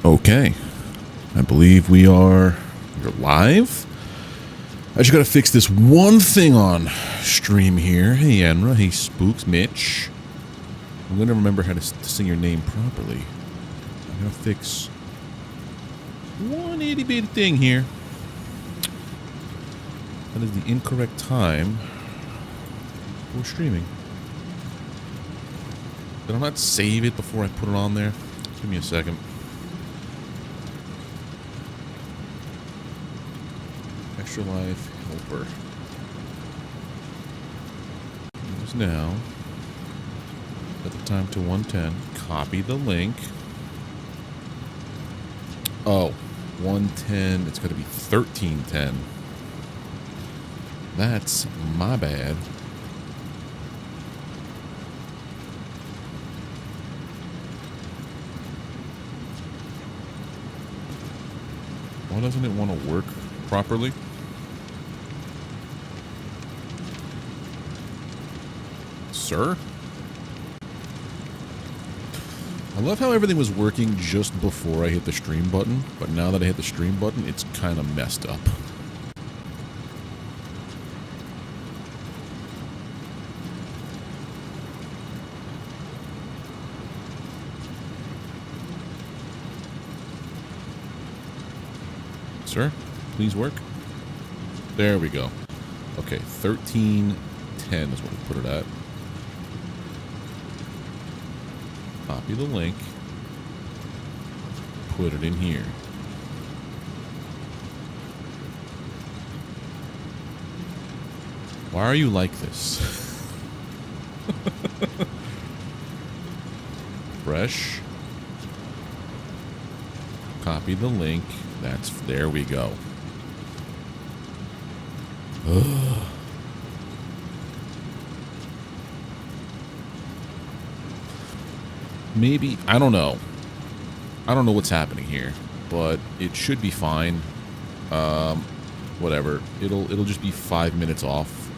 Okay, I believe we're live. I just gotta fix this one thing on stream here. Hey, Enra. Hey, Spooks. Mitch. I'm gonna remember how to sing your name properly. I'm gonna fix one itty-bitty thing here. That is the incorrect time for streaming. Did I not save it before I put it on there? Give me a second. Extra life helper. Use now. Set the time to 110. Copy the link. Oh, 110. It's got to be 1310. That's my bad. Why doesn't it want to work properly? Sir? I love how everything was working just before I hit the stream button, but now that I hit the stream button, it's kind of messed up. Sir, please work. There we go. Okay, 1310 is what we put it at. Copy the link. Put it in here. Why are you like this? Fresh. Copy the link. There we go. Ugh. Maybe, I don't know. I don't know what's happening here, but it should be fine. Whatever. It'll just be 5 minutes off.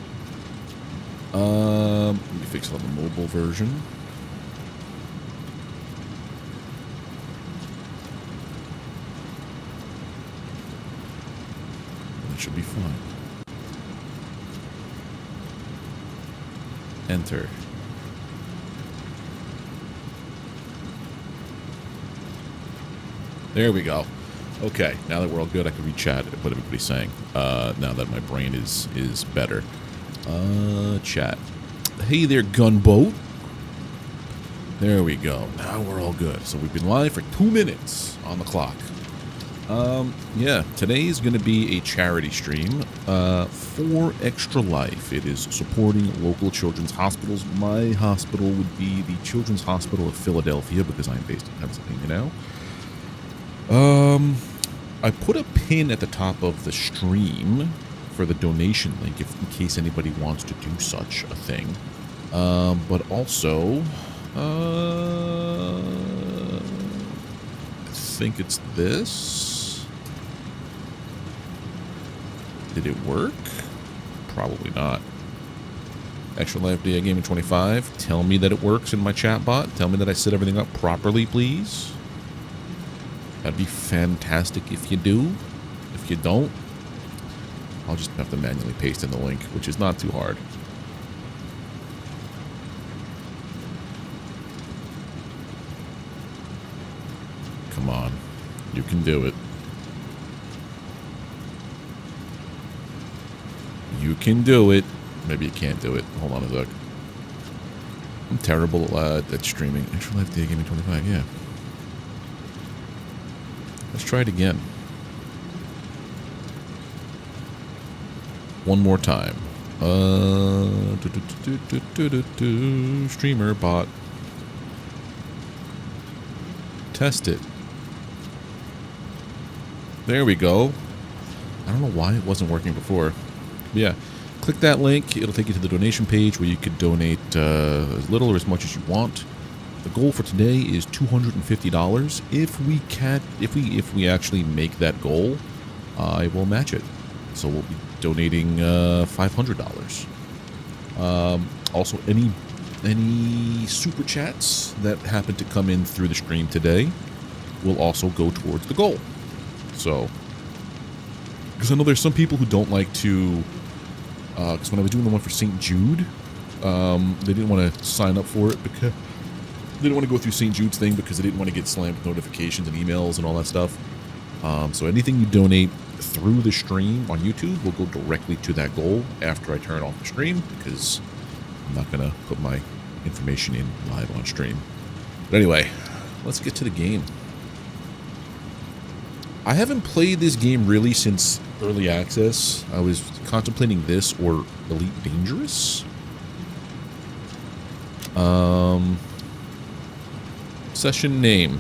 Let me fix it on the mobile version. Should be fine. Enter. There we go. Okay, now that we're all good, I can re-chat what everybody's saying. Now that my brain is better. Chat. Hey there, gunboat. There we go. Now we're all good. So we've been live for 2 minutes on the clock. Yeah, today is going to be a charity stream for Extra Life. It is supporting local children's hospitals. My hospital would be the Children's Hospital of Philadelphia because I'm based in Pennsylvania now. I put a pin at the top of the stream for the donation link in case anybody wants to do such a thing. But also, I think it's this. Did it work? Probably not. Extra Life Day Gaming 25. Tell me that it works in my chat bot. Tell me that I set everything up properly, please. That'd be fantastic if you do. If you don't, I'll just have to manually paste in the link, which is not too hard. Come on. You can do it. You can do it. Maybe you can't do it. Hold on a sec. I'm terrible at streaming. Extra Life Day Gaming 25, yeah. Let's try it again. One more time. Streamer bot. Test it. There we go. I don't know why it wasn't working before. But yeah, click that link. It'll take you to the donation page where you could donate as little or as much as you want. The goal for today is $250. If we actually make that goal, I will match it. So we'll be donating $500. Also, any super chats that happen to come in through the stream today, will also go towards the goal. So, because I know there's some people who don't like to, because when I was doing the one for St. Jude, they didn't want to sign up for it because they didn't want to go through St. Jude's thing because they didn't want to get slammed with notifications and emails and all that stuff. So anything you donate through the stream on YouTube will go directly to that goal after I turn off the stream, because I'm not going to put my information in live on stream. But anyway, let's get to the game. I haven't played this game really since early access. I was contemplating this or Elite Dangerous. Session name.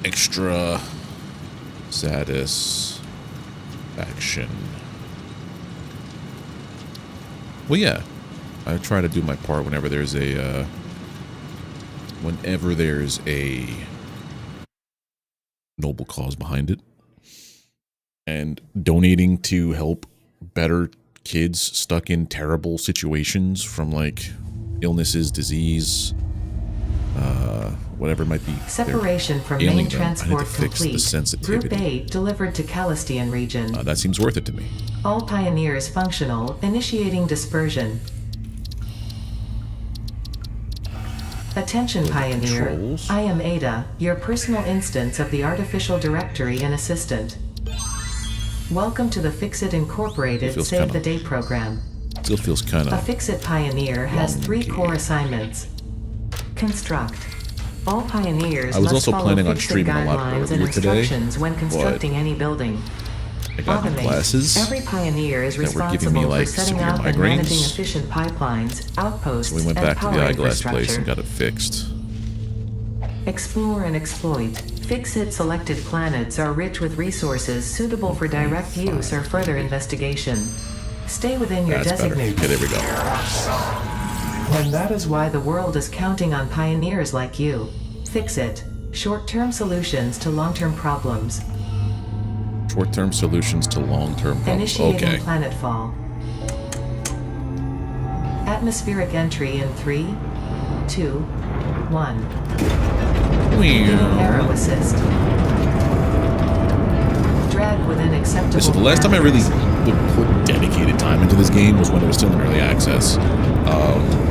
Extra satisfaction. Well, yeah, I try to do my part whenever there's a noble cause behind it, and donating to help better kids stuck in terrible situations from like illnesses, disease, whatever it might be. Separation from main transport complete. Group A delivered to Calistian region. That seems worth it to me. All pioneers functional. Initiating dispersion. Attention, Pioneer. Controls. I am Ada, your personal instance of the artificial directory and assistant. Welcome to the FICSIT Incorporated Save the Day program. Still feels kind of. A FICSIT Pioneer has 3 core assignments. Construct. All pioneers must follow FICSIT guidelines and instructions when constructing any building. I got Automate. glasses. Every pioneer is responsible for setting up and managing efficient pipelines, outposts, So we went and back to power the eyeglass place infrastructure. and got it fixed. Explore and exploit. FICSIT selected planets are rich with resources suitable for direct use or further investigation. Stay within your designated. Okay, there we go. And that is why the world is counting on pioneers like you. FICSIT. Short-term solutions to long-term problems. Short-term solutions to long-term problems. Initiating Okay. planetfall. Atmospheric entry in 3, 2, 1. Arrow assist. Drag within acceptable. So the last time I really put dedicated time into this game was when it was still in early access.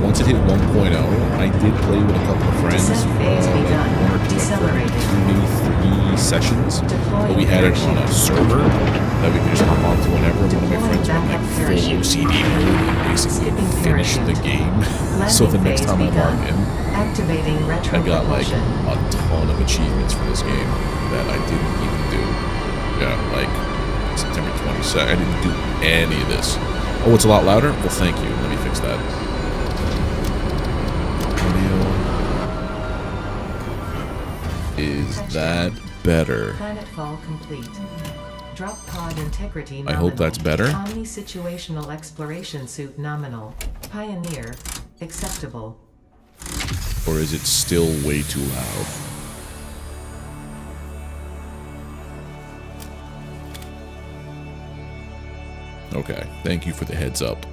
Once it hit 1.0, I did play with a couple of friends. Descent phase begun. Decelerating. 3 sessions, but we had it on a server that we could just hop onto whenever. One of my friends went like full OCD mode and basically finished the game. So the next time I logged in, Activating retro I got like propulsion. a ton of achievements for this game that I didn't even do. Yeah, like September 22nd. I didn't do any of this. Oh, it's a lot louder? Well, thank you. Let me fix that. Is that better? Planetfall complete. Drop pod integrity nominal. I hope that's better. Omni-situational exploration suit nominal. Pioneer. Acceptable. Or is it still way too loud? Okay, thank you for the heads up.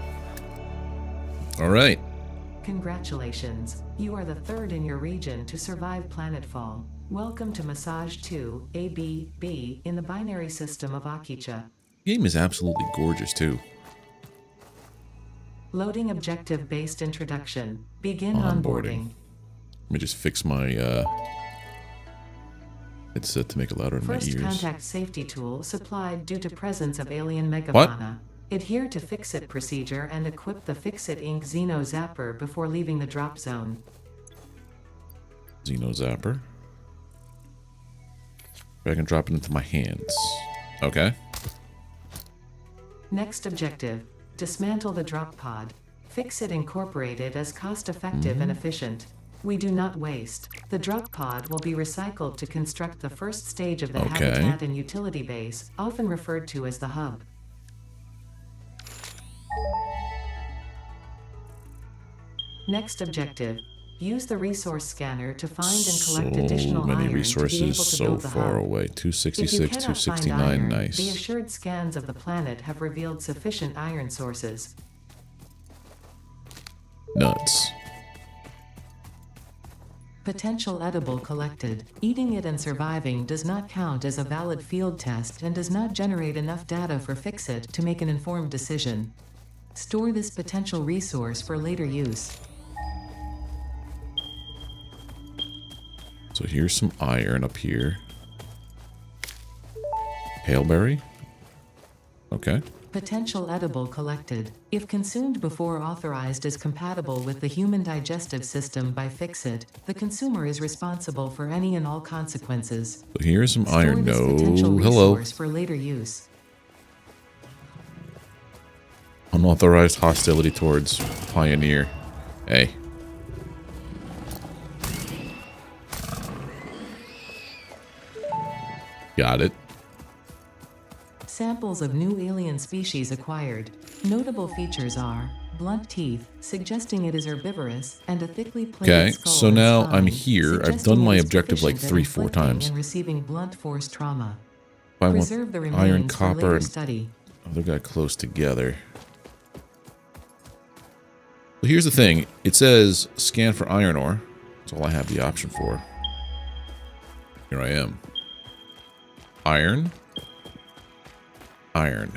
All right. Congratulations. You are the 3rd in your region to survive planetfall. Welcome to Massage 2, ABB, in the binary system of Akicha. The game is absolutely gorgeous, too. Loading objective-based introduction. Begin Onboarding. onboarding. Let me just fix my headset to make it louder in my First ears. contact safety tool supplied due to presence of alien megafauna. Adhere to FICSIT procedure and equip the FICSIT Inc. Xeno Zapper before leaving the drop zone. Xeno Zapper. Drag and drop it into my hands. Okay. Next objective. Dismantle the drop pod. FICSIT Incorporated as cost-effective and efficient. We do not waste. The drop pod will be recycled to construct the first stage of the habitat and utility base, often referred to as the hub. Next objective. Use the resource scanner to find and collect additional many iron resources to be able to so build the far hub. away. If you 266, cannot find 269, iron, nice. the assured scans of the planet have revealed sufficient iron sources. Nuts. Potential edible collected. Eating it and surviving does not count as a valid field test and does not generate enough data for FICSIT to make an informed decision. Store this potential resource for later use. So here's some iron up here. Hailberry? Okay. Potential edible collected. If consumed before authorized as compatible with the human digestive system by FICSIT, the consumer is responsible for any and all consequences. So here's some iron. Store this No. potential Hello. resource for later use. Unauthorized hostility towards Pioneer. Hey. Got it. Samples of new alien species acquired. Notable features are blunt teeth, suggesting it is herbivorous, and a thickly plated Okay, skull so and now spine, I'm here. I've suggesting done my it is objective like proficient at 3-4 inflicting times. and receiving blunt force trauma. If I want Preserve the iron, remains for copper, later and study. they got close together. Well, here's the thing. It says scan for iron ore. That's all I have the option for. Here I am. Iron. Iron.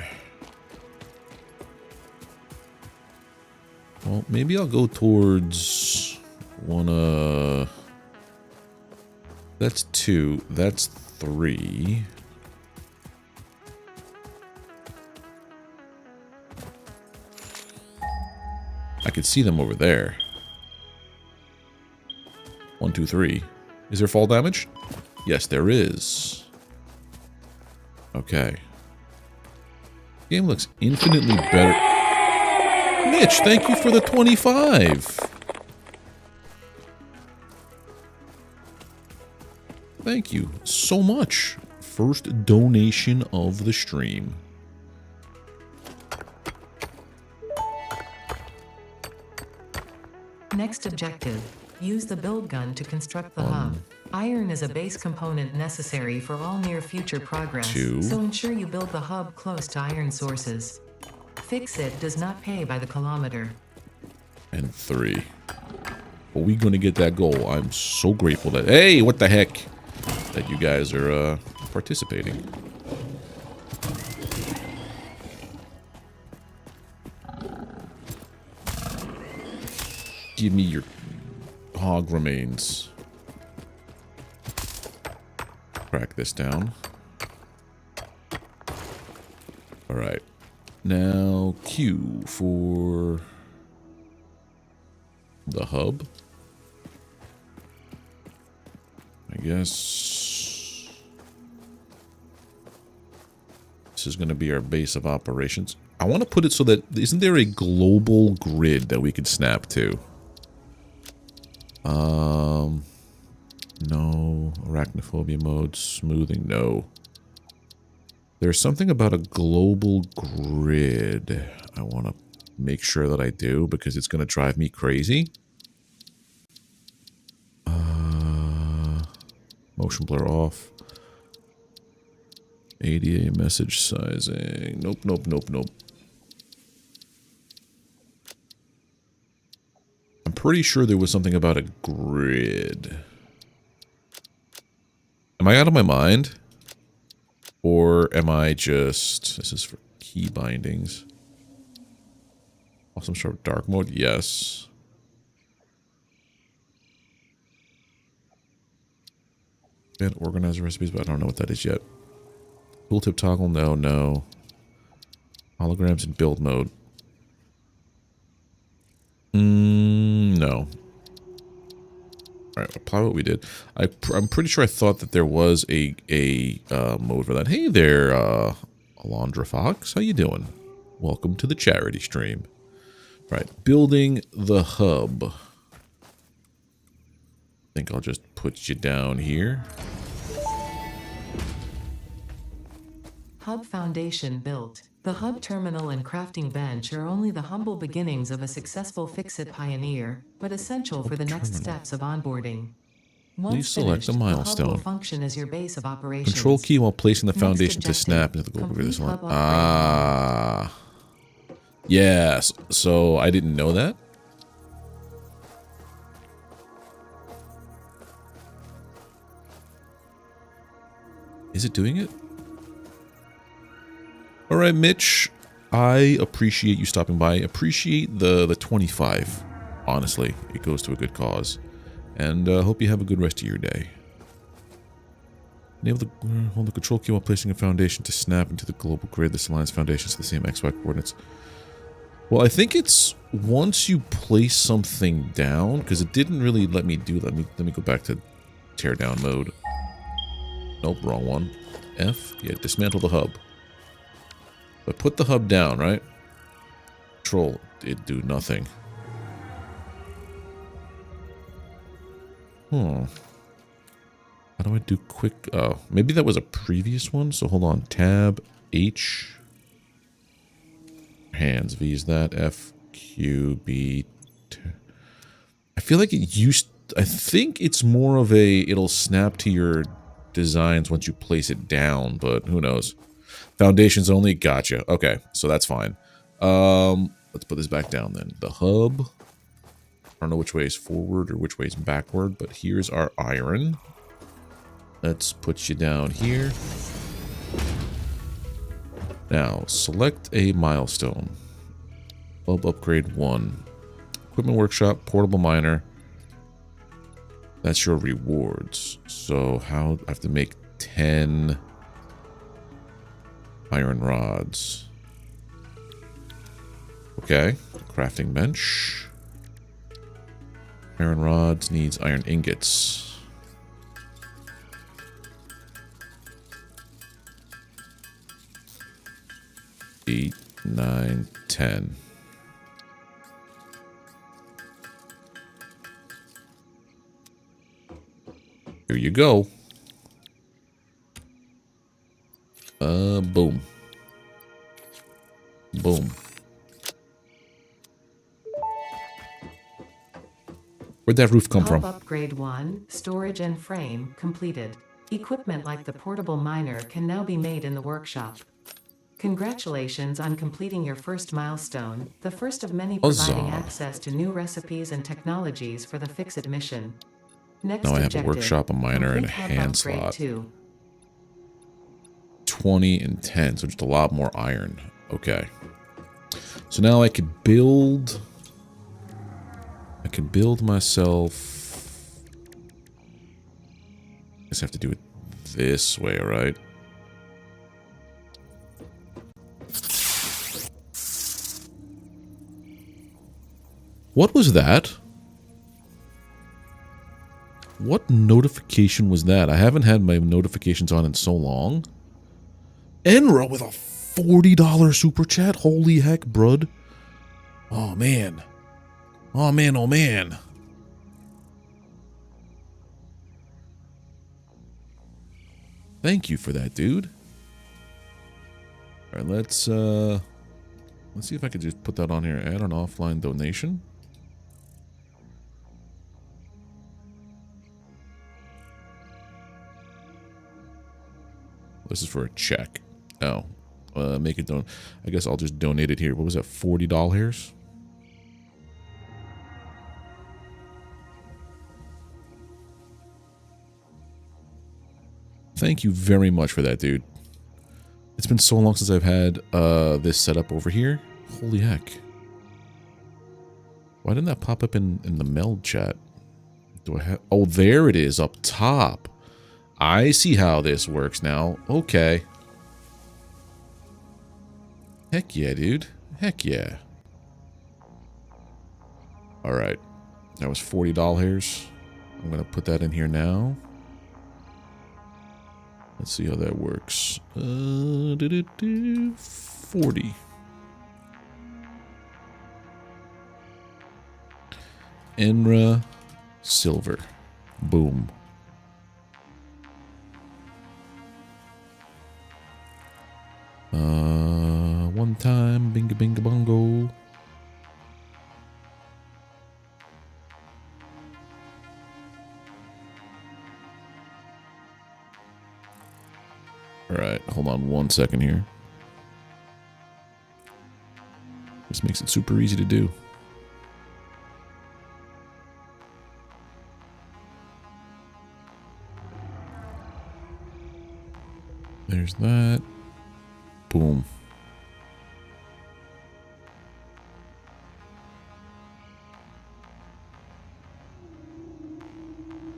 Well, maybe I'll go towards one, that's 2. That's 3. I could see them over there. 1, 2, 3. Is there fall damage? Yes, there is. Okay. Game looks infinitely better. Mitch, thank you for the 25. Thank you so much. First donation of the stream. Next objective. Use the build gun to construct the hub. Iron is a base component necessary for all near future progress, 2. so ensure you build the hub close to iron sources. FICSIT does not pay by the kilometer. And 3. Are we going to get that goal? I'm so grateful that... Hey, what the heck? That you guys are participating. Give me your hog remains. Crack this down. Alright. Now, Q for the hub. I guess this is going to be our base of operations. I want to put it so that, isn't there a global grid that we could snap to? No. Arachnophobia mode, smoothing, no. There's something about a global grid I want to make sure that I do because it's going to drive me crazy. Motion blur off. ADA message sizing. Nope, nope, nope, nope. I'm pretty sure there was something about a grid. Am I out of my mind? Or am I just... This is for key bindings. Awesome sharp dark mode? Yes. And organizer recipes, but I don't know what that is yet. Tooltip toggle? No, no. Holograms in build mode. No. Alright, apply what we did. I'm pretty sure I thought that there was a mode for that. Hey there, Alondra Fox. How you doing? Welcome to the charity stream. Right, building the hub. I think I'll just put you down here. Hub foundation built. The hub terminal and crafting bench are only the humble beginnings of a successful FICSIT pioneer, but essential for the next steps of onboarding. Please select a milestone. The hub will function as your base of operations. Control key while placing the foundation to objective, snap into the global grid. This one. complete hub upgrade. Yes. So I didn't know that. Is it doing it? All right, Mitch. I appreciate you stopping by. Appreciate the 25. Honestly, it goes to a good cause. And hope you have a good rest of your day. Enable the hold the control key while placing a foundation to snap into the global grid. This aligns foundations to the same XY coordinates. Well, I think it's once you place something down, because it didn't really let me do that. Let me go back to tear down mode. Nope, wrong one. F. Yeah, dismantle the hub. But put the hub down, right? Control. It do nothing. How do I do quick? Oh, maybe that was a previous one. So hold on. Tab H. Hands. V is that. F Q B. I feel like it used. I think it's more of a. It'll snap to your designs once you place it down, but who knows? Foundations only. Gotcha. Okay, so that's fine. Let's put this back down then. The hub. I don't know which way is forward or which way is backward, but here's our iron. Let's put you down here. Now, select a milestone. Hub upgrade 1. Equipment workshop, portable miner. That's your rewards. So, how I have to make 10 iron rods. Okay, crafting bench. Iron rods needs iron ingots. Eight, 9, 10. Here you go. Boom. Boom. Where'd that roof come from? Upgrade 1, storage and frame, completed. Equipment like the portable miner can now be made in the workshop. Congratulations on completing your first milestone, the first of many providing access to new recipes and technologies for the FICSIT mission. Next now I have objective, a workshop, a miner, and a hand slot. 2. 20 and 10, so just a lot more iron. Okay. So now I could build... I can build myself... I guess I have to do it this way, right? What was that? What notification was that? I haven't had my notifications on in so long. Enra with a $40 super chat? Holy heck, brud. Oh, man. Oh, man, oh, man. Thank you for that, dude. All right, let's see if I could just put that on here. Add an offline donation. This is for a check. Oh, make it don. I guess I'll just donate it here. What was that? $40. Thank you very much for that, dude. It's been so long since I've had this set up over here. Holy heck. Why didn't that pop up in the meld chat? Do I have... Oh, there it is up top. I see how this works now. Okay. Heck yeah, dude. Heck yeah. Alright. That was $40. I'm going to put that in here now. Let's see how that works. 40. Enra silver. Boom. One time, binga binga bongo. Alright, hold on 1 second here. This makes it super easy to do. There's that. Boom.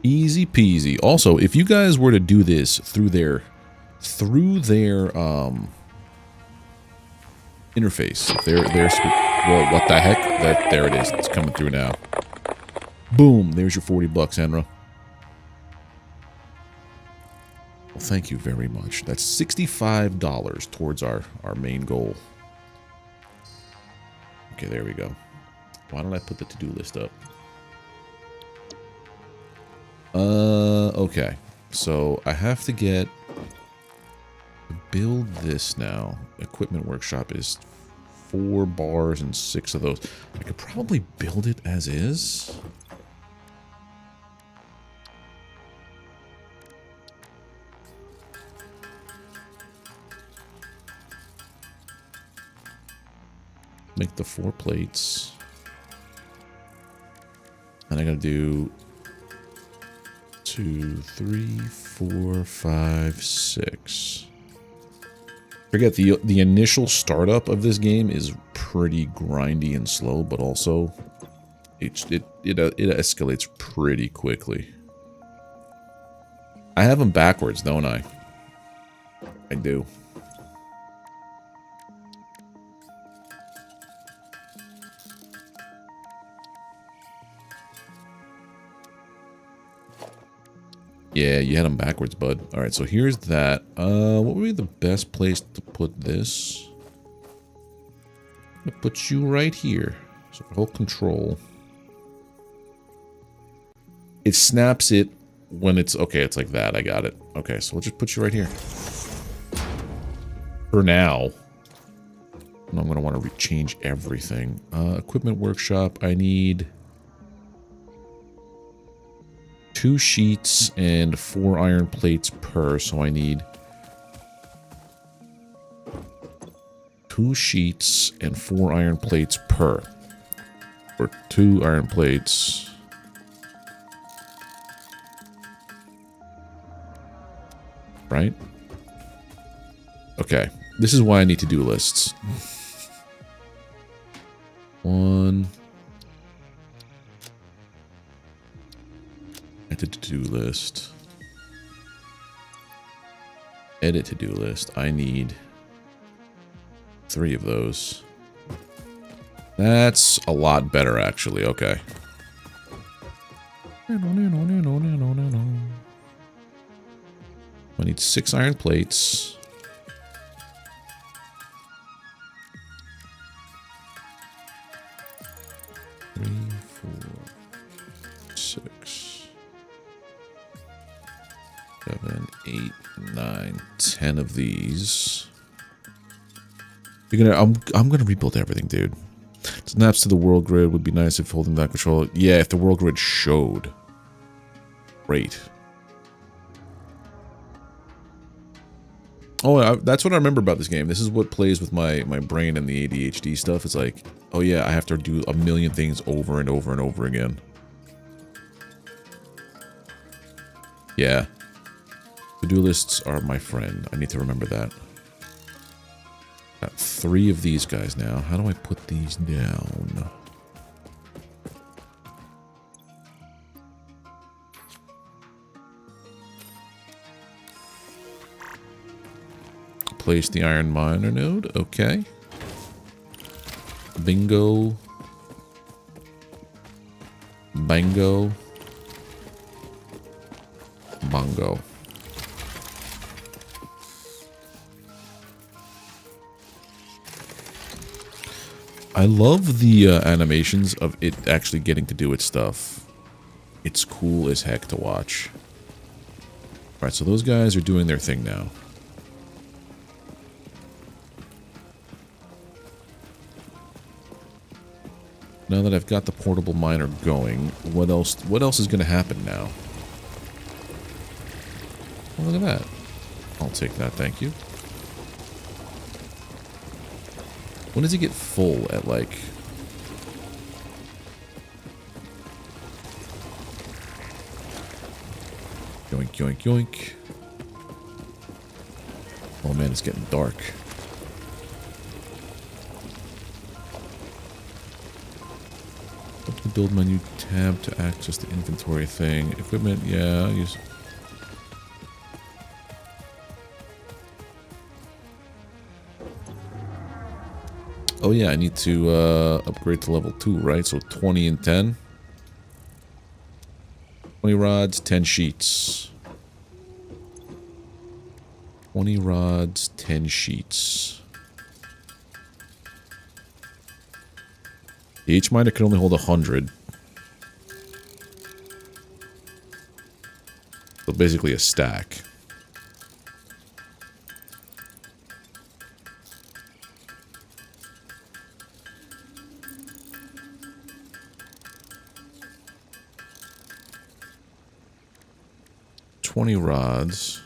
Easy peasy. Also, if you guys were to do this through their interface, if their well, what the heck? There it is. It's coming through now. Boom. There's your $40, Enra. Well, thank you very much. That's $65 towards our main goal. Okay, there we go. Why don't I put the to-do list up? Okay. So I have to build this now. Equipment workshop is 4 bars and 6 of those. I could probably build it as is. Make the 4 plates. And I gotta do 2, 3, 4, 5, 6. Forget the initial startup of this game is pretty grindy and slow, but also it escalates pretty quickly. I have them backwards, don't I? I do. Yeah, you had them backwards, bud. All right, so here's that. What would be the best place to put this? I'm gonna put you right here. So hold control. It snaps it when it's okay. It's like that. I got it. Okay, so we'll just put you right here for now. And I'm gonna want to change everything. Equipment workshop. I need 2 sheets and 4 iron plates per, so I need 2 sheets and 4 iron plates per. Or 2 iron plates. Right? Okay. This is why I need to-do lists. 1. Edit to-do list. Edit to-do list. I need 3 of those. That's a lot better, actually. Okay. I need 6 iron plates. Three, 4, 6, 7, 8, 9, 10 of these. I'm gonna rebuild everything, dude. Snaps to the world grid would be nice if holding that control. Yeah, if the world grid showed. Great. Oh, that's what I remember about this game. This is what plays with my brain and the ADHD stuff. It's like, oh yeah, I have to do a million things over and over and over again. Yeah. To-do lists are my friend. I need to remember that. Got 3 of these guys now. How do I put these down? Place the iron miner node. Okay. Bingo. Bango. Bongo. I love the animations of it actually getting to do its stuff. It's cool as heck to watch. Alright, so those guys are doing their thing now. Now that I've got the portable miner going, what else is going to happen now? Oh, look at that. I'll take that, thank you. When does it get full at, like... Yoink, yoink, yoink. Oh man, it's getting dark. Open the build menu tab to access the inventory thing. Equipment, yeah, use. Oh yeah, I need to upgrade to level 2, right? So 20 and 10. 20 rods, 10 sheets. 20 rods, 10 sheets. Each miner can only hold 100. So basically a stack. $20 rods.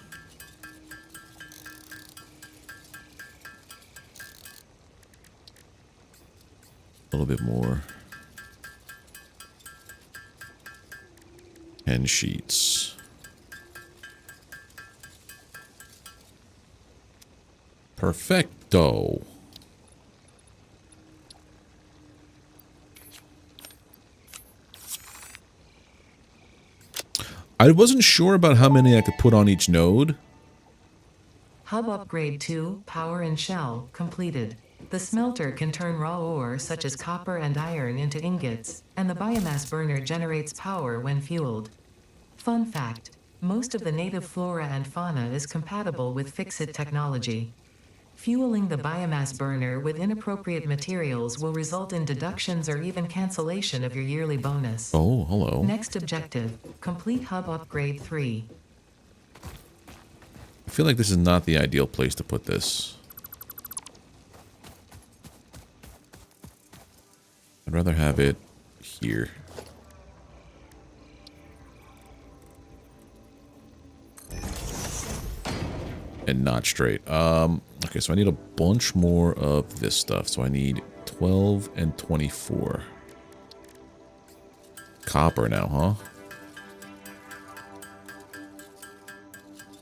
A little bit more. 10 sheets. Perfecto. I wasn't sure about how many I could put on each node. Hub upgrade 2, power and shell, completed. The smelter can turn raw ore such as copper and iron into ingots, and the biomass burner generates power when fueled. Fun fact, most of the native flora and fauna is compatible with FICSIT technology. Fueling the biomass burner with inappropriate materials will result in deductions or even cancellation of your yearly bonus. Oh, hello. Next objective, complete hub upgrade 3. I feel like this is not the ideal place to put this. I'd rather have it here. And not straight. Okay, so I need a bunch more of this stuff. So I need 12 and 24. Copper now, huh?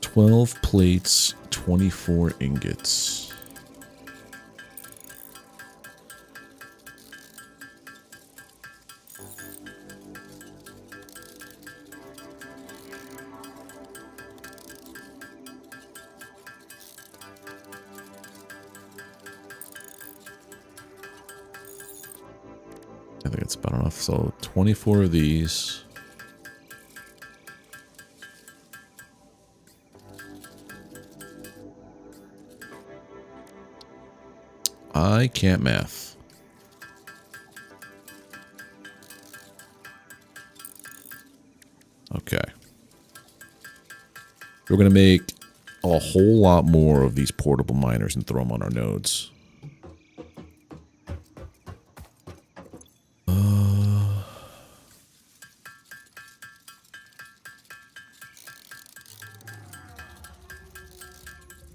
12 plates, 24 ingots. I think it's about enough. So 24 of these. I can't math. Okay. We're going to make a whole lot more of these portable miners and throw them on our nodes.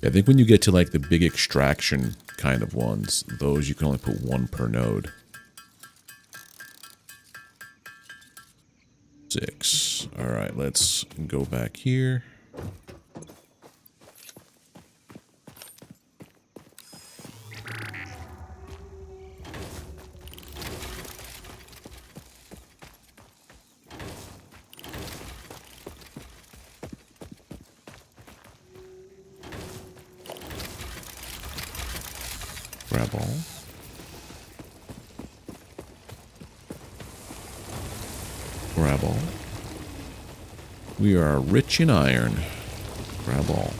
I think when you get to like the big extraction kind of ones, those you can only put one per node. 6. All right, let's go back here. Grab all. Grab all. We are rich in iron. Grab all.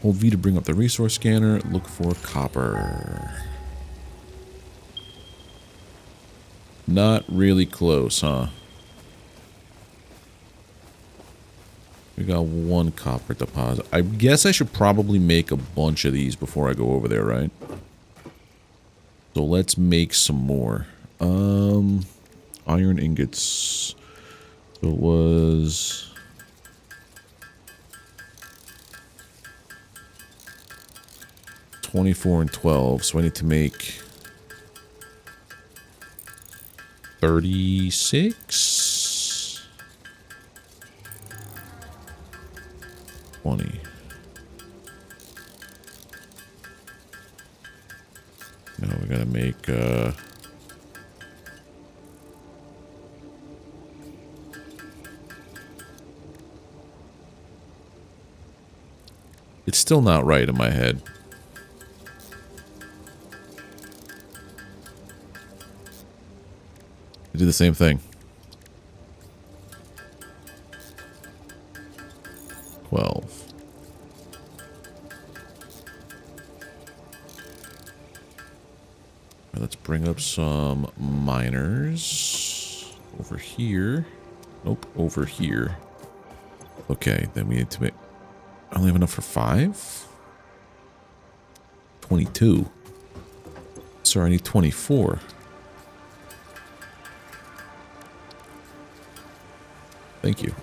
Hold V to bring up the resource scanner. Look for copper. Not really close, huh? We got one copper deposit. I guess I should probably make a bunch of these before I go over there, right? So let's make some more. Iron ingots. So it was 24 and 12. So I need to make 36. 20. gotta make, it's still not right in my head. I do the same thing. 12. Let's bring up some miners over here. Nope, over here. Okay, then we need to make... I only have enough for 5? 22. Sorry, I need 24. Thank you.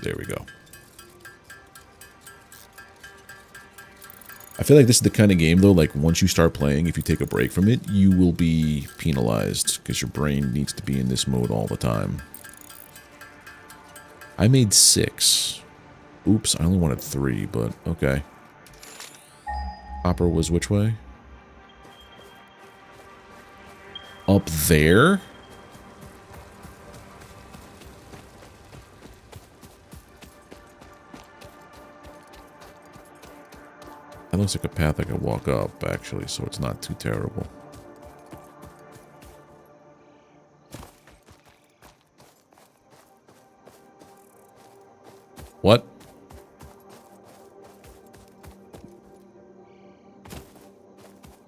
There we go. I feel like this is the kind of game, though, like, once you start playing, if you take a break from it, you will be penalized, because your brain needs to be in this mode all the time. I made 6. Oops, I only wanted 3, but okay. Copper was which way? Up there? That looks like a path I could walk up, actually, so it's not too terrible. What?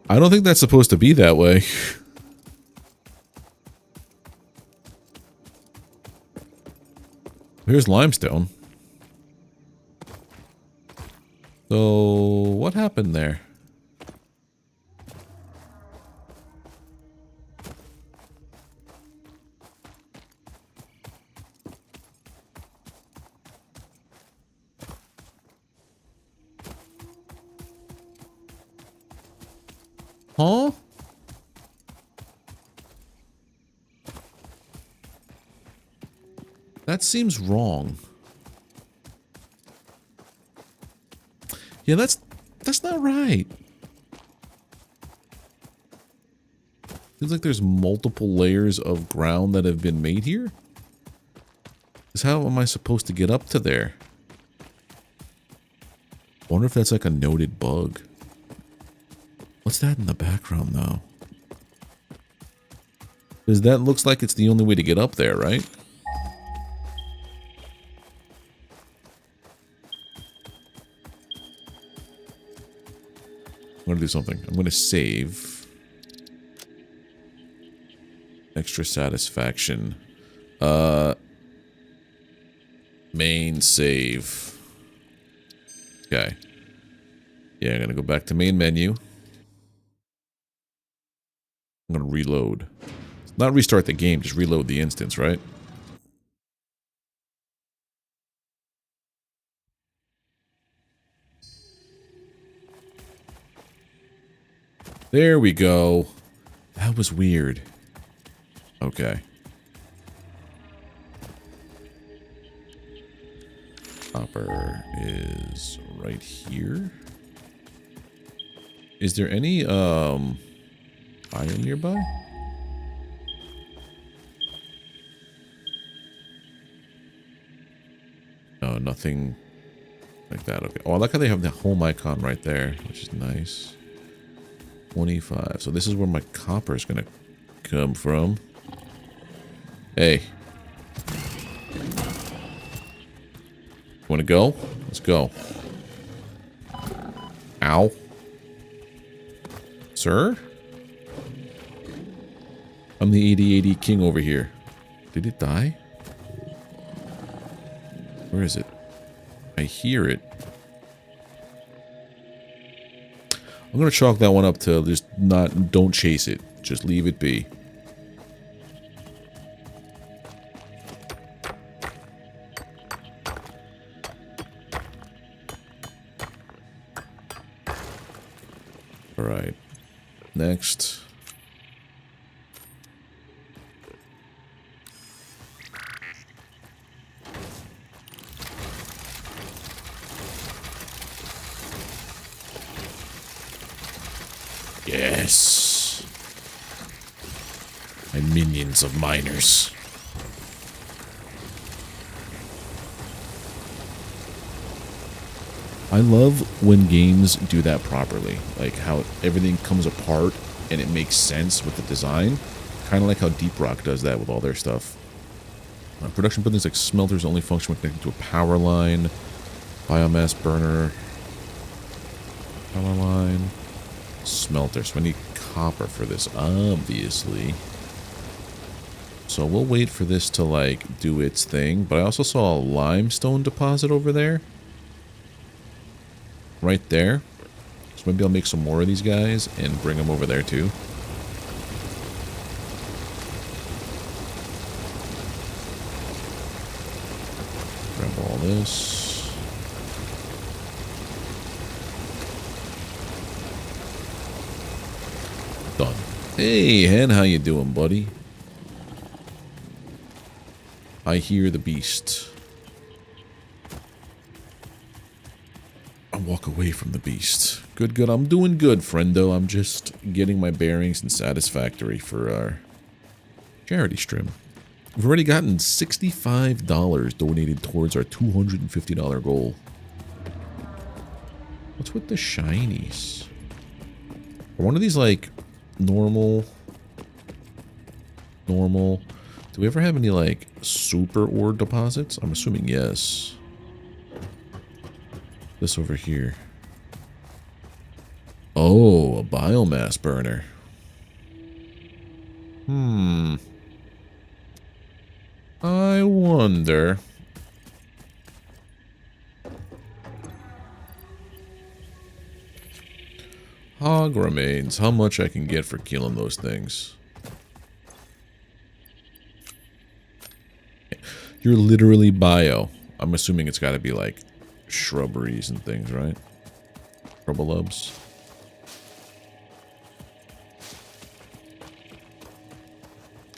I don't think that's supposed to be that way. Here's limestone. So, what happened there? Huh? That seems wrong. Yeah, that's not right. Seems like there's multiple layers of ground that have been made here. Because how am I supposed to get up to there? I wonder if that's like a noted bug. What's that in the background, though? Because that looks like it's the only way to get up there, right? I'm gonna do something. I'm gonna save. Extra satisfaction. Main save. Okay. Yeah, I'm gonna go back to main menu. I'm gonna reload. Not restart the game, just reload the instance, right? There we go. That was weird. Okay. Copper is right here. Is there any iron nearby? No, nothing like that. Okay. Oh, I like how they have the home icon right there, which is nice. 25. So this is where my copper is going to come from. Hey. Want to go? Let's go. Ow. Sir? I'm the 8080 king over here. Did it die? Where is it? I hear it. I'm gonna chalk that one up to just don't chase it. Just leave it be. Alright. Next. Yes. My minions of miners. I love when games do that properly. Like how everything comes apart and it makes sense with the design. Kind of like how Deep Rock does that with all their stuff. Production buildings like smelters only function when connected to a power line. Biomass burner. Power line. Smelter. So I need copper for this, obviously. So we'll wait for this to, like, do its thing. But I also saw a limestone deposit over there. Right there. So maybe I'll make some more of these guys and bring them over there, too. Grab all this. Done. Hey, Hen, how you doing, buddy? I hear the beast. I walk away from the beast. Good, good. I'm doing good, friendo. I'm just getting my bearings in Satisfactory for our charity stream. We've already gotten $65 donated towards our $250 goal. What's with the shinies? Are one of these like normal? Do we ever have any like super ore deposits? I'm assuming yes. This over here. Oh, a biomass burner. I wonder. Hog remains. How much I can get for killing those things? You're literally bio. I'm assuming it's got to be like shrubberies and things, right? Shrubbalubs.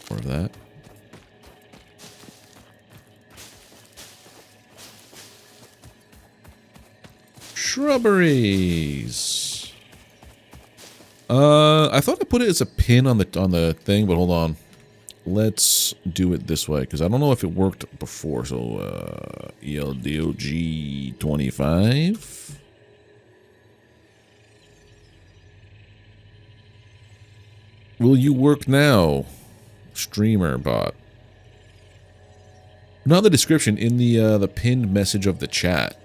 More of that. Shrubberies. I thought I put it as a pin on the thing, but hold on. Let's do it this way, because I don't know if it worked before. So, ELDOG 25. Will you work now, streamer bot? Not the description, in the pinned message of the chat.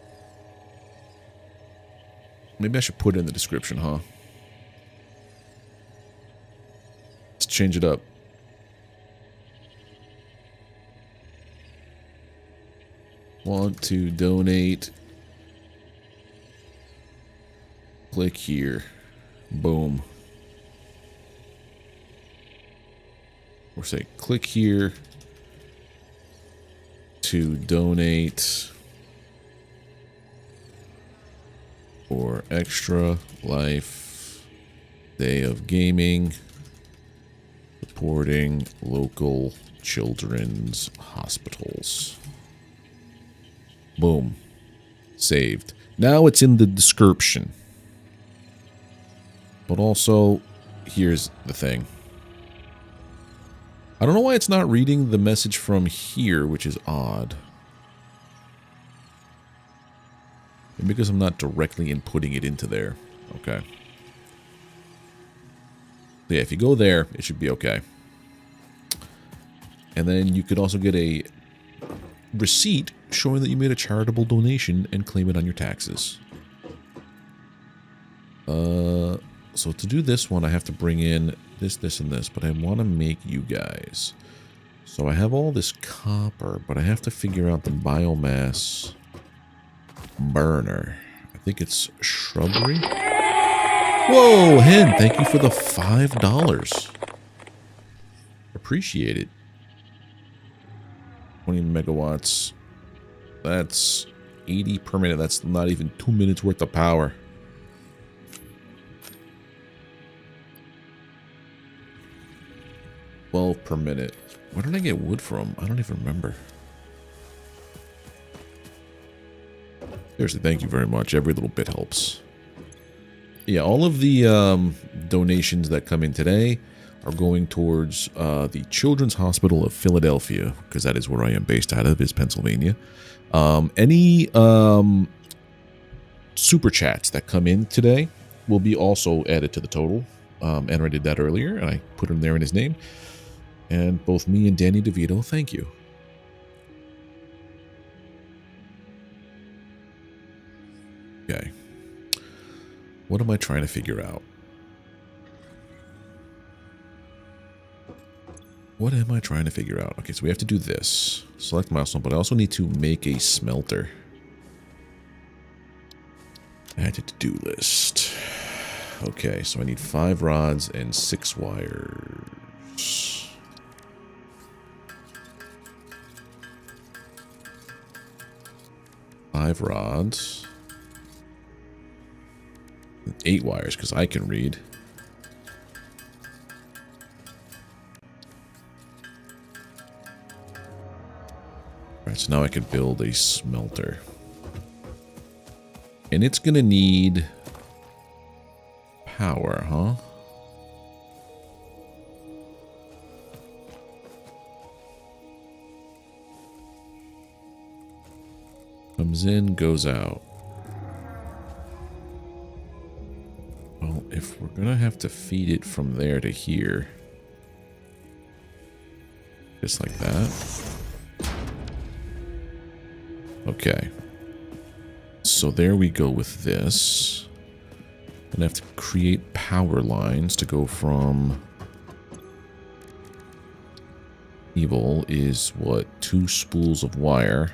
Maybe I should put it in the description, huh? Let's change it up. Want to donate? Click here. Boom. Or say click here to donate for Extra Life Day of Gaming, supporting local children's hospitals. Boom. Saved. Now it's in the description. But also, here's the thing. I don't know why it's not reading the message from here, which is odd. Maybe because I'm not directly inputting it into there. Okay. So yeah, if you go there, it should be okay. And then you could also get a receipt showing that you made a charitable donation and claim it on your taxes. So to do this one, I have to bring in this, this, and this, but I want to make you guys. So I have all this copper, but I have to figure out the biomass burner. I think it's shrubbery. Whoa, Hen, thank you for the $5. Appreciate it. 20 megawatts. That's 80 per minute. That's not even 2 minutes worth of power. $12 per minute. Where did I get wood from? I don't even remember. Seriously, thank you very much. Every little bit helps. Yeah, all of the donations that come in today are going towards the Children's Hospital of Philadelphia, because that is where I am based out of, is Pennsylvania. Any super chats that come in today will be also added to the total. Andrew did that earlier, and I put him there in his name. And both me and Danny DeVito, thank you. Okay. What am I trying to figure out? What am I trying to figure out? Okay, so we have to do this. Select milestone, but I also need to make a smelter. Add to to-do list. Okay, so I need 5 rods and 6 wires. Five rods. 8 wires, because I can read. Alright, so now I can build a smelter. And it's gonna need power, huh? Comes in, goes out. Well, if we're gonna have to feed it from there to here, just like that. Okay. So there we go with this. And I have to create power lines to go from evil is what? 2 spools of wire.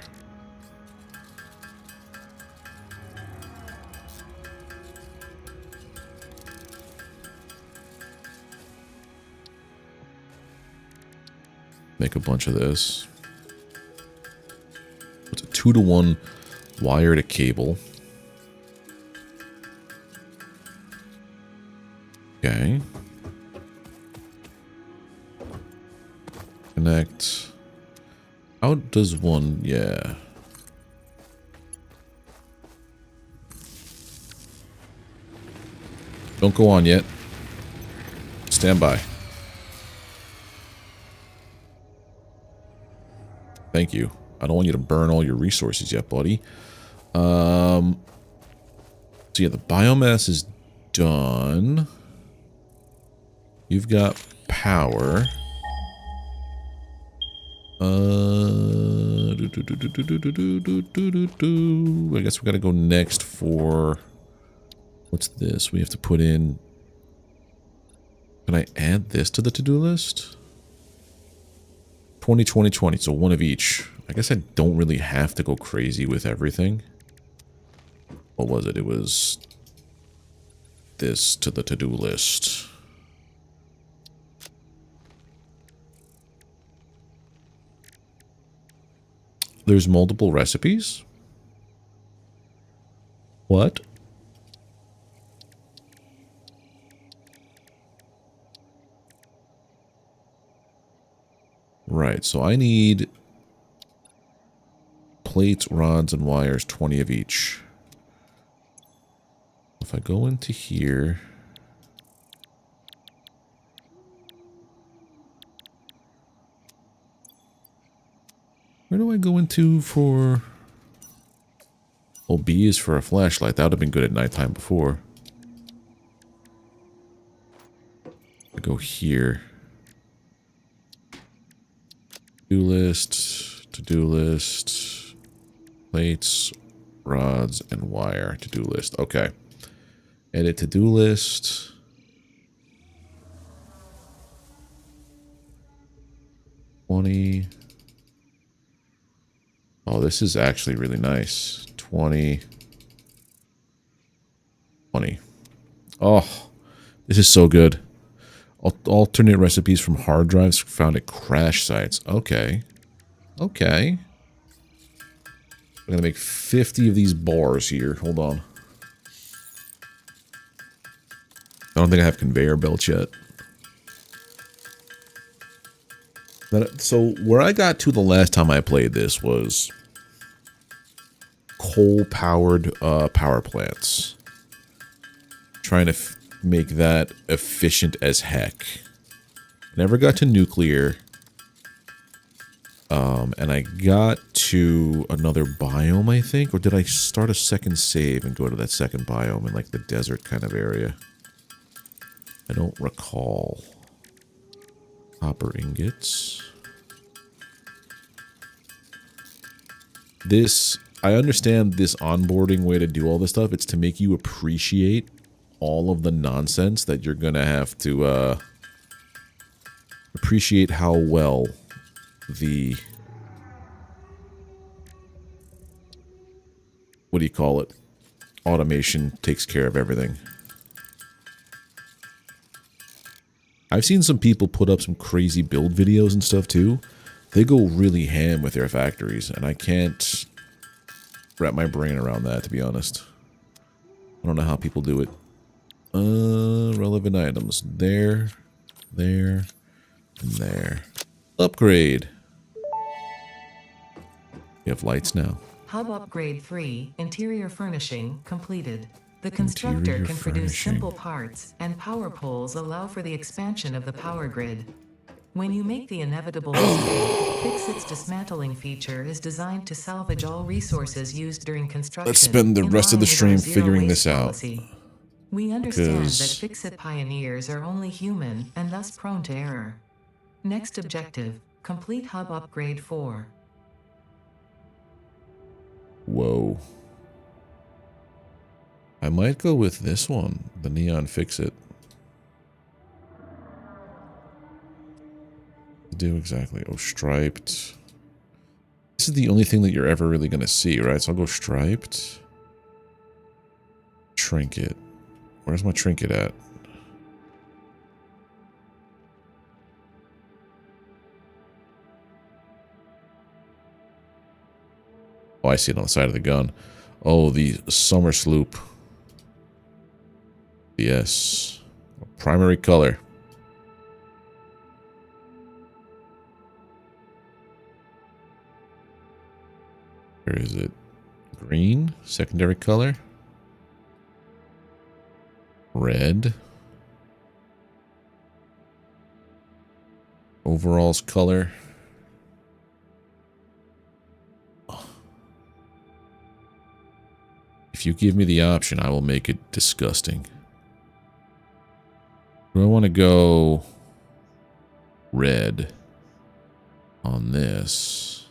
Make a bunch of this. It's a 2-to-1 wire to cable. Okay. Connect. How does one? Yeah. Don't go on yet. Stand by. Thank you. I don't want you to burn all your resources yet, buddy. So yeah, the biomass is done. You've got power. I guess we gotta go next for... What's this? We have to put in... Can I add this to the to-do list? 20, 20, 20, so one of each. I guess I don't really have to go crazy with everything. What was it? It was this to the to-do list. There's multiple recipes? What? Right, so I need plates, rods, and wires, 20 of each. If I go into here... Where do I go into for... Oh, B is for a flashlight. That would have been good at nighttime before. I go here. To-do list, plates, rods, and wire. To-do list. Okay. Edit to-do list. $20. Oh, this is actually really nice. 20. 20. Oh, this is so good. Alternate recipes from hard drives found at crash sites. Okay. Okay. I'm going to make 50 of these bars here. Hold on. I don't think I have conveyor belts yet. So where I got to the last time I played this was coal-powered power plants. Trying to make that efficient as heck. Never got to nuclear. And I got to another biome, I think. Or did I start a second save and go to that second biome in like the desert kind of area? I don't recall. Copper ingots. I understand this onboarding way to do all this stuff. It's to make you appreciate all of the nonsense that you're going to have to appreciate how well the... what do you call it? Automation takes care of everything. I've seen some people put up some crazy build videos and stuff too. They go really ham with their factories, and I can't wrap my brain around that, to be honest. I don't know how people do it. Relevant items. There, and there. Upgrade. You have lights now. Hub Upgrade 3, Interior Furnishing, completed. The constructor can produce simple parts, and power poles allow for the expansion of the power grid. When you make the inevitable mistake, FICSIT's dismantling feature is designed to salvage all resources used during construction. Let's spend the rest of the stream figuring this out. Policy. We understand that FICSIT pioneers are only human and thus prone to error. Next objective, complete Hub Upgrade 4. Whoa. I might go with this one, the Neon FICSIT. Do exactly. Oh, striped. This is the only thing that you're ever really going to see, right? So I'll go striped. Trinket. Where's my trinket at? Oh, I see it on the side of the gun. Oh, the summer sloop. Yes. Primary color. Where is it? Green. Secondary color. Red. Overalls color. If you give me the option, I will make it disgusting. Do I want to go red on this?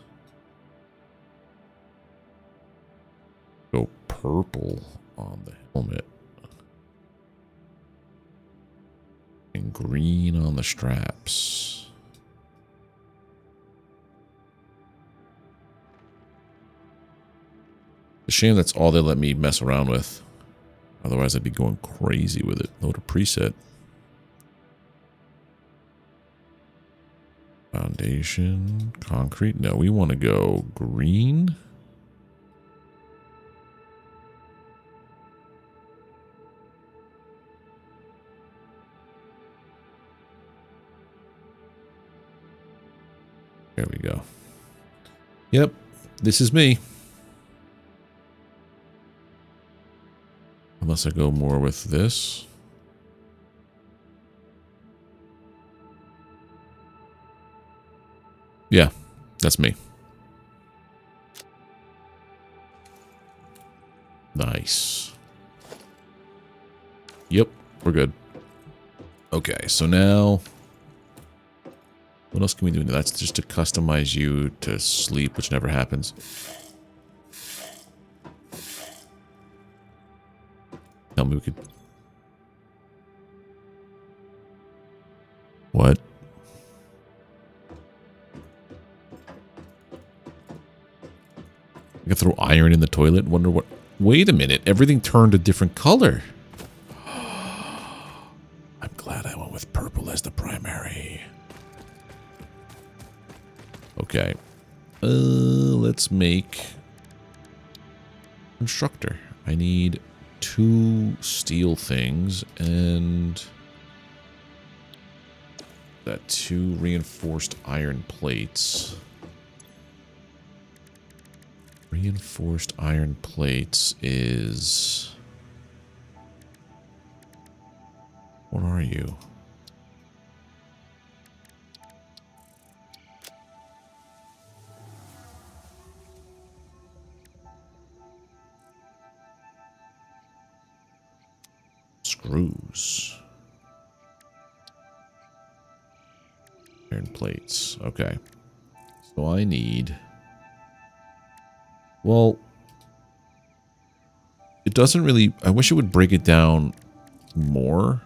Go purple on the helmet. And green on the straps. It's a shame that's all they let me mess around with. Otherwise, I'd be going crazy with it. Load a preset. Foundation, concrete. No, we want to go green. There we go. Yep, this is me. Unless I go more with this. Yeah, that's me. Nice. Yep, we're good. Okay, so now... what else can we do? That's just to customize you to sleep, which never happens. Tell me we could... what? I can throw iron in the toilet. Wonder what... wait a minute. Everything turned a different color. I'm glad I went with purple as the primary. Okay. Let's make... constructor. I need 2 steel things and... that 2 reinforced iron plates. Reinforced iron plates is... What are you? Screws. Iron plates. Okay. So I need... Well, it doesn't really... I wish it would break it down more.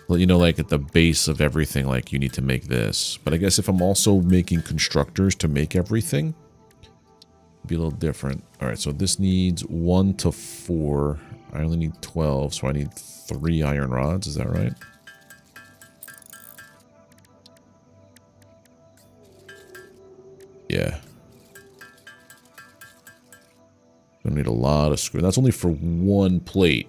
Well, you know, like at the base of everything, like you need to make this. But I guess if I'm also making constructors to make everything, it'd be a little different. All right, so this needs 1 to 4. I only need 12, so I need 3 iron rods. Is that right? Yeah. I need a lot of screw. That's only for 1 plate.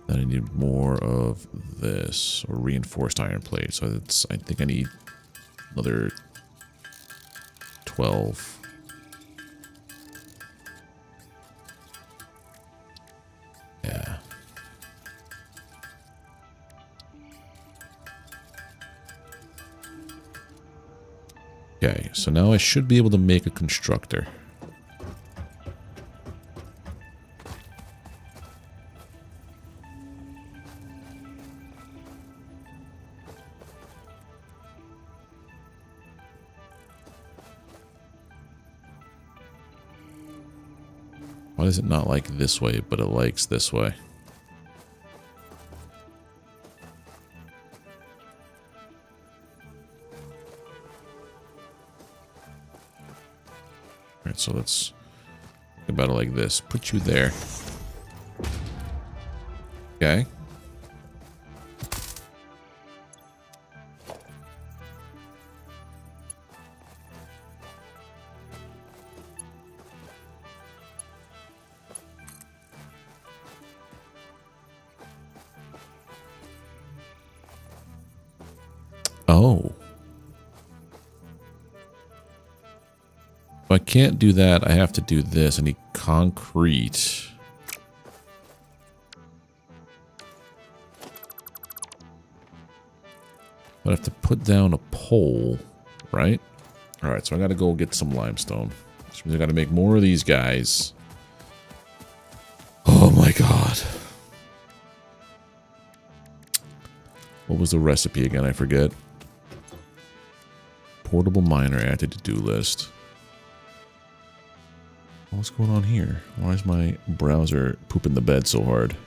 Then I need more of this, or reinforced iron plate. So it's, I think I need another 12. Yeah. Okay, so now I should be able to make a constructor. Why does it not like this way, but it likes this way? Alright, so let's think about it like this. Put you there. Okay. Oh. If I can't do that, I have to do this. I need concrete. I have to put down a pole, right? Alright, so I gotta go get some limestone. Which means I gotta make more of these guys. Oh my god. What was the recipe again? I forget. Portable miner, add to to-do list. What's going on here? Why is my browser pooping the bed so hard?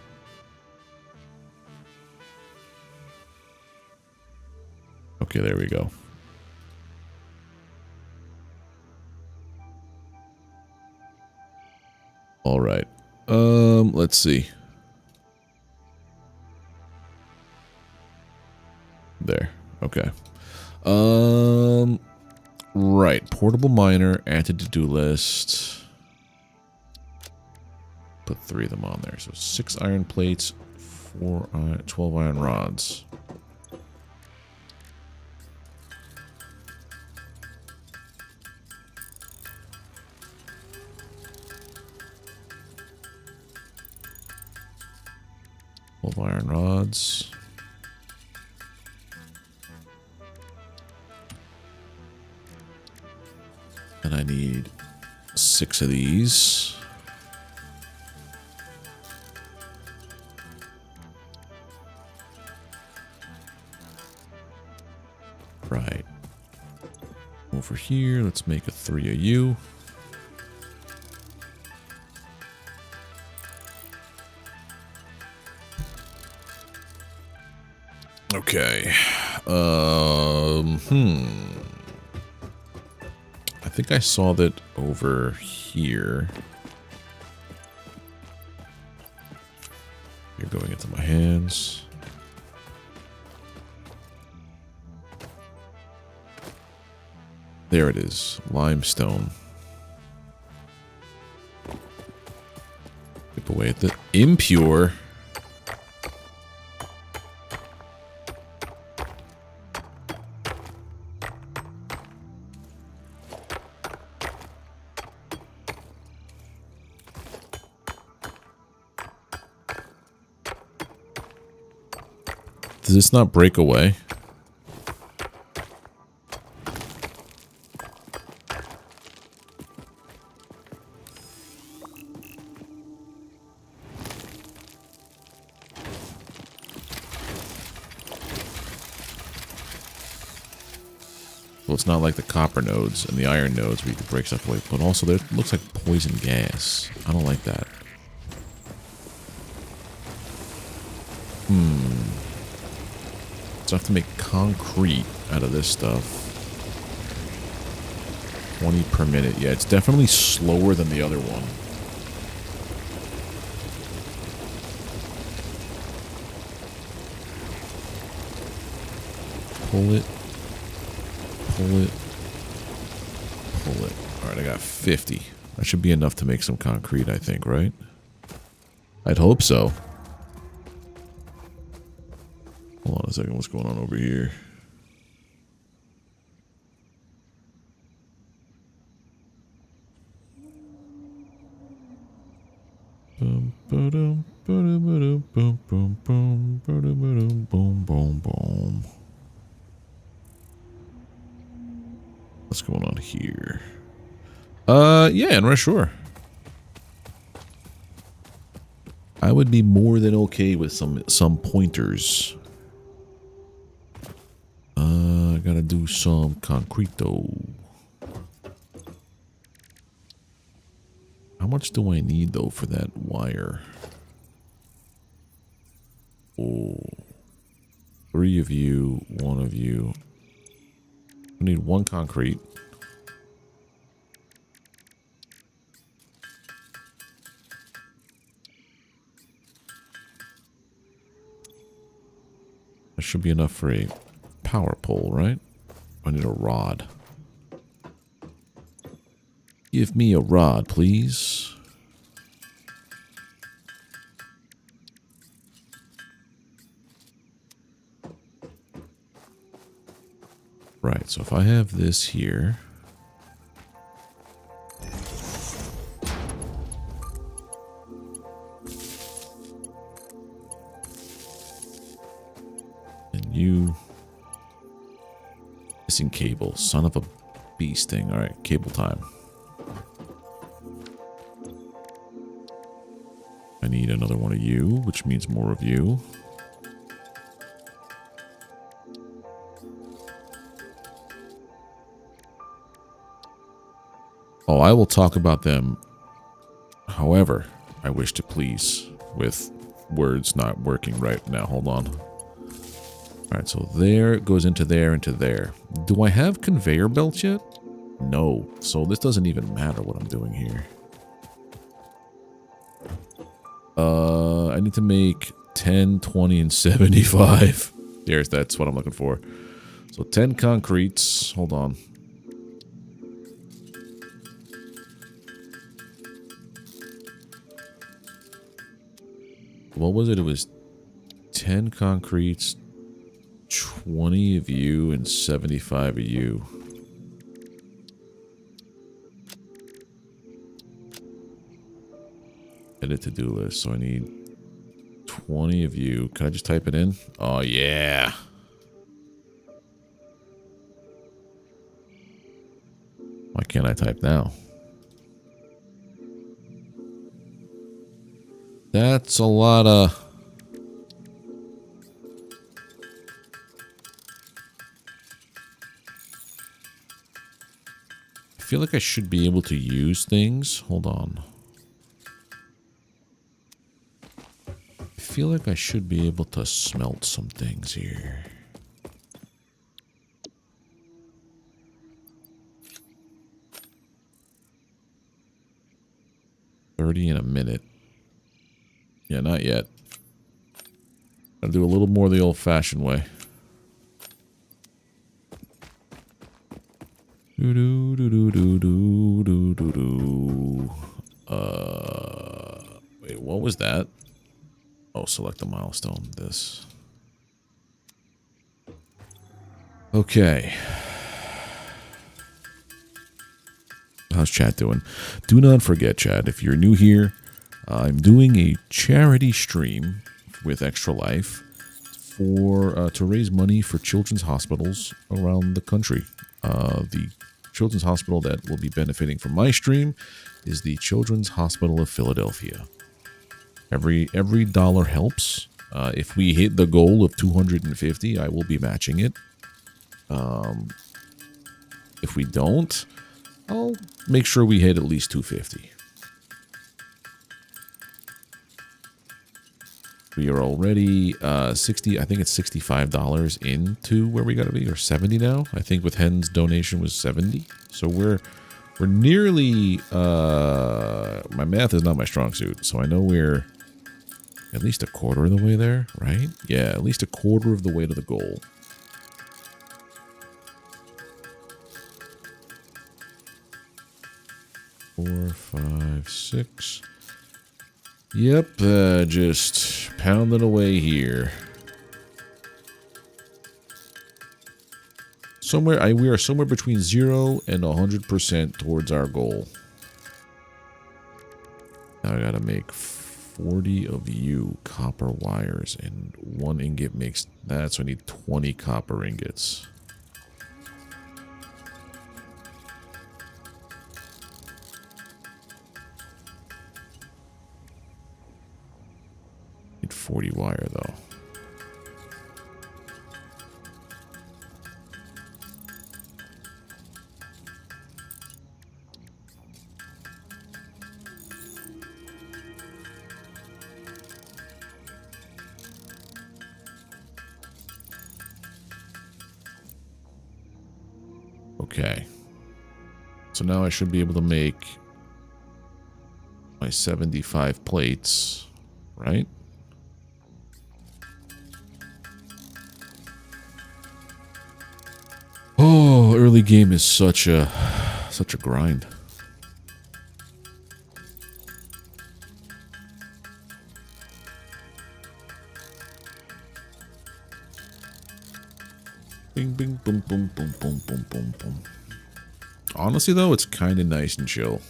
Okay, there we go. All right. Let's see. There. Okay. Right. Portable miner, add to to-do list. Put 3 of them on there. So 6 iron plates, 12 iron rods. Iron rods. And I need 6 of these. Right. Over here, let's make a 3 of you. Okay. I think I saw that over here. You're going into my hands. There it is. Limestone. Chip away at the impure. Does this not break away? Well, it's not like the copper nodes and the iron nodes where you can break stuff away. But also, there looks like poison gas. I don't like that. So I have to make concrete out of this stuff. 20 per minute. Yeah, it's definitely slower than the other one. Pull it. Pull it. Pull it. Alright, I got 50. That should be enough to make some concrete, I think, right? I'd hope so. Hold on a second, what's going on over here? Boom, boom, boom, boom, boom, boom, boom, boom, boom, boom, boom. What's going on here? Yeah, and sure. I would be more than okay with some pointers. I gotta do some concrete though. How much do I need though for that wire? Oh, 3 of you, 1 of you. I need 1 concrete. That should be enough for a power pole, right? I need a rod. Give me a rod, please. Right, so if I have this here. And you. Missing cable. Son of a bee sting. Alright, cable time. I need another one of you, which means more of you. Oh, I will talk about them however I wish to please, with words not working right now. Hold on. Alright, so there goes into there, into there. Do I have conveyor belts yet? No. So this doesn't even matter what I'm doing here. I need to make 10, 20, and 75. That's what I'm looking for. So 10 concretes. Hold on. What was it? It was 10 concretes, 20 of you, and 75 of you. Edit to-do list. So I need 20 of you. Can I just type it in? Oh, yeah. Why can't I type now? That's a lot of... I feel like I should be able to use things. Hold on. I feel like I should be able to smelt some things here. $30 in a minute. Yeah, not yet. Gotta do a little more the old-fashioned way. Wait, what was that? Oh, select the milestone. This. Okay. How's chat doing? Do not forget, chat, if you're new here, I'm doing a charity stream with Extra Life for to raise money for children's hospitals around the country. The children's hospital that will be benefiting from my stream is the Children's Hospital of Philadelphia. Every dollar helps. If we hit the goal of 250, I will be matching it. If we don't, I'll make sure we hit at least 250. We are already 60. I think it's $65 into where we got to be, or 70 now. I think with Hen's donation was 70. So we're nearly. My math is not my strong suit, so I know we're at least a quarter of the way there, right? Yeah, at least a quarter of the way to the goal. Four, 5, 6. Yep, just pounding away here. We are somewhere between 0 and 100% towards our goal. Now I gotta make 40 of you copper wires, and 1 ingot makes that, so I need 20 copper ingots. Need 40 wire though. Okay. So now I should be able to make my 75 plates, right? Oh, early game is such a grind. Bing, bing, boom, boom, boom, boom, boom, boom, boom. Honestly, though, it's kind of nice and chill.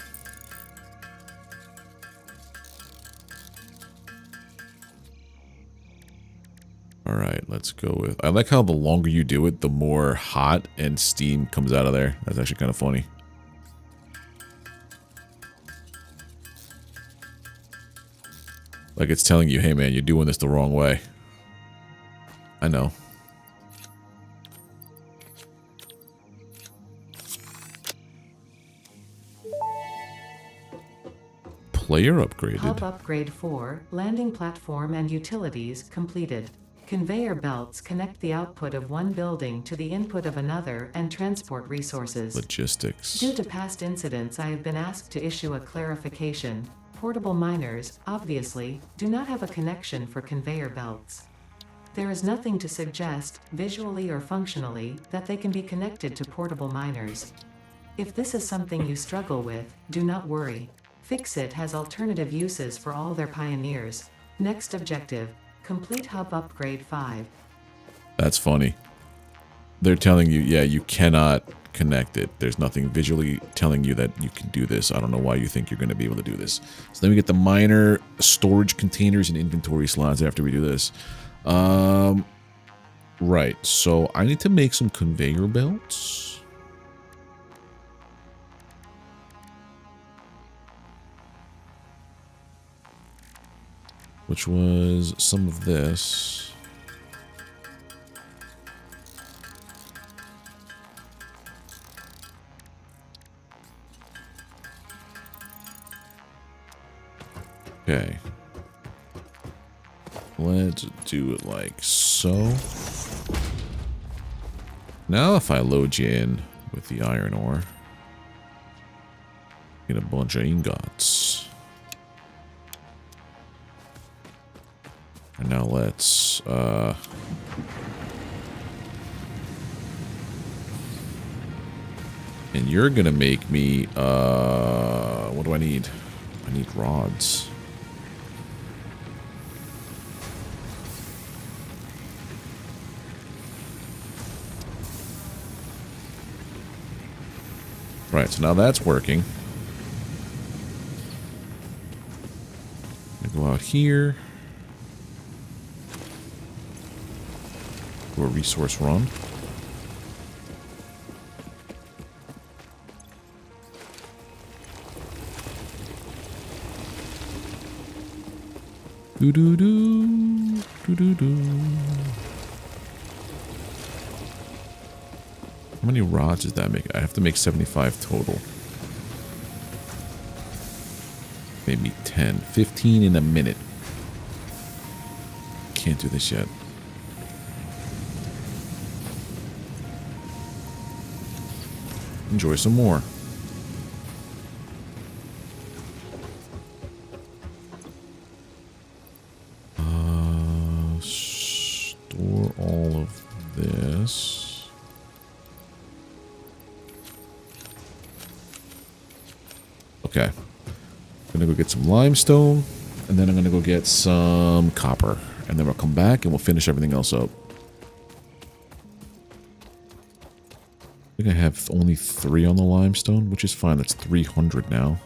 All right, let's go with... I like how the longer you do it, the more hot and steam comes out of there. That's actually kind of funny. Like it's telling you, hey man, you're doing this the wrong way. I know. Player upgraded. Hub upgrade 4, landing platform and utilities completed. Conveyor belts connect the output of one building to the input of another and transport resources. Logistics. Due to past incidents, I have been asked to issue a clarification. Portable miners, obviously, do not have a connection for conveyor belts. There is nothing to suggest, visually or functionally, that they can be connected to portable miners. If this is something you struggle with, do not worry. FICSIT has alternative uses for all their pioneers. Next objective, complete hub upgrade 5. That's funny. They're telling you, yeah, you cannot connect it. There's nothing visually telling you that you can do this. I don't know why you think you're going to be able to do this. So then we get the miner storage containers and inventory slots after we do this. Right. So I need to make some conveyor belts. Which was some of this. Okay. Let's do it like so. Now if I load you in with the iron ore, get a bunch of ingots. And now let's, and you're gonna make me, what do I need? I need rods. Right, so now that's working. Go out here. Do a resource run. Do do do do do do. How many rods does that make? I have to make 75 total. Maybe 10, 15 in a minute. Can't do this yet. Enjoy some more. Store all of this. Okay. I'm gonna go get some limestone, and then I'm gonna go get some copper, and then we'll come back and we'll finish everything else up. I think I have only 3 on the limestone, which is fine. That's 300 now.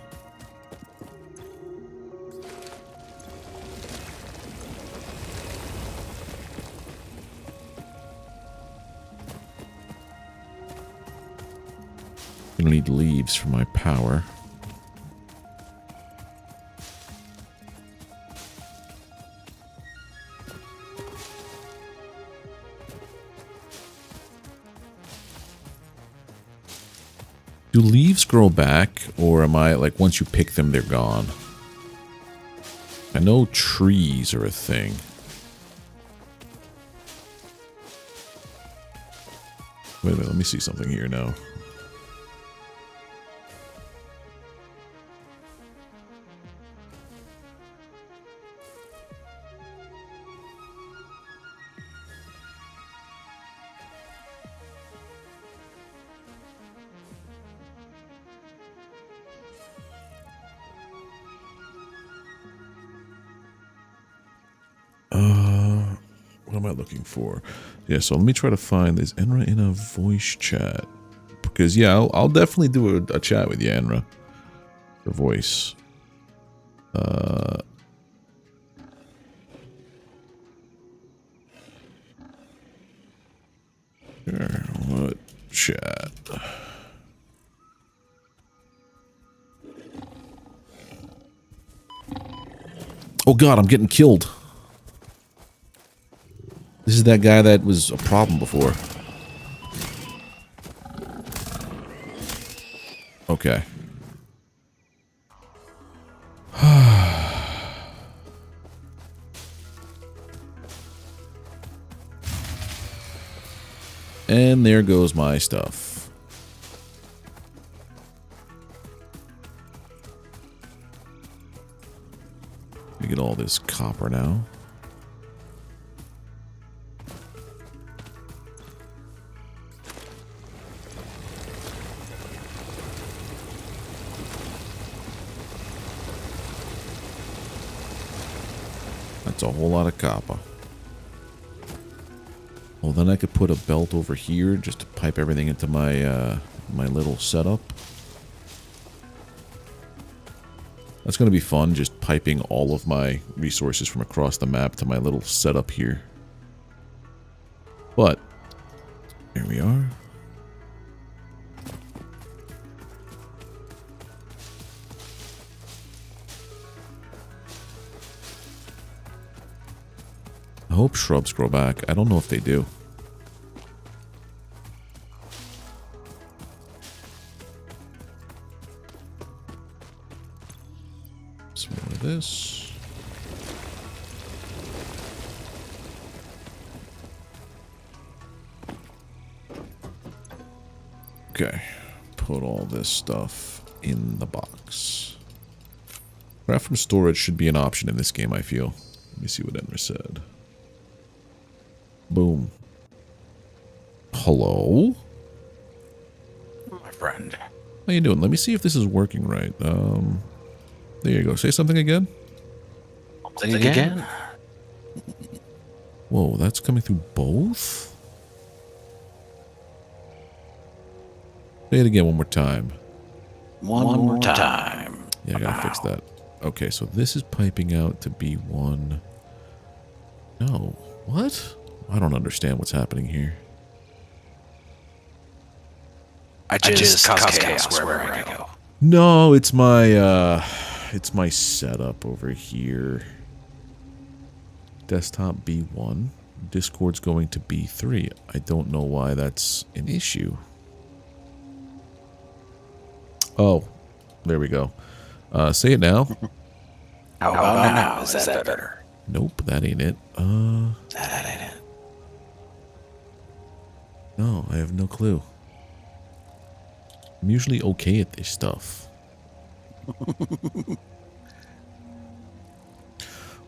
Gonna need leaves for my power. Do leaves grow back, or am I, like, once you pick them, they're gone? I know trees are a thing. Wait a minute, let me see something here now. What am I looking for? Yeah, so let me try to find this Enra in a voice chat. Because, yeah, I'll definitely do a chat with you, Enra. For voice. Sure, what chat? Oh god, I'm getting killed. This is that guy that was a problem before. Okay. And there goes my stuff. Let me get all this copper now. That's a whole lot of copper. Well, then I could put a belt over here just to pipe everything into my my little setup. That's going to be fun, just piping all of my resources from across the map to my little setup here. But, here we are. I hope shrubs grow back. I don't know if they do. Some more of this. Okay. Put all this stuff in the box. Craft from storage should be an option in this game, I feel. Let me see what Enra said. Boom. Hello? My friend. How you doing? Let me see if this is working right. There you go. Say something again. Something again? Whoa, that's coming through both? Say it again one more time. One more time. Yeah, I gotta fix that. Okay, so this is piping out to B1. No. What? I don't understand what's happening here. I just cause chaos wherever I go. No, it's my setup over here. Desktop B1. Discord's going to B3. I don't know why that's an issue. Oh, there we go. Say it now. How about now? Is that better? Nope, that ain't it. That ain't it. No, I have no clue. I'm usually okay at this stuff.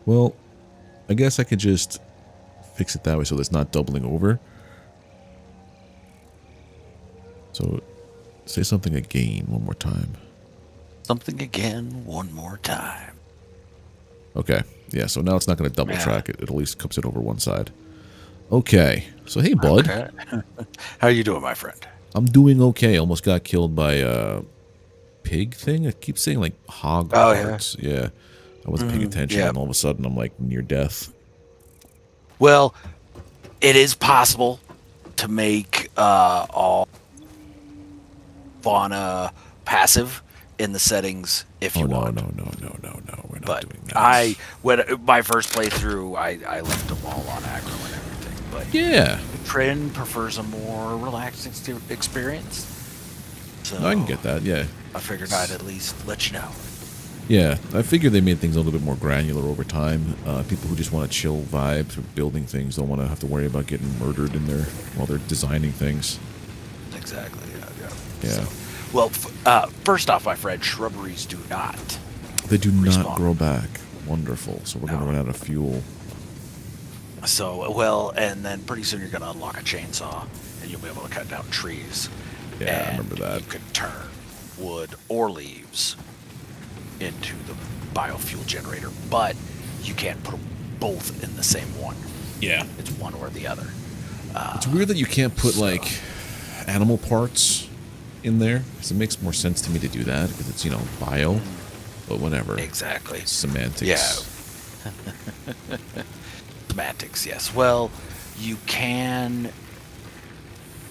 Well, I guess I could just fix it that way so it's not doubling over. So, say something again one more time. Something again one more time. Okay, yeah, so now it's not going to double track it. It at least cups it over one side. Okay, so hey, bud. Okay. How you doing, my friend? I'm doing okay. Almost got killed by a pig thing. I keep saying like hog parts. Yeah. I wasn't paying attention, and all of a sudden I'm like near death. Well, it is possible to make all fauna passive in the settings if you want. No. We're not doing that. When my first playthrough, I left them all on aggro and everything. But Yeah. Trin prefers a more relaxed experience. So No, I can get that, yeah. I figured I'd at least let you know. Yeah, I figured they made things a little bit more granular over time. People who just want to chill vibes or building things don't want to have to worry about getting murdered in there while they're designing things. Exactly, Yeah. So, well, first off, my friend, shrubberies do not. They do not respawn. grow back. Wonderful. So we're going to run out of fuel. So, well, and then pretty soon you're going to unlock a chainsaw, and you'll be able to cut down trees. Yeah, I And remember that. you could turn wood or leaves into the biofuel generator, but you can't put them both in the same one. Yeah. It's one or the other. It's weird that you can't put, like, animal parts in there, because it makes more sense to me to do that, because it's, bio, but whatever. Exactly. Semantics. Yeah. Semantics, yes. Well, you can,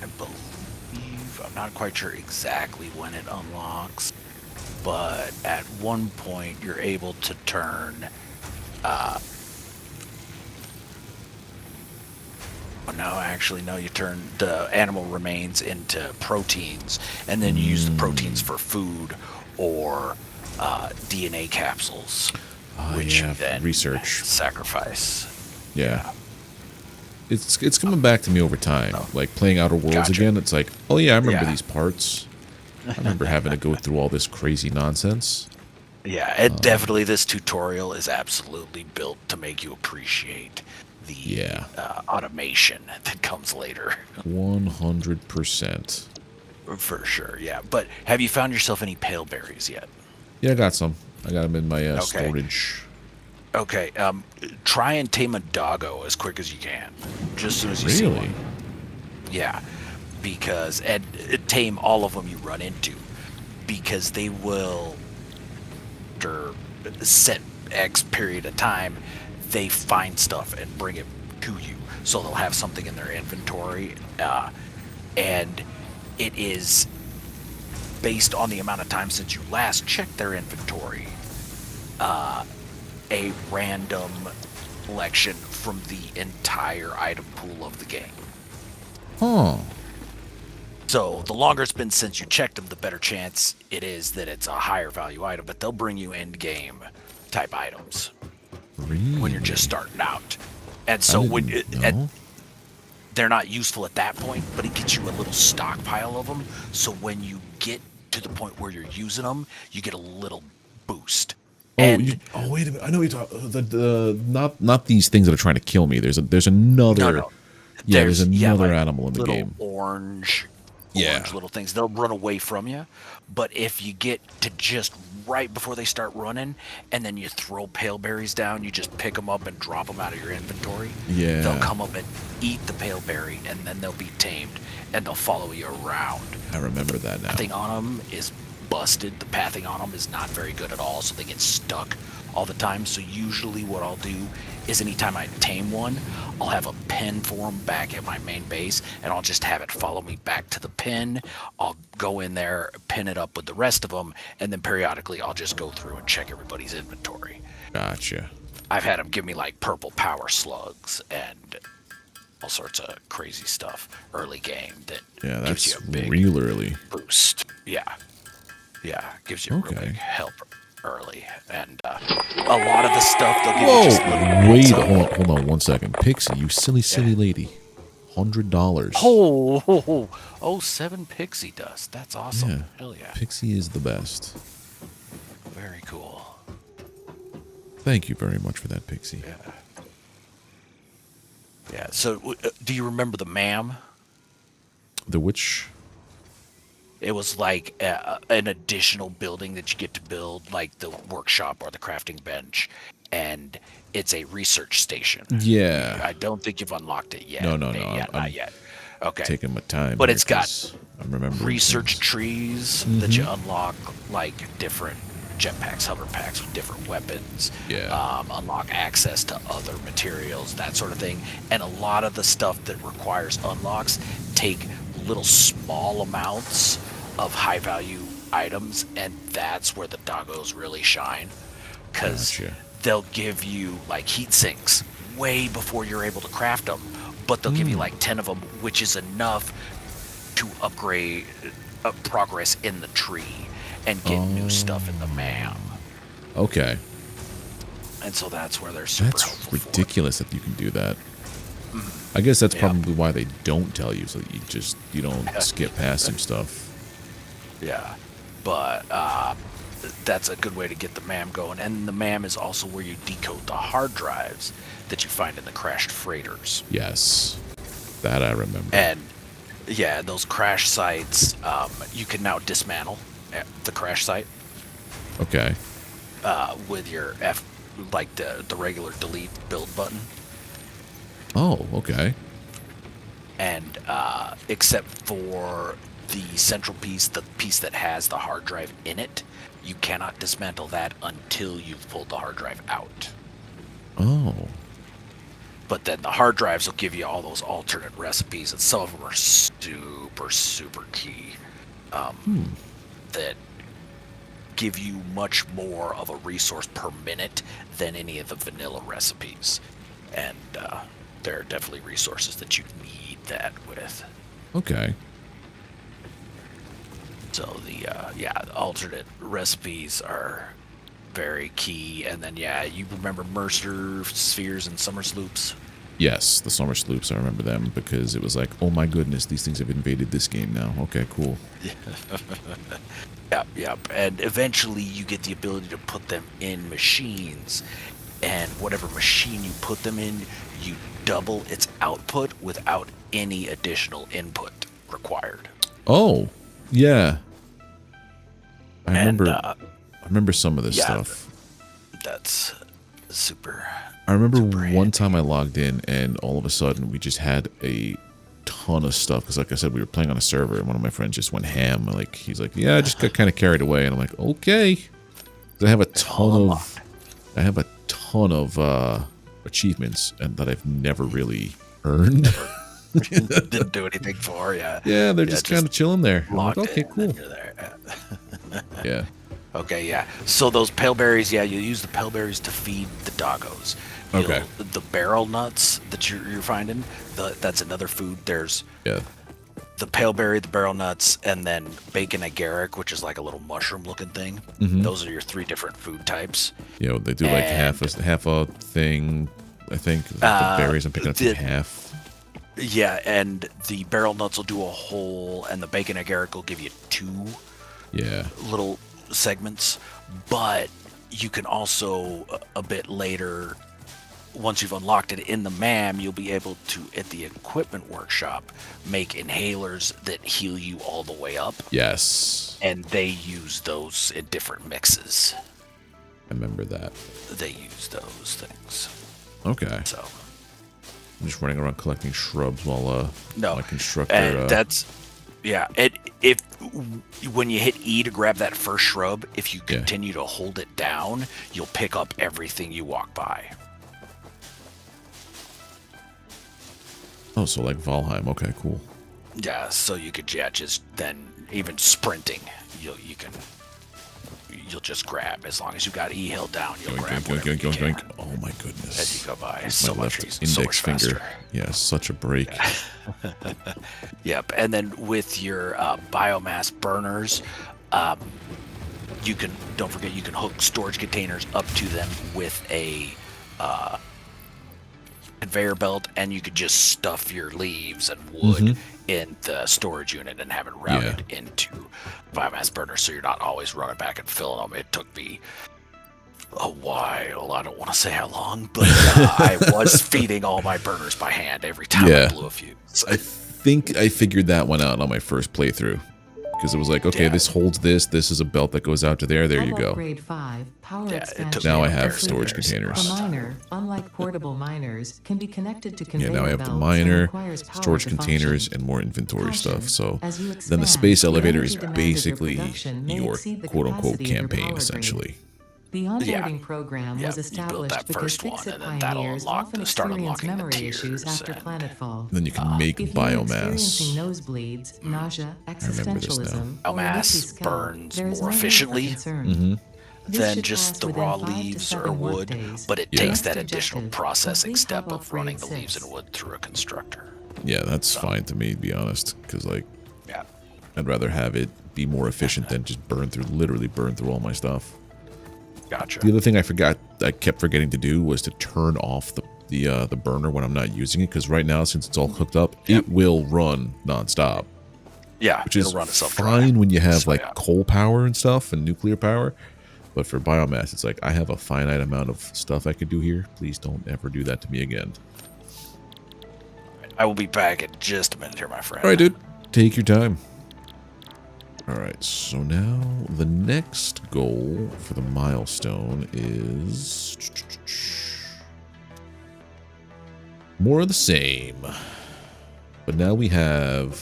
I believe, I'm not quite sure exactly when it unlocks, but at one point you're able to turn, you turn the animal remains into proteins, and then you use the proteins for food or DNA capsules, which you then research. sacrifice. Yeah. It's coming back to me over time. Like playing Outer Worlds Gotcha. again, it's like, oh yeah, I remember Yeah. these parts. I remember having to go through all this crazy nonsense. Yeah, and definitely this tutorial is absolutely built to make you appreciate the automation that comes later. 100%. For sure, yeah. But have you found yourself any pale berries yet? Yeah, I got some. I got them in my storage. Okay, try and tame a doggo as quick as you can. Just as soon as you see one. Yeah, because, and tame all of them you run into, because they will, after a set X period of time, they find stuff and bring it to you. So they'll have something in their inventory, and it is based on the amount of time since you last checked their inventory, a random selection from the entire item pool of the game. Huh. So the longer it's been since you checked them, the better chance it is that it's a higher value item, but they'll bring you end game type items when you're just starting out. And so they're not useful at that point, but it gets you a little stockpile of them. So when you get to the point where you're using them, you get a little boost. Wait a minute! I know you're talking. Not these things that are trying to kill me. There's another. No. Yeah, there's another like animal in the game. Orange little things. They'll run away from you. But if you get to just right before they start running, and then you throw pale berries down, you just pick them up and drop them out of your inventory. Yeah. They'll come up and eat the pale berry, and then they'll be tamed, and they'll follow you around. I remember that now. The thing on them is busted. The pathing on them is not very good at all, so they get stuck all the time. So usually what I'll do is anytime I tame one, I'll have a pen for them back at my main base, and I'll just have it follow me back to the pen. I'll go in there, pin it up with the rest of them, and then periodically I'll just go through and check everybody's inventory. Gotcha. I've had them give me like purple power slugs and all sorts of crazy stuff early game that gives you a big real early boost. Yeah, gives you a real big help early, and a lot of the stuff they'll give you just little wait, hold on 1 second. Pixie, you silly lady. $100. Oh, 7 pixie dust. That's awesome. Yeah. Hell yeah. Pixie is the best. Very cool. Thank you very much for that, Pixie. Yeah. So, do you remember the ma'am? The which? It was like an additional building that you get to build, like the workshop or the crafting bench, and it's a research station. Yeah. I don't think you've unlocked it yet. No. Not yet. Okay. Taking my time. But it's got research trees that you unlock, like different jetpacks, hover packs with different weapons. Yeah. Unlock access to other materials, that sort of thing. And a lot of the stuff that requires unlocks take little small amounts of high value items, and that's where the doggos really shine, because they'll give you like heat sinks way before you're able to craft them, but they'll give you like 10 of them, which is enough to upgrade progress in the tree and get new stuff in the ma'am. Okay. And so that's where they're super helpful. That's ridiculous that you can do that. I guess that's probably why they don't tell you, so that you don't skip past some stuff. Yeah, but that's a good way to get the MAM going. And the MAM is also where you decode the hard drives that you find in the crashed freighters. Yes, that I remember. And yeah, those crash sites, you can now dismantle the crash site. Okay. With your like the regular delete build button. Oh, okay. And except for the central piece, the piece that has the hard drive in it, you cannot dismantle that until you've pulled the hard drive out. Oh. But then the hard drives will give you all those alternate recipes, and some of them are super key. That give you much more of a resource per minute than any of the vanilla recipes. And there are definitely resources that you need that with. Okay. So the alternate recipes are very key. And then you remember Mercer spheres and summer sloops? Yes, the summer sloops, I remember them because it was like, oh my goodness, these things have invaded this game now. Okay, cool. Yep. And eventually you get the ability to put them in machines, and whatever machine you put them in, you double its output without any additional input required. Oh, yeah. I remember some of this stuff. That's super. I remember one time I logged in and all of a sudden we just had a ton of stuff. Because like I said, we were playing on a server and one of my friends just went ham. Like he's like, yeah, I just got kind of carried away. And I'm like, okay. I have a ton of achievements and that I've never really earned. Didn't do anything for, Yeah, they're just kind of chilling there. I'm like, okay, cool. You're there. Yeah. Okay, yeah. So those pale berries, you use the pale berries to feed the doggos. Okay. The barrel nuts that you're finding, that's another food. There's the pale berry, the barrel nuts, and then bacon agaric, which is like a little mushroom-looking thing. Mm-hmm. Those are your 3 different food types. Yeah, they do like half a thing, I think. The berries I'm picking up half. Yeah, and the barrel nuts will do a whole, and the bacon agaric will give you 2 little segments. But you can also, a bit later, once you've unlocked it in the MAM, you'll be able to, at the equipment workshop, make inhalers that heal you all the way up. Yes. And they use those in different mixes. I remember that. They use those things. Okay. So I'm just running around collecting shrubs while I construct and their, that's and if when you hit E to grab that first shrub, if you continue to hold it down, you'll pick up everything you walk by. Oh, so like Valheim. Okay, cool. Yeah, so you could just then even sprinting, you'll just grab as long as you got E held down. You'll grab whatever you can. Oh my goodness! As you go by, It's so my much left easier, so index much finger. faster. Yeah, such a break. Yep, and then with your biomass burners, don't forget you can hook storage containers up to them with a conveyor belt, and you could just stuff your leaves and wood in the storage unit and have it routed into biomass burners, so you're not always running back and filling them. It took me a while. I don't want to say how long, but I was feeding all my burners by hand every time I blew a fuse. I think I figured that one out on my first playthrough. Because it was like, okay, this holds this. This is a belt that goes out to there. There you go. Grade 5, power expansion. Now I have for storage fleeters. containers. A miner, unlike portable miners, can be connected to conveyor Yeah, now I have the belts and miner, requires power storage to containers, function. and more inventory Caution, stuff. So as you then the expand, space the elevator is energy demand of your basically production may your exceed the quote-unquote capacity of your campaign, power grid. essentially. The onboarding program was you build established that because first one, FICSIT and then that'll pioneers unlock often start experience unlocking the memory tiers issues after and- planetfall. Then you can make If you're experiencing biomass. nosebleeds, nausea, remember this now. existentialism, or Biomass leaky scalp, burns there is more no need for efficiently concern. This than should just pass the within raw 5 to leaves 7 or wood, workdays. but it Yeah. takes that Next additional objective, processing complete step top of running upgrade the leaves 6. and wood through a constructor. Yeah, that's fine to me, to be honest. Because, like, Yeah. I'd rather have it be more efficient than just literally burn through all my stuff. Gotcha. The other thing I kept forgetting to do was to turn off the burner when I'm not using it. Because right now, since it's all hooked up, it will run nonstop. Yeah, Which it'll is run itself fine dry. when you have So, like yeah. coal power and stuff and nuclear power. But for biomass, it's like I have a finite amount of stuff I could do here. Please don't ever do that to me again. I will be back in just a minute here, my friend. All right, dude. Take your time. All right, so now the next goal for the milestone is more of the same. But now we have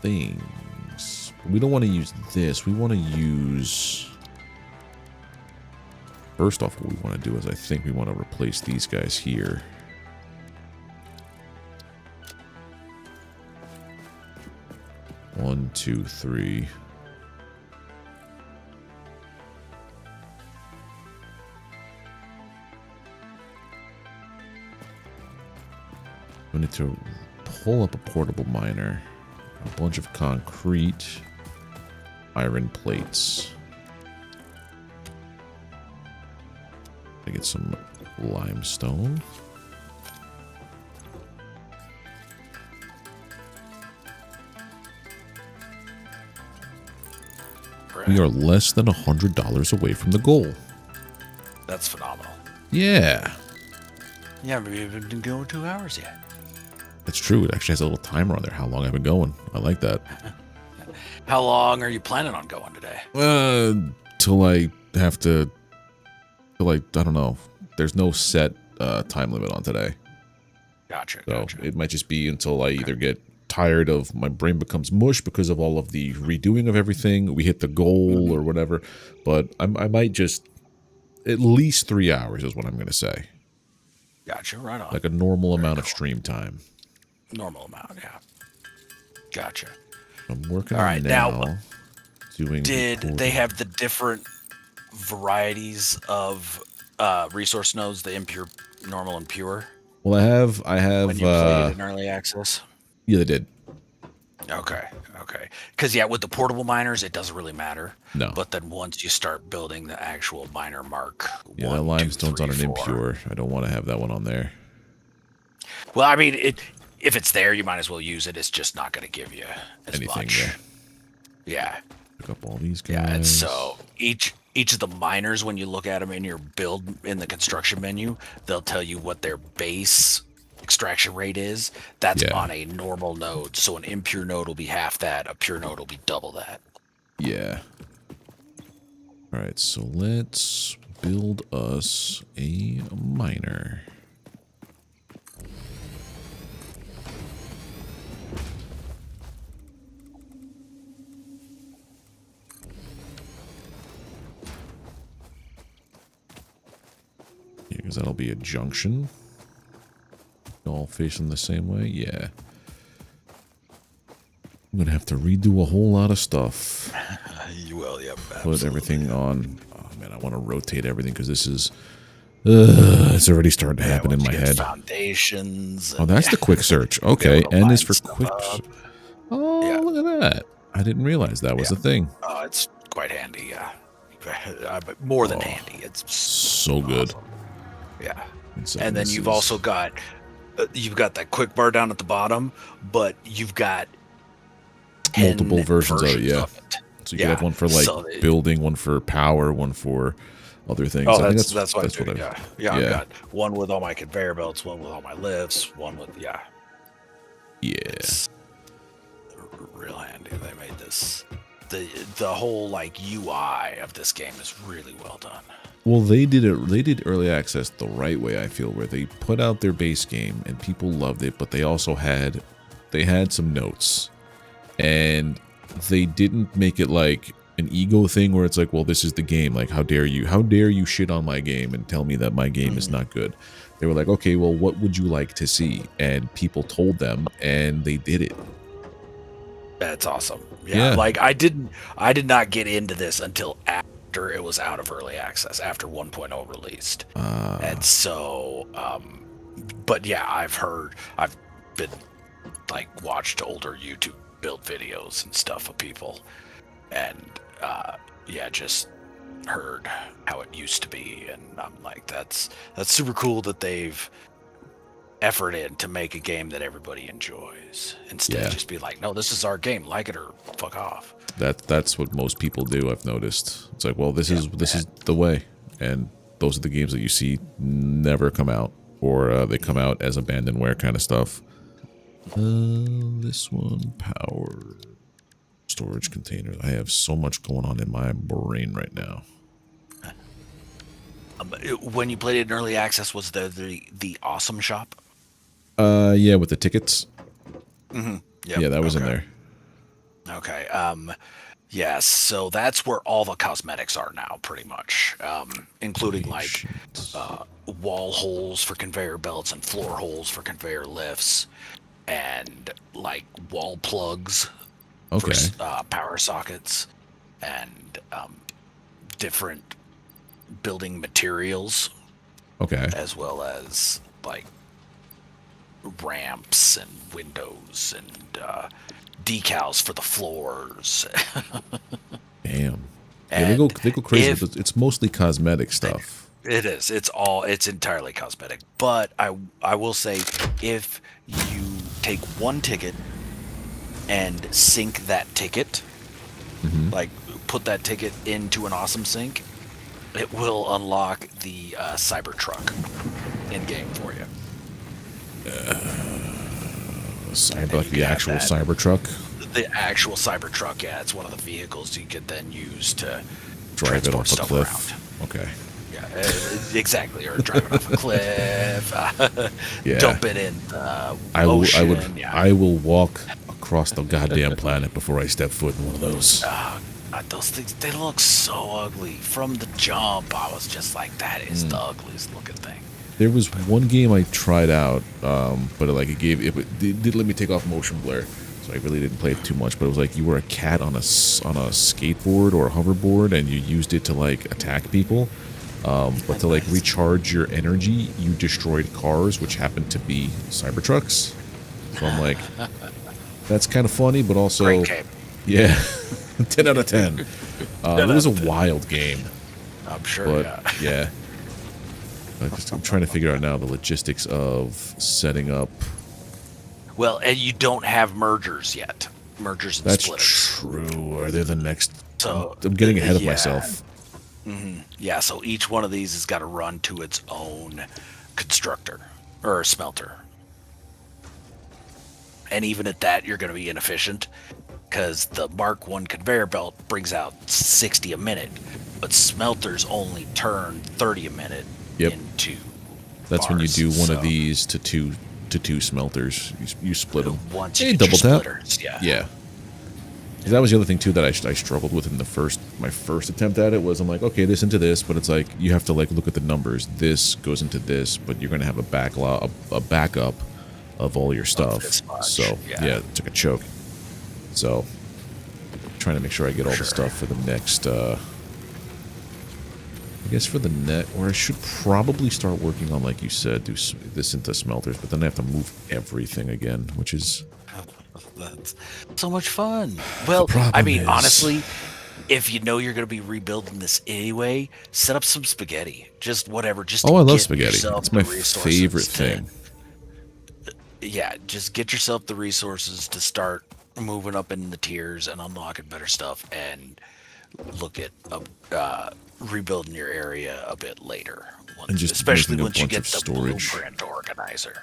things. We don't want to use this. We want to use... First off, what we want to do is I think we want to replace these guys here. One, two, three. We need to pull up a portable miner, a bunch of concrete, iron plates. I get some limestone. We are less than $100 away from the goal. That's phenomenal. Yeah, Yeah, maybe we've been going 2 hours yet. that's true. It actually has a little timer on there. How long I've been going. I like that. How long are you planning on going today? Till I have to. Till I don't know. There's no set time limit on today. Gotcha. So Gotcha. it might just be until I either get tired of my brain becomes mush because of all of the redoing of everything. We hit the goal or whatever. But I might just at least 3 hours is what I'm going to say. Gotcha. Right on. Like a normal amount of stream time. Normal amount. Yeah. Gotcha. I'm working All on right, now. now, Doing. Did they have the different varieties of resource nodes, the impure, normal, and pure? Well, I have. When you played it in early access? Yeah, they did. Okay. Because, yeah, with the portable miners, it doesn't really matter. No. But then once you start building the actual miner mark, Yeah, 1, that 2, limestone's 3, on an 4. impure. I don't want to have that one on there. Well, I mean, if it's there, you might as well use it. It's just not going to give you as Anything, much. yeah. Yeah. Pick up all these guys. Yeah, and so each of the miners, when you look at them in your build in the construction menu, they'll tell you what their base extraction rate is. That's on a normal node. So an impure node will be half that. A pure node will be double that. Yeah. All right, so let's build us a miner. because that'll be a junction. All facing the same way? Yeah. I'm gonna have to redo a whole lot of stuff. You will, yep. Put everything on. Oh man, I want to rotate everything because this is. It's already starting to happen in my head. Foundations. Oh, that's the quick search. Okay, N is for quick. Oh, look at that! I didn't realize that was a thing. Oh, it's quite handy. Yeah, more than handy. It's so good. Awesome. Yeah, and then you've also got that quick bar down at the bottom, but you've got multiple versions of it. Yeah. So you can have one for like building, one for power, one for other things. Oh, I that's what I've got one with all my conveyor belts, one with all my lifts, one with It's real handy. They made this. The whole like UI of this game is really well done. Well, they did early access the right way, I feel, where they put out their base game and people loved it, but they also had some notes. And they didn't make it like an ego thing where it's like, well, this is the game. Like, how dare you shit on my game and tell me that my game is not good. They were like, okay, well, what would you like to see? And people told them, and they did it. That's awesome. Yeah. Like I did not get into this until after it was out of early access, after 1.0 released. And so, but yeah, I've been like watched older YouTube build videos and stuff of people, and just heard how it used to be, and I'm like, that's super cool that they've effort in to make a game that everybody enjoys instead of just be like, no, this is our game, like it or fuck off. That's what most people do. I've noticed. It's like, well, this is the way, and those are the games that you see never come out, or they come out as abandonware kind of stuff. This one, power storage container. I have so much going on in my brain right now. When you played it in early access, was the awesome shop? Yeah, with the tickets. Mm-hmm. Yep. Yeah, that was in there. Okay. Yes. So that's where all the cosmetics are now, pretty much, including wall holes for conveyor belts and floor holes for conveyor lifts, and like wall plugs for power sockets, and different building materials. Okay. As well as like ramps and windows and decals for the floors. Damn. Yeah, they go crazy. It's mostly cosmetic stuff. It is. It's entirely cosmetic. But I will say, if you take one ticket and sync that ticket, like put that ticket into an awesome sync, it will unlock the Cybertruck in game for you. Like the actual Cybertruck? The actual Cybertruck, yeah. It's one of the vehicles you could then use to drive it off a cliff. Around. Okay. Yeah, exactly. Or drive it off a cliff. Dump it in the ocean. I will walk across the goddamn planet before I step foot in one of those. Those things, they look so ugly. From the jump, I was just like, that is the ugliest looking thing. There was one game I tried out, but it did let me take off motion blur, so I really didn't play it too much. But it was like you were a cat on a skateboard or a hoverboard, and you used it to like attack people. But to like recharge your energy, you destroyed cars, which happened to be Cybertrucks. So I'm like, that's kind of funny, but also, great game. Yeah, 10 out of 10. It was a wild game. I'm sure. But yeah. I'm trying to figure out now the logistics of setting up. Well, and you don't have mergers yet. Mergers and splitters. That's true. Are they the next? So I'm getting ahead of myself. Mm-hmm. Yeah, so each one of these has got to run to its own constructor or smelter. And even at that, you're going to be inefficient because the Mark 1 conveyor belt brings out 60 a minute, but smelters only turn 30 a minute. Yep. Into that's bars, when you do one of these to two smelters. You split them. Once you double tap. Yeah. 'Cause that was the other thing too that I struggled with in my first attempt at it was I'm like, okay, this into this, but it's like you have to like look at the numbers. This goes into this, but you're gonna have a backup of all your stuff. So yeah, it took a choke. So trying to make sure I get all the stuff for the next. I guess for the net, or I should probably start working on, like you said, do this into smelters, but then I have to move everything again, which is. That's so much fun. Well, I mean, honestly, if you know you're going to be rebuilding this anyway, set up some spaghetti. Just whatever. Just I love spaghetti. It's my favorite thing. Yeah, just get yourself the resources to start moving up in the tiers and unlocking better stuff, and look at rebuilding your area a bit later. Especially once you get the blueprint organizer.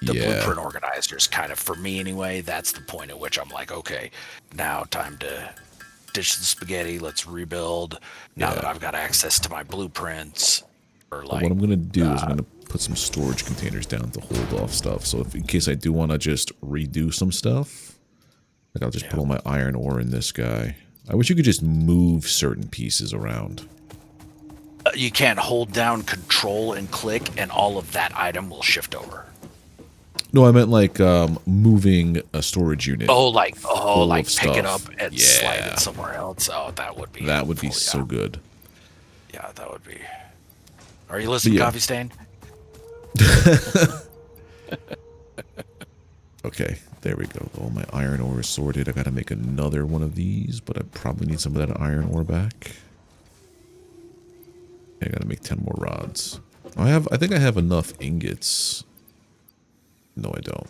The blueprint organizer is kind of, for me anyway, that's the point at which I'm like, okay, now time to dish the spaghetti. Let's rebuild. Now that I've got access to my blueprints. Or like, what I'm going to do is I'm going to put some storage containers down to hold off stuff. So if in case I do want to just redo some stuff, like I'll just put all my iron ore in this guy. I wish you could just move certain pieces around. You can't hold down control and click, and all of that item will shift over. No, I meant like moving a storage unit. Like pick it up and slide it somewhere else. Oh, that would be so good. Yeah, that would be. Are you listening, Coffee Stain? Okay, there we go. All my iron ore is sorted. I gotta make another one of these, but I probably need some of that iron ore back. I gotta make 10 more rods. I think I have enough ingots. No, I don't.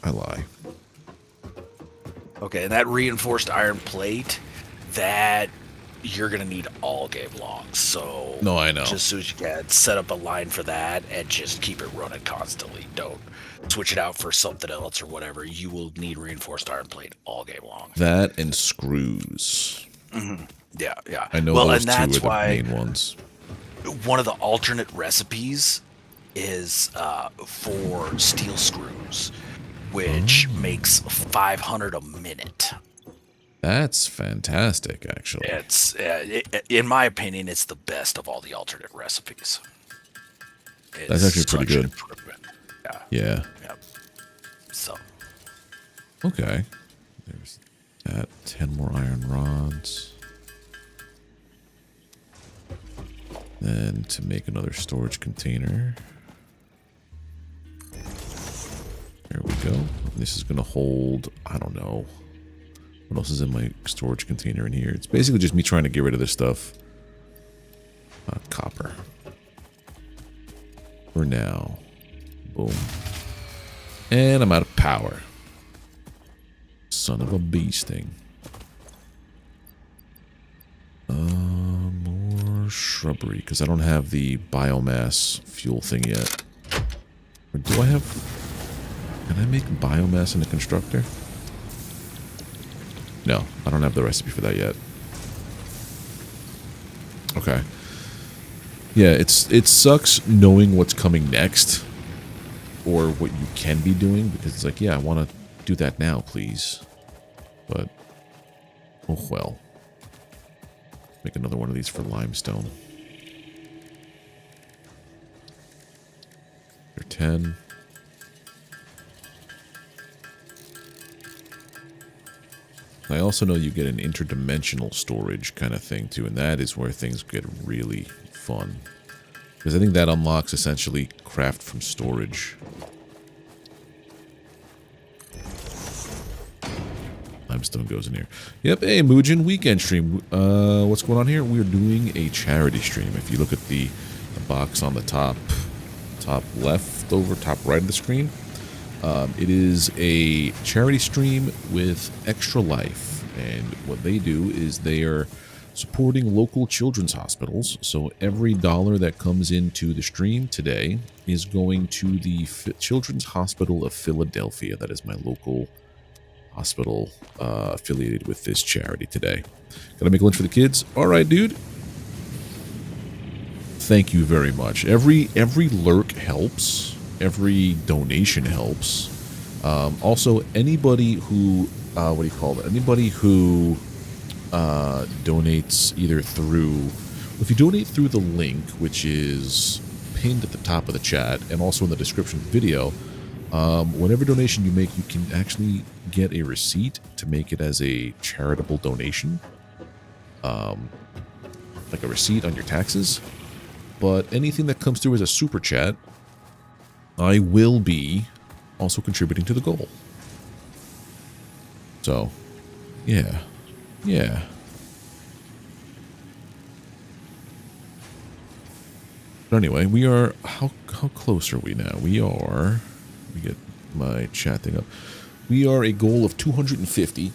I lie. Okay, and that reinforced iron plate, that you're going to need all game long. So, no, I know. Just as soon as you can, set up a line for that and just keep it running constantly. Don't switch it out for something else or whatever. You will need reinforced iron plate all game long. That and screws. Mm-hmm. Yeah. I know those two are the main ones. One of the alternate recipes is for steel screws, which makes 500 a minute. That's fantastic, actually. It's in my opinion, it's the best of all the alternate recipes. That's actually pretty good. Yeah. So. Okay. There's that. 10 more iron rods. Then to make another storage container. There we go. This is going to hold, I don't know. What else is in my storage container in here? It's basically just me trying to get rid of this stuff. Copper. For now. Boom. And I'm out of power. Son of a bee sting. More shrubbery, because I don't have the biomass fuel thing yet. Or do I have... Can I make biomass in a constructor? No, I don't have the recipe for that yet. Okay. Yeah, it sucks knowing what's coming next. Or what you can be doing, because it's like, yeah, I want to do that now, please. But, oh well. Make another one of these for limestone. They're 10. I also know you get an interdimensional storage kind of thing too, and that is where things get really fun. Because I think that unlocks essentially craft from storage. Limestone goes in here. Yep, hey, Muujin, weekend stream. What's going on here? We're doing a charity stream. If you look at the box on the top left over, top right of the screen, it is a charity stream with Extra Life. And what they do is they are supporting local children's hospitals. So every dollar that comes into the stream today is going to the Children's Hospital of Philadelphia. That is my local hospital affiliated with this charity today. Gotta make lunch for the kids. All right, dude. Thank you very much. Every lurk helps. Every donation helps. Also, anybody who what do you call it? Anybody who donates either through, if you donate through the link, which is pinned at the top of the chat and also in the description of the video, whatever donation you make, you can actually get a receipt to make it as a charitable donation, like a receipt on your taxes. But anything that comes through as a super chat, I will be also contributing to the goal. So, yeah. Yeah. But anyway, we are, how close are we now? We are, let me get my chat thing up. We are a goal of 250.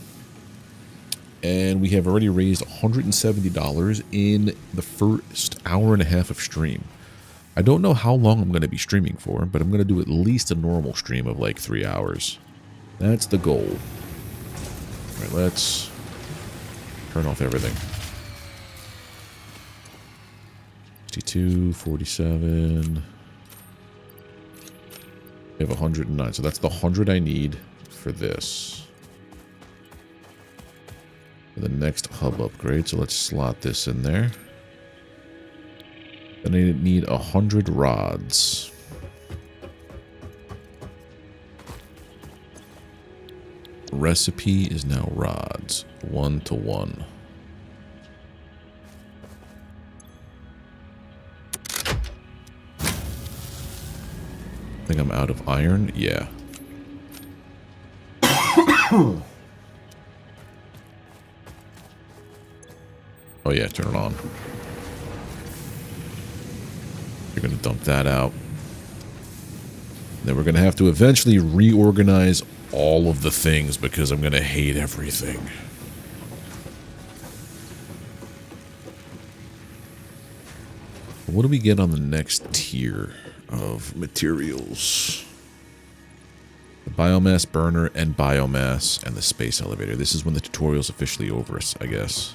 And we have already raised $170 in the first hour and a half of stream. I don't know how long I'm going to be streaming for, but I'm going to do at least a normal stream of like 3 hours. That's the goal. All right, let's turn off everything. 62, 47. We have 109, so that's the 100 I need for this. The next hub upgrade, so let's slot this in there. Then I need 100 rods. Recipe is now rods, 1 to 1. I think I'm out of iron. Yeah. Oh yeah, turn it on. You're going to dump that out. Then we're going to have to eventually reorganize all of the things because I'm going to hate everything. What do we get on the next tier of materials? The biomass burner and biomass and the space elevator. This is when the tutorial's officially over, I guess.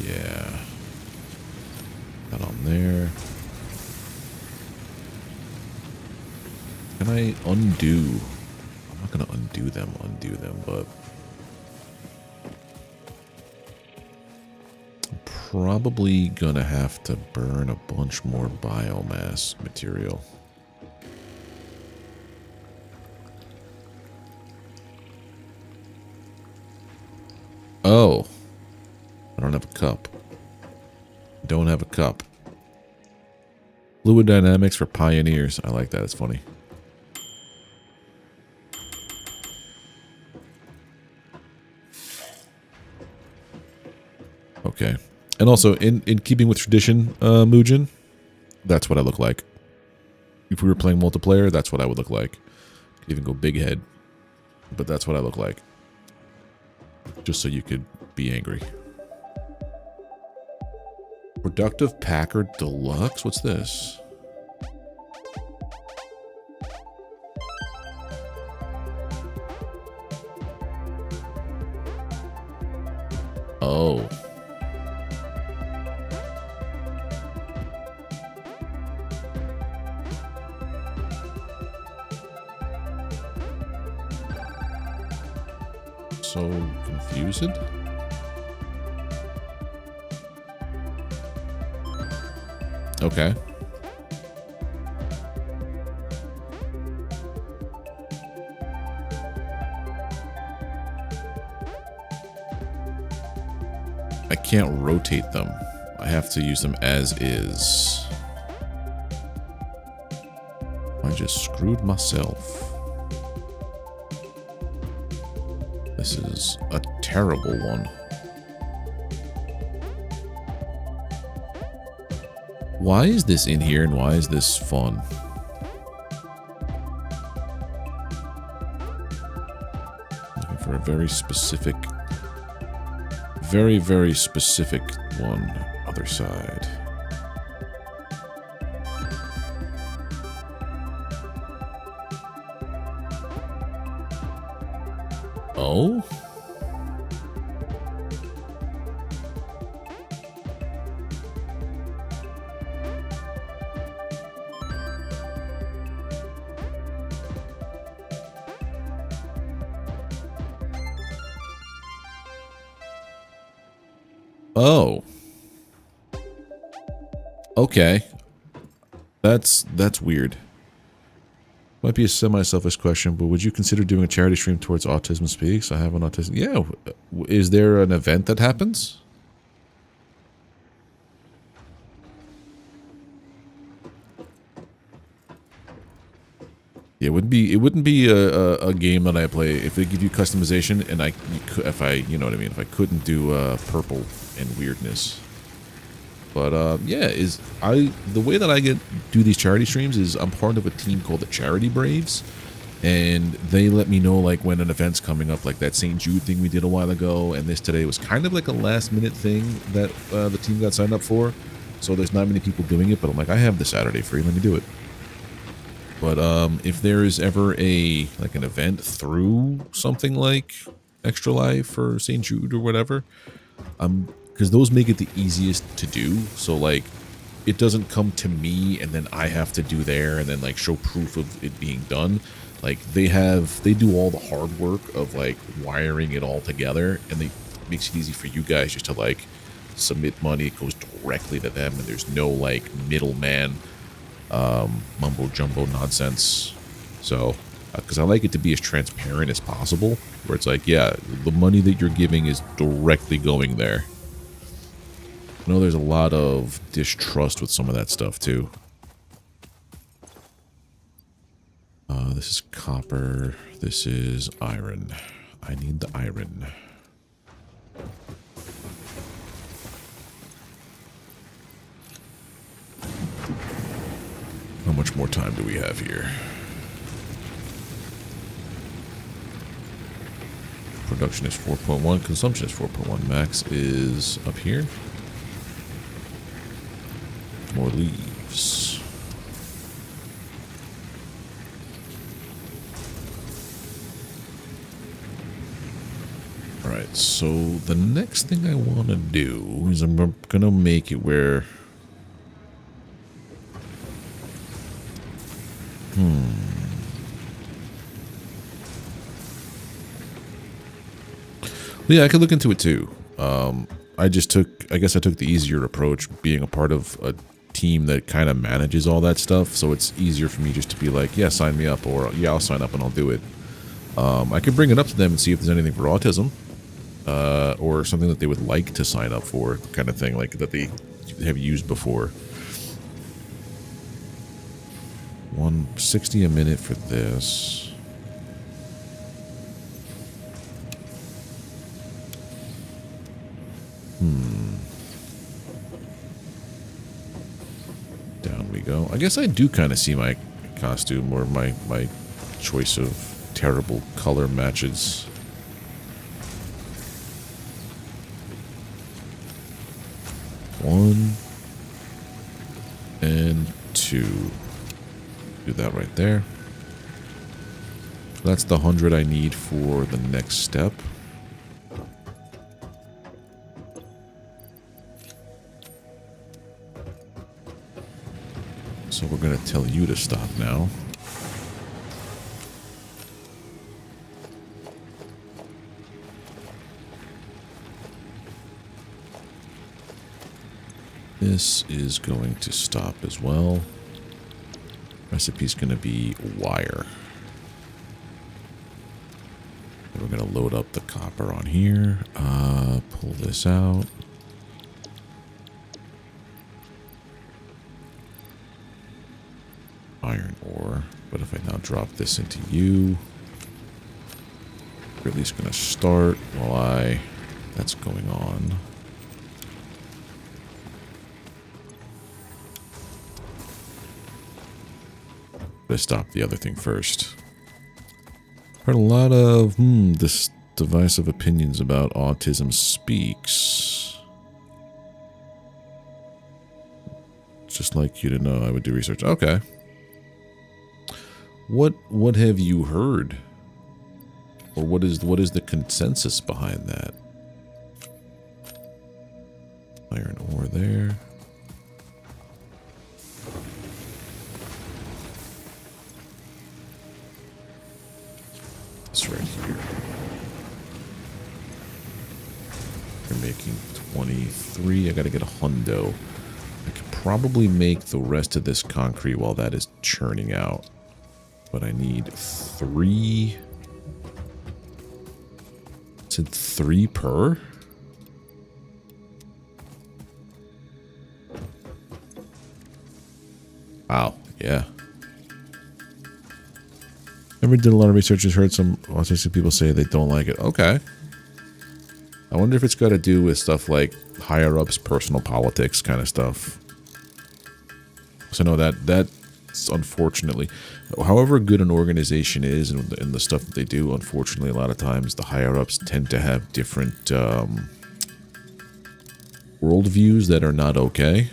Yeah. That on there. Can I undo? I'm not going to undo them, but I'm probably going to have to burn a bunch more biomass material. Oh. I don't have a cup. Don't have a cup. Fluid dynamics for pioneers. I like that. It's funny. Okay. And also, in keeping with tradition, Muujin, that's what I look like. If we were playing multiplayer, that's what I would look like. Could even go big head. But that's what I look like. Just so you could be angry. Productive Packard Deluxe? What's this? Oh. So confused? Okay. I can't rotate them. I have to use them as is. I just screwed myself. This is a terrible one. Why is this in here and why is this fun? Looking for a very specific, very specific one. Other side. Oh? Oh. Okay. That's weird. Might be a semi-selfish question, but would you consider doing a charity stream towards Autism Speaks? I have an autism. Yeah. Is there an event that happens? Yeah, it wouldn't be a game that I play if they give you customization and you know what I mean, if I couldn't do purple and weirdness. But yeah, the way that I do these charity streams is I'm part of a team called the Charity Braves, and they let me know like when an event's coming up, like that St. Jude thing we did a while ago, and this today was kind of like a last minute thing that the team got signed up for. So there's not many people doing it, but I'm like, I have the Saturday free, let me do it. But if there is ever an event through something like Extra Life or St. Jude or whatever, because those make it the easiest to do. So like, it doesn't come to me and then I have to do there and then like show proof of it being done. Like they do all the hard work of like wiring it all together, and it makes it easy for you guys just to like submit money. It goes directly to them, and there's no like middleman mumbo jumbo nonsense. So because I like it to be as transparent as possible, where it's like, yeah, the money that you're giving is directly going there. I know there's a lot of distrust with some of that stuff too. This is copper. This is iron. I need the iron. How much more time do we have here? Production is 4.1. Consumption is 4.1. Max is up here. More leaves. Alright, so the next thing I want to do is I'm going to make it where... Yeah, I could look into it too. I guess I took the easier approach, being a part of a team that kind of manages all that stuff, so it's easier for me just to be like, yeah, sign me up, or yeah, I'll sign up and I'll do it. I could bring it up to them and see if there's anything for autism, or something that they would like to sign up for, kind of thing, like that they have used before. $160 a minute for this. Down we go. I guess I do kind of see my costume, or my choice of terrible color matches. One and two. Do that right there. That's the 100 I need for the next step. So we're going to tell you to stop now. This is going to stop as well. Recipe's going to be wire. And we're going to load up the copper on here. Pull this out. Iron ore. But if I now drop this into you, we're at least going to start while that's going on. But I stopped the other thing first. Heard a lot of this divisive opinions about Autism Speaks. Just like you to know, I would do research. Okay. What have you heard? Or what is the consensus behind that? Iron ore there. This right here. making 23. I got to get a hundo. I could probably make the rest of this concrete while that is churning out. But I need 3. Is it 3 per? Wow, yeah. Never did a lot of research. Just heard some autistic people say they don't like it. Okay. I wonder if it's got to do with stuff like higher ups, personal politics kind of stuff. So no, that's unfortunately, however good an organization is and the stuff that they do, unfortunately, a lot of times the higher ups tend to have different worldviews that are not okay.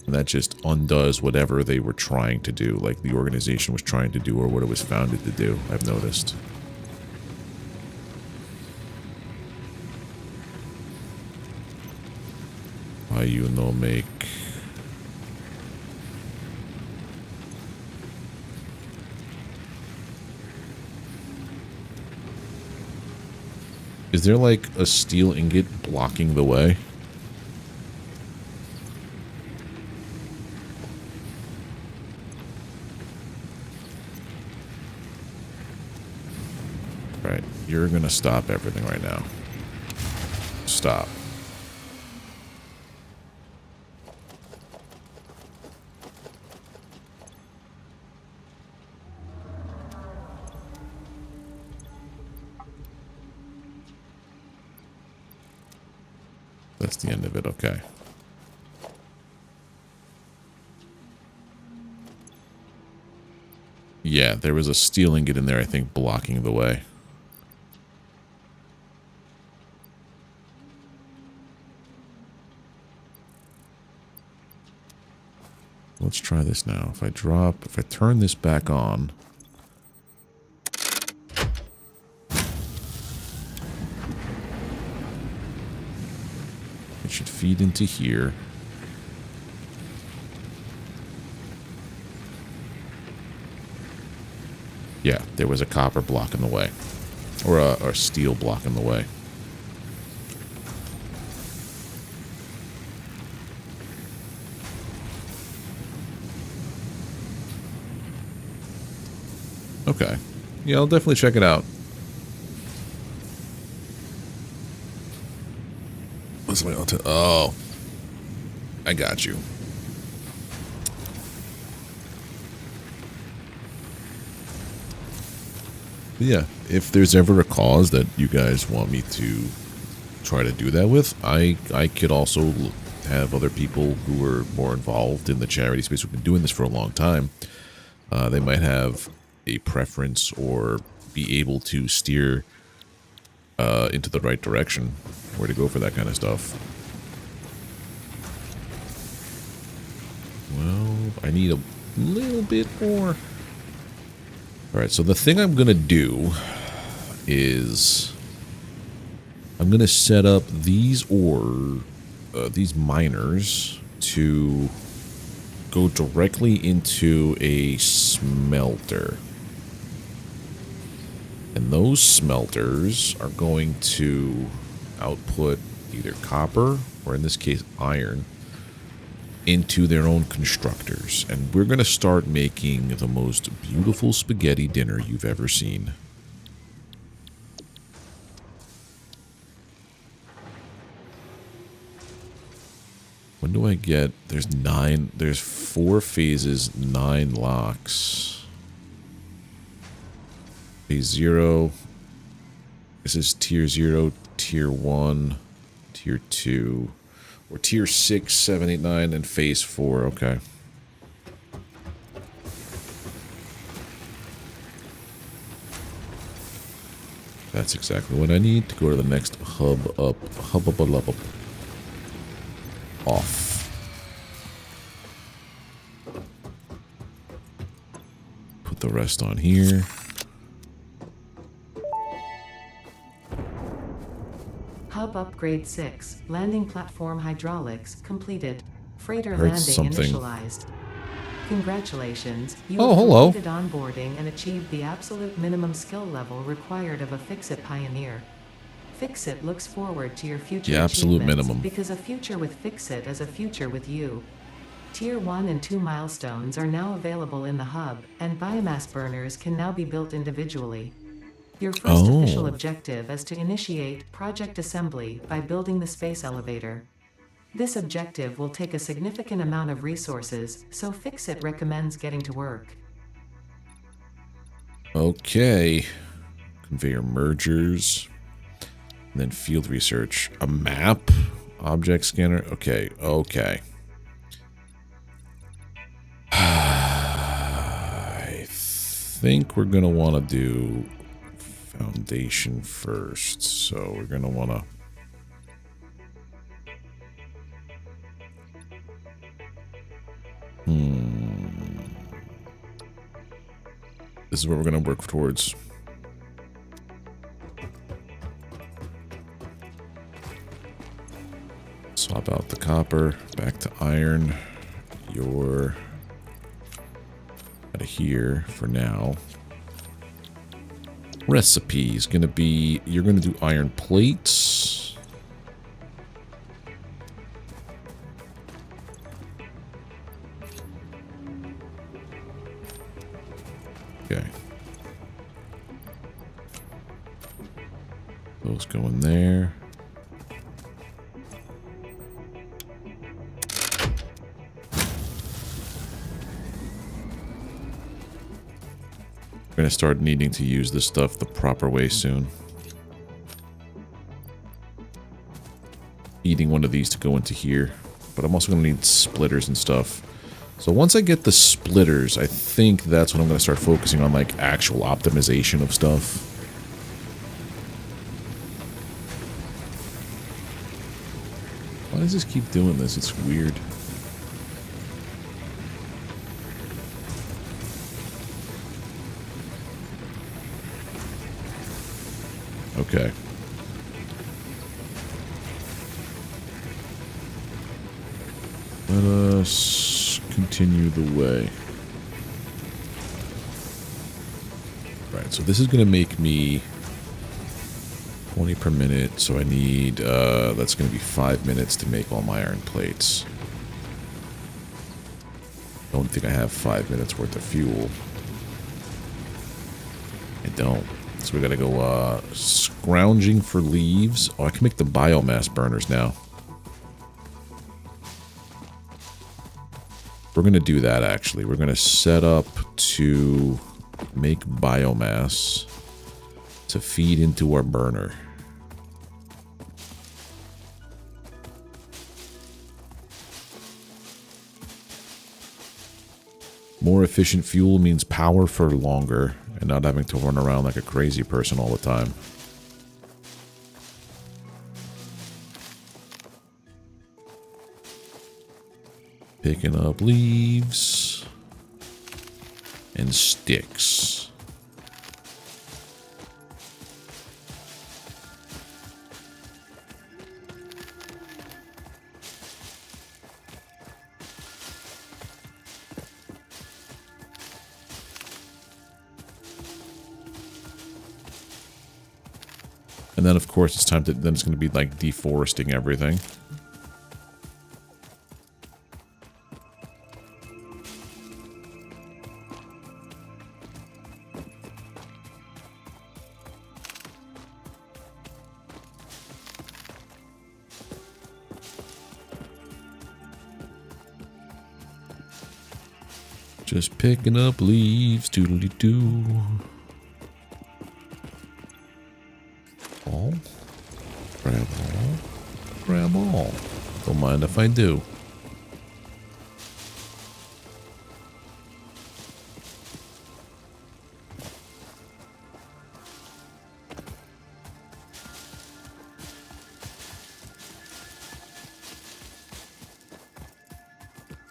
And that just undoes whatever they were trying to do, like the organization was trying to do or what it was founded to do, I've noticed. Why you no make... Is there like a steel ingot blocking the way? Right, you're gonna stop everything right now. Stop. That's the end of it, okay. Yeah, there was a steel ingot in there, I think, blocking the way. Let's try this now. If I turn this back on. It should feed into here. Yeah, there was a copper block in the way. Or a steel block in the way. Okay. Yeah, I'll definitely check it out. What's my alter? Oh. I got you. But yeah, if there's ever a cause that you guys want me to try to do that with, I could also have other people who are more involved in the charity space who've been doing this for a long time. They might have a preference or be able to steer into the right direction where to go for that kind of stuff. Well, I need a little bit more. Alright, so the thing I'm going to do is I'm going to set up these miners to go directly into a smelter. And those smelters are going to output either copper, or in this case iron, into their own constructors. And we're going to start making the most beautiful spaghetti dinner you've ever seen. When do I get... There's 4 phases, 9 locks. Phase 0. This is tier 0, tier 1, tier 2, or tier 6, 7, 8, 9, and phase 4. Okay. That's exactly what I need to go to the next hub up. Off. Put the rest on here. Hub upgrade 6. Landing platform hydraulics completed. Freighter Heard landing something. initialized. Congratulations, you Oh, have hello. completed onboarding and achieved the absolute minimum skill level required of a FICSIT pioneer. FICSIT looks forward to your future The absolute achievements minimum. because a future with FICSIT is a future with you. Tier 1 and 2 milestones are now available in the hub, and biomass burners can now be built individually. Your first official objective is to initiate project assembly by building the space elevator. This objective will take a significant amount of resources, so FICSIT recommends getting to work. Okay. Conveyor mergers. And then field research. A map? Object scanner? Okay, okay. I think we're going to want to do foundation first. So we're going to want to... This is what we're going to work towards. Swap out the copper, back to iron. You're out of here for now. Recipe is going to be, you're going to do iron plates. Okay. Those go in there. We're going to start needing to use this stuff the proper way soon. Needing one of these to go into here. But I'm also going to need splitters and stuff. So once I get the splitters, I think that's when I'm going to start focusing on like actual optimization of stuff. Why does this keep doing this? It's weird. Okay. Let us continue the way. Right, so this is going to make me 20 per minute, so I need, that's going to be 5 minutes to make all my iron plates. Don't think I have 5 minutes worth of fuel. I don't. So we gotta go, scrounging for leaves. Oh, I can make the biomass burners now. We're gonna do that, actually. We're gonna set up to make biomass to feed into our burner. More efficient fuel means power for longer and not having to run around like a crazy person all the time. Picking up leaves and sticks. And then, of course, it's time to, then it's going to be like deforesting everything. Just picking up leaves, doodly-doo. All. Grab all. Grab all. Don't mind if I do.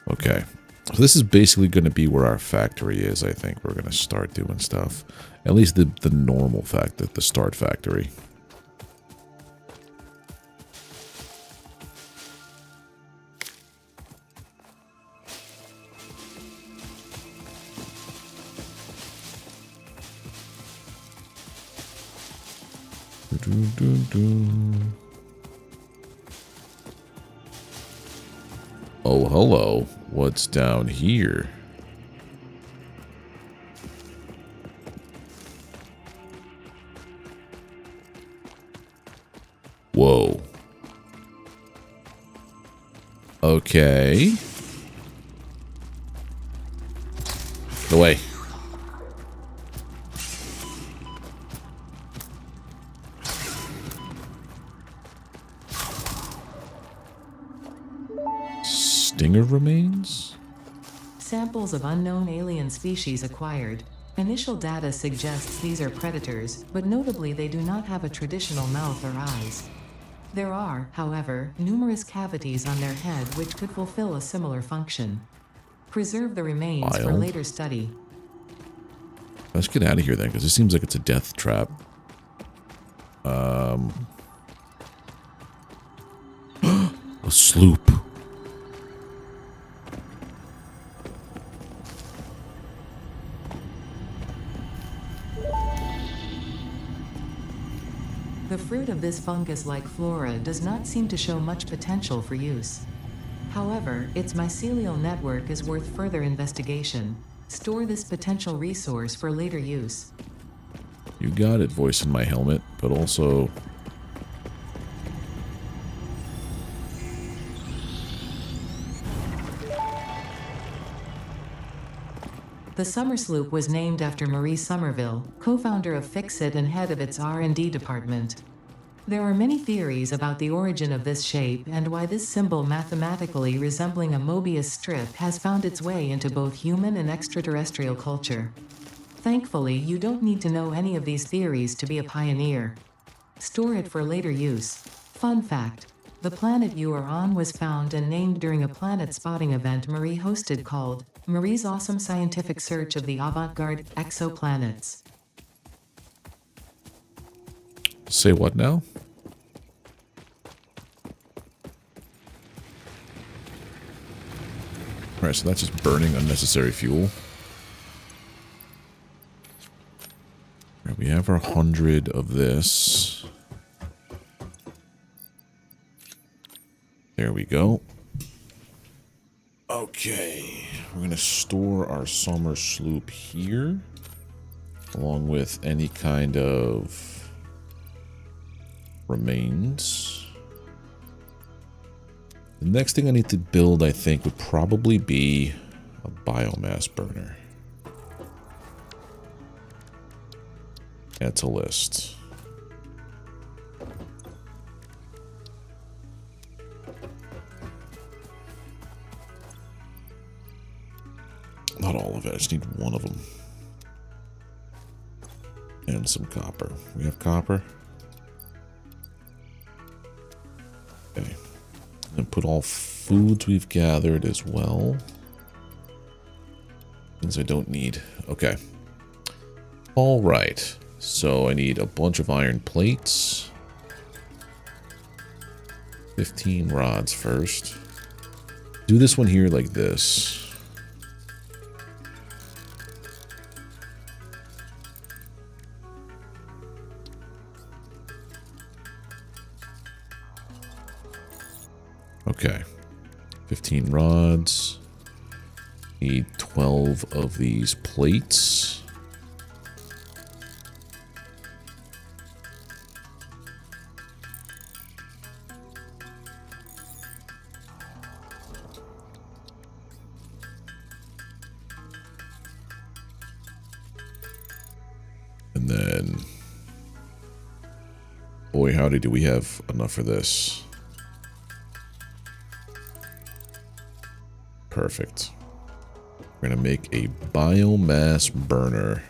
Okay. So this is basically going to be where our factory is, I think. We're going to start doing stuff. At least the normal the start factory. Oh, hello. What's down here? Whoa. Okay. Go away. Stinger remains? Samples of unknown alien species acquired. Initial data suggests these are predators, but notably they do not have a traditional mouth or eyes. There are, however, numerous cavities on their head which could fulfill a similar function. Preserve the remains for Wild. later study. Let's get out of here then, because it seems like it's a death trap. A sloop. The fruit of this fungus-like flora does not seem to show much potential for use. However, its mycelial network is worth further investigation. Store this potential resource for later use. You got it, voice in my helmet, but also... The Summer Sloop was named after Marie Somerville, co-founder of FICSIT and head of its R&D department. There are many theories about the origin of this shape and why this symbol mathematically resembling a Mobius strip has found its way into both human and extraterrestrial culture. Thankfully, you don't need to know any of these theories to be a pioneer. Store it for later use. Fun fact: the planet you are on was found and named during a planet spotting event Marie hosted called Marie's Awesome Scientific Search of the Avant-Garde Exoplanets. Say what now? Alright, so that's just burning unnecessary fuel. Alright, we have our 100 of this. There we go. Okay, we're going to store our summer sloop here, along with any kind of remains. The next thing I need to build, I think, would probably be a biomass burner. Add to list. Not all of it, I just need one of them. And some copper. We have copper? Okay. And put all foods we've gathered as well. Things I don't need. Okay. Alright. So I need a bunch of iron plates. 15 rods first. Do this one here like this. Okay, 15 rods. Need 12 of these plates. And then, boy howdy, do we have enough for this. Perfect. We're going to make a biomass burner.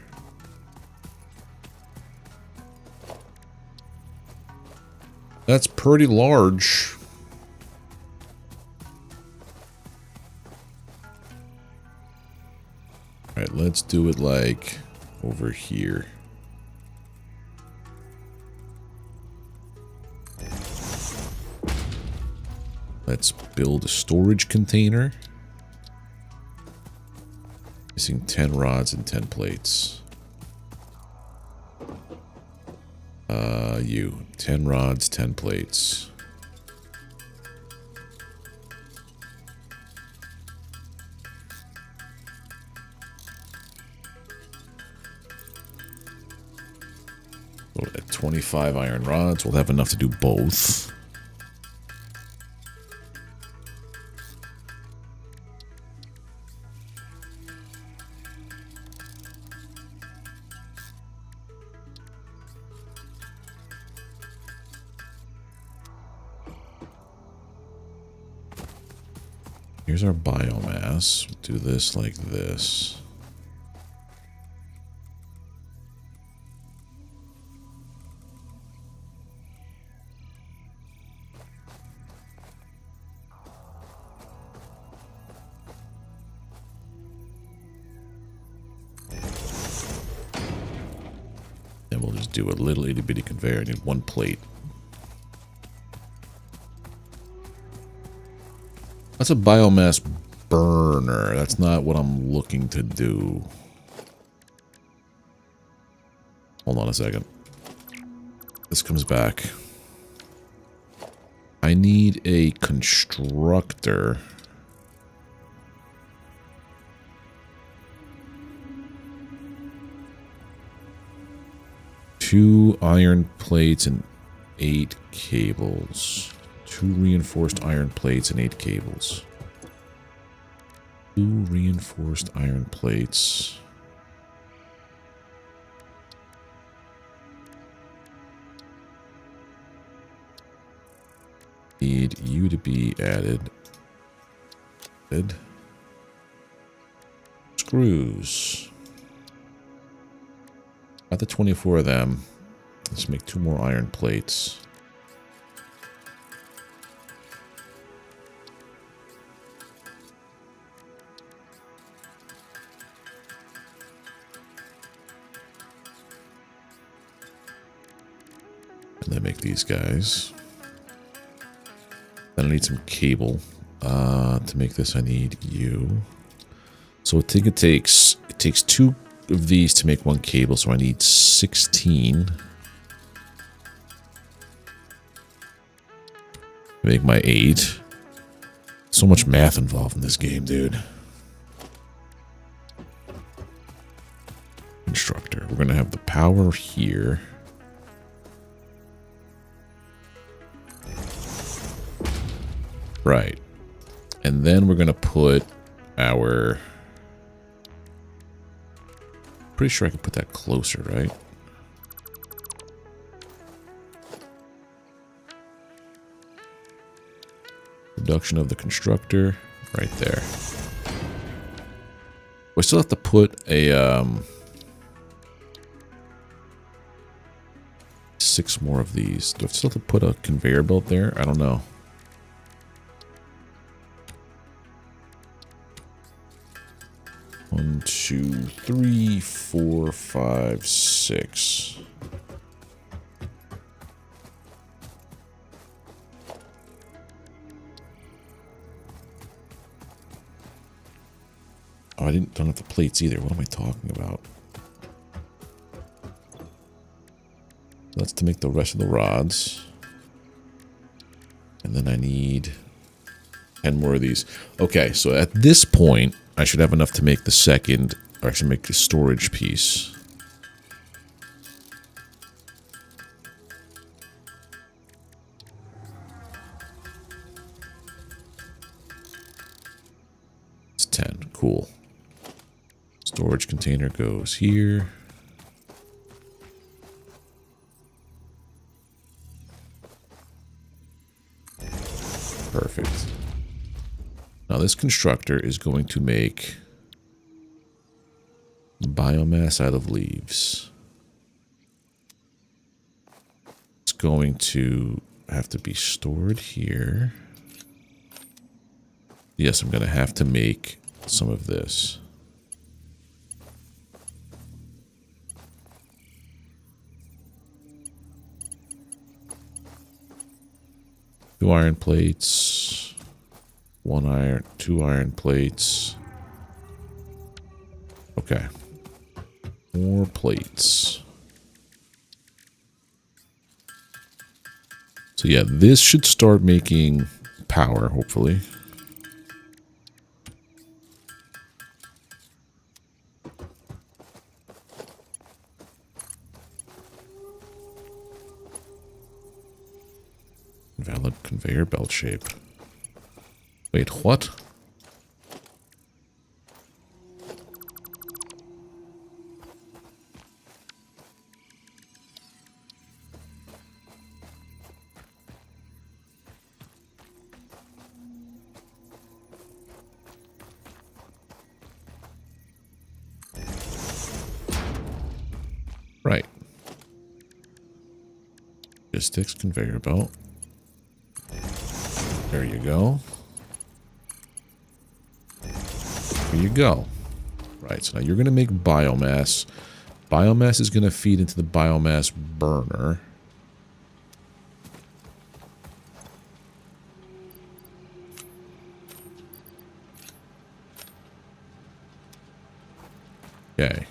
That's pretty large. Alright, let's do it like over here. Let's build a storage container. Missing 10 rods and 10 plates. You. 10 rods, 10 plates. So at 25 iron rods, we'll have enough to do both. Here's our biomass. We'll do this like this. And we'll just do a little itty bitty conveyor. I need one plate. That's a biomass burner. That's not what I'm looking to do. Hold on a second. This comes back. I need a constructor. Two iron plates and 8 cables. 2 reinforced iron plates and 8 cables. 2 reinforced iron plates. Need you to be added. Good. Screws. Got the 24 of them. Let's make 2 more iron plates. And then make these guys. Then I need some cable. To make this I need you. So I think it takes 2 of these to make 1 cable, so I need 16. Make my 8. So much math involved in this game, dude. Constructor. We're gonna have the power here. Right. And then we're going to put our... Pretty sure I can put that closer, right? Production of the constructor. Right there. We still have to put a... 6 more of these. Do I still have to put a conveyor belt there? I don't know. 1, 2, 3, 4, 5, 6. Oh, don't have the plates either. What am I talking about? That's to make the rest of the rods. And then I need 10 more of these. Okay, so at this point, I should have enough to make the second, or actually make the storage piece. It's 10. Cool. Storage container goes here. Perfect. Now this constructor is going to make biomass out of leaves. It's going to have to be stored here. Yes, I'm going to have to make some of this. Two iron plates. 1 iron, 2 iron plates. Okay. More plates. So yeah, this should start making power, hopefully. Valid conveyor belt shape. Wait, what? Right. Logistics conveyor belt. There you go. There you go. Right, so now you're going to make biomass. Biomass is going to feed into the biomass burner. Okay.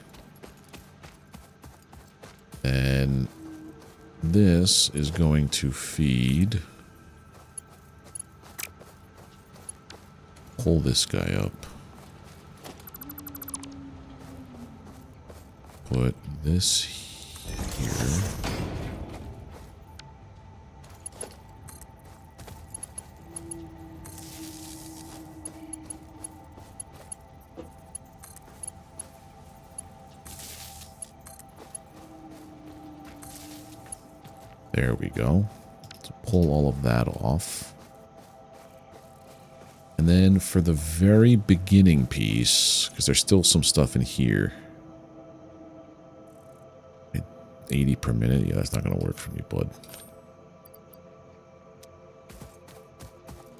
And this is going to feed... Pull this guy up. Put this here. There we go. So pull all of that off. And then for the very beginning piece, because there's still some stuff in here. 80 per minute? Yeah, that's not going to work for me, bud.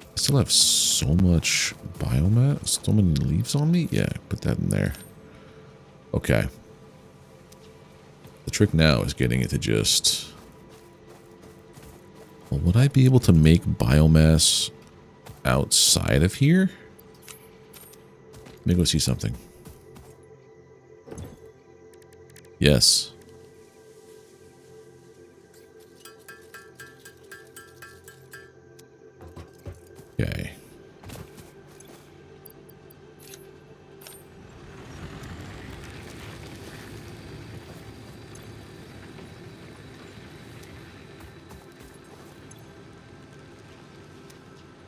I still have so much biomass, so many leaves on me? Yeah, put that in there. Okay. The trick now is getting it to just... Well, would I be able to make biomass outside of here? Let me go see something. Yes. Okay.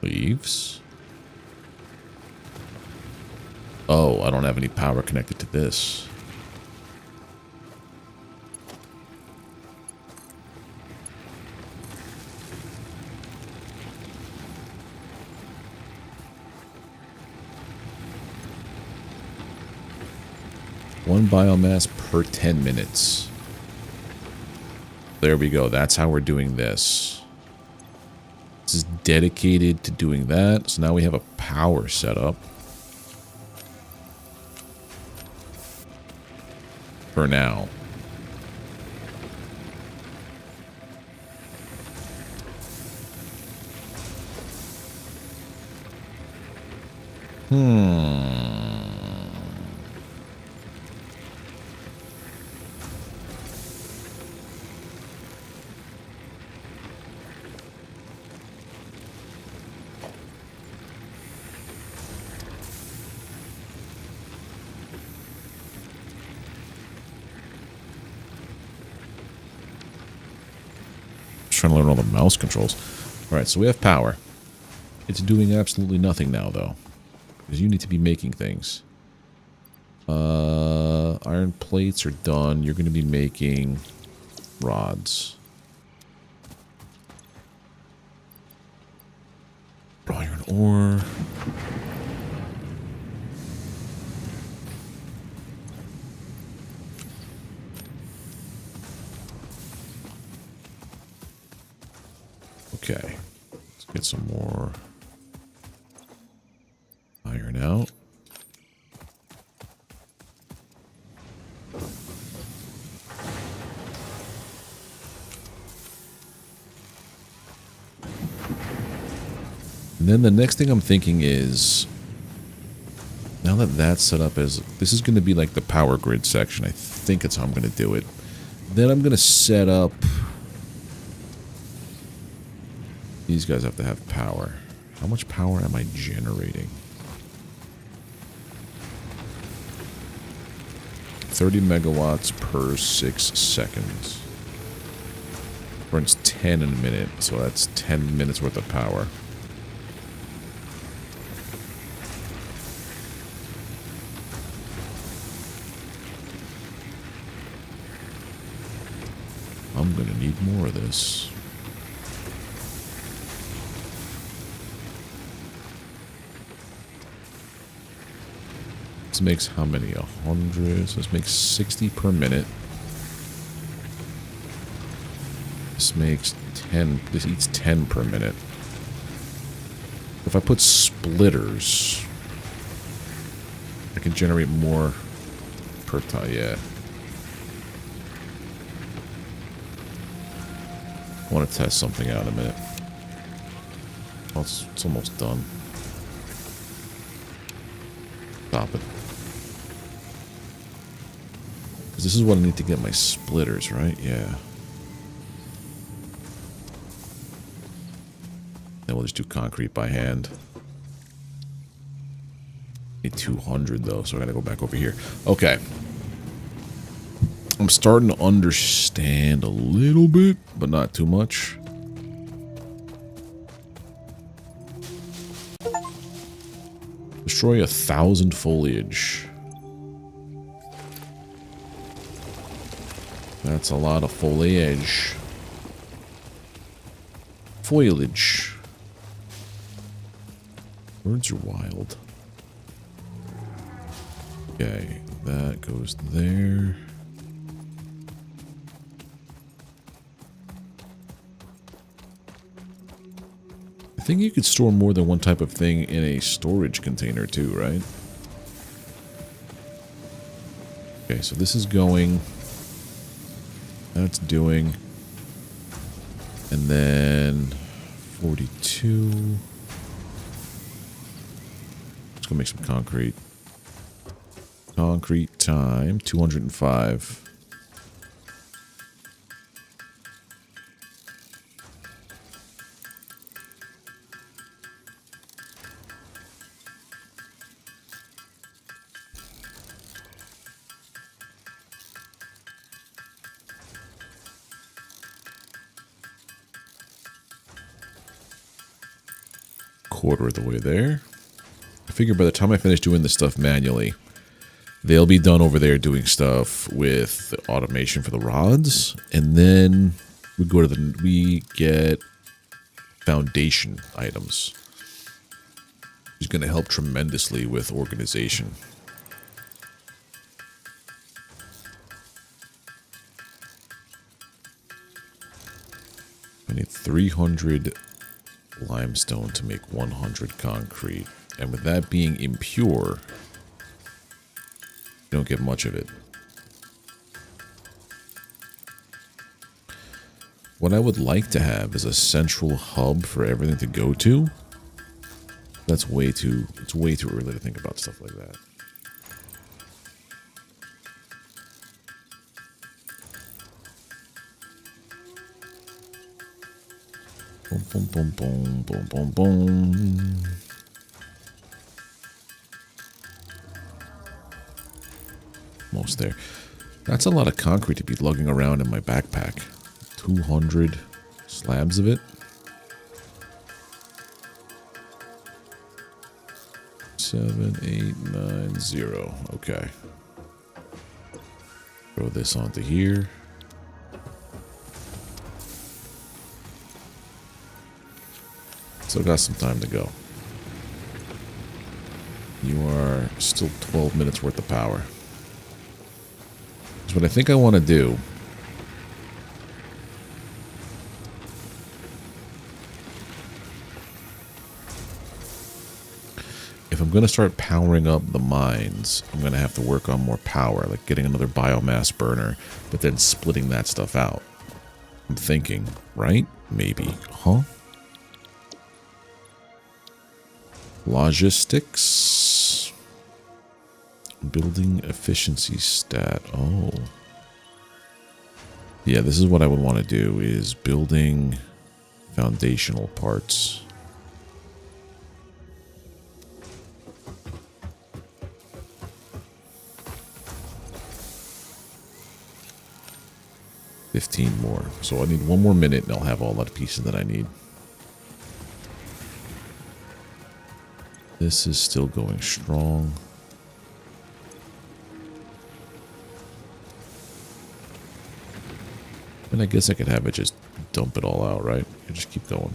Leaves. Oh, I don't have any power connected to this. One biomass per 10 minutes. There we go. That's how we're doing this. This is dedicated to doing that. So now we have a power setup. For now. Trying to learn all the mouse controls. Alright, so we have power. It's doing absolutely nothing now, though. Because you need to be making things. Iron plates are done. You're going to be making rods. Iron ore. Okay, let's get some more iron out. And then the next thing I'm thinking is, now that that's set up as, this is going to be like the power grid section. I think that's how I'm going to do it. Then I'm going to set up These guys have to have power. How much power am I generating? 30 megawatts per 6 seconds. Burns 10 in a minute, so that's 10 minutes worth of power. I'm gonna need more of this. This makes how many? 100. So this makes 60 per minute. This makes 10. This eats 10 per minute. If I put splitters, I can generate more per time. Yeah. I want to test something out in a minute. Oh, it's almost done. Stop it. This is what I need to get my splitters, right? Yeah. Then we'll just do concrete by hand. Need 200 though, so I gotta go back over here. Okay. I'm starting to understand a little bit, but not too much. Destroy 1,000 foliage. That's a lot of foliage. Foliage. Birds are wild. Okay, that goes there. I think you could store more than one type of thing in a storage container too, right? Okay, so this is going... That's doing. And then 42. Let's go make some concrete. Concrete time, 205. Quarter of the way there. I figure by the time I finish doing this stuff manually, they'll be done over there doing stuff with the automation for the rods, and then we get foundation items. It's going to help tremendously with organization. I need 300 limestone to make 100 concrete, and with that being impure, you don't get much of it. What I would like to have is a central hub for everything to go to. It's way too early to think about stuff like that. Boom, boom, boom, boom, boom, boom, boom. Almost there. That's a lot of concrete to be lugging around in my backpack. 200 slabs of it. 7, 8, 9, 0. Okay. Throw this onto here. Still got some time to go. You are still 12 minutes worth of power. So what I think I want to do if I'm going to start powering up the mines, I'm going to have to work on more power, like getting another biomass burner, but then splitting that stuff out. I'm thinking, right? Maybe. Huh? Logistics. Building efficiency stat. Oh. Yeah, this is what I would want to do, is building foundational parts. $15 more. So I need 1 more minute and I'll have all that pieces that I need. This is still going strong. And I guess I could have it just dump it all out, right? I just keep going.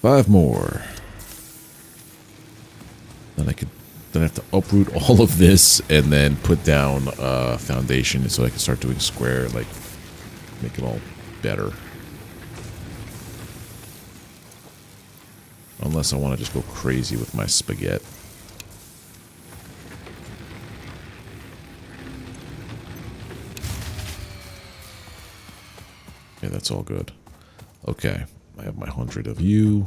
Five more. Then I have to uproot all of this and then put down foundation so I can start doing square, like make it all better. Unless I want to just go crazy with my spaghetti. Yeah, that's all good. Okay. I have my 100 of you.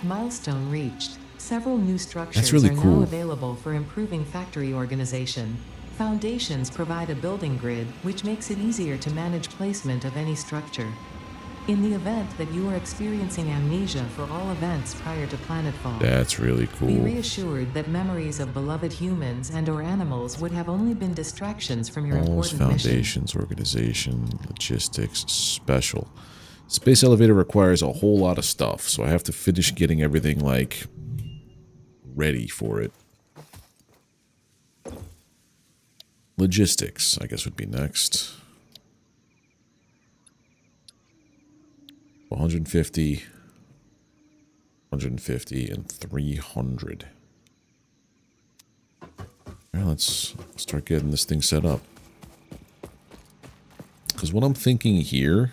Milestone reached. Several new structures That's really are cool. now available for improving factory organization. Foundations provide a building grid, which makes it easier to manage placement of any structure. In the event that you are experiencing amnesia for all events prior to planetfall, That's really cool. be reassured that memories of beloved humans and/or animals would have only been distractions from your Walls, important mission. foundations, organization, logistics, special. Space elevator requires a whole lot of stuff, so I have to finish getting everything, like, ready for it. Logistics, I guess, would be next. 150, 150, and 300. Well, let's start getting this thing set up. Because what I'm thinking here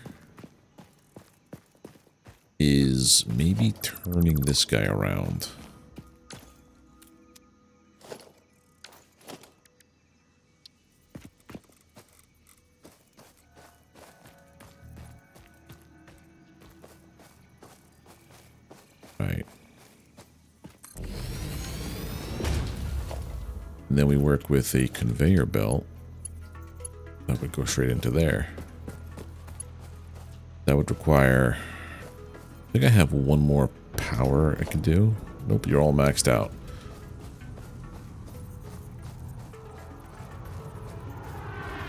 is maybe turning this guy around. Right. And then we work with a conveyor belt. That would go straight into there. That would require... I think I have 1 more power I can do. Nope, you're all maxed out.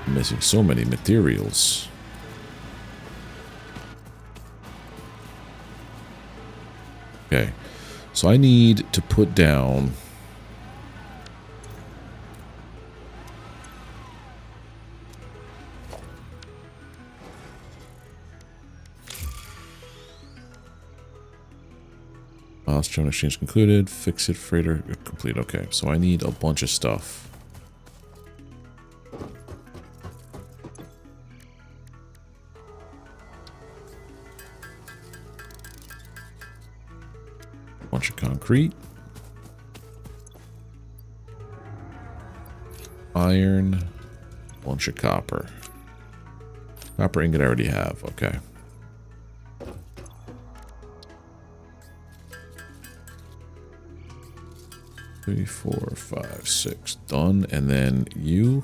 I'm missing so many materials. Okay, so I need to put down... Milestone exchange concluded. FICSIT freighter complete. Okay, so I need a bunch of stuff. Bunch of concrete. Iron. Bunch of copper. Copper ingot I already have. Okay. 3, 4, 5, 6. Done. And then you.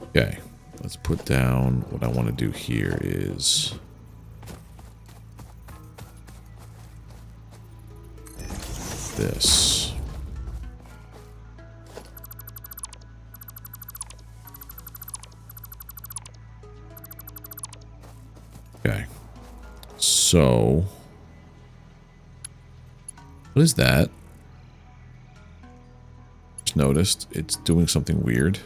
Okay. Let's put down what I want to do here is this. Okay. So, what is that? Just noticed it's doing something weird.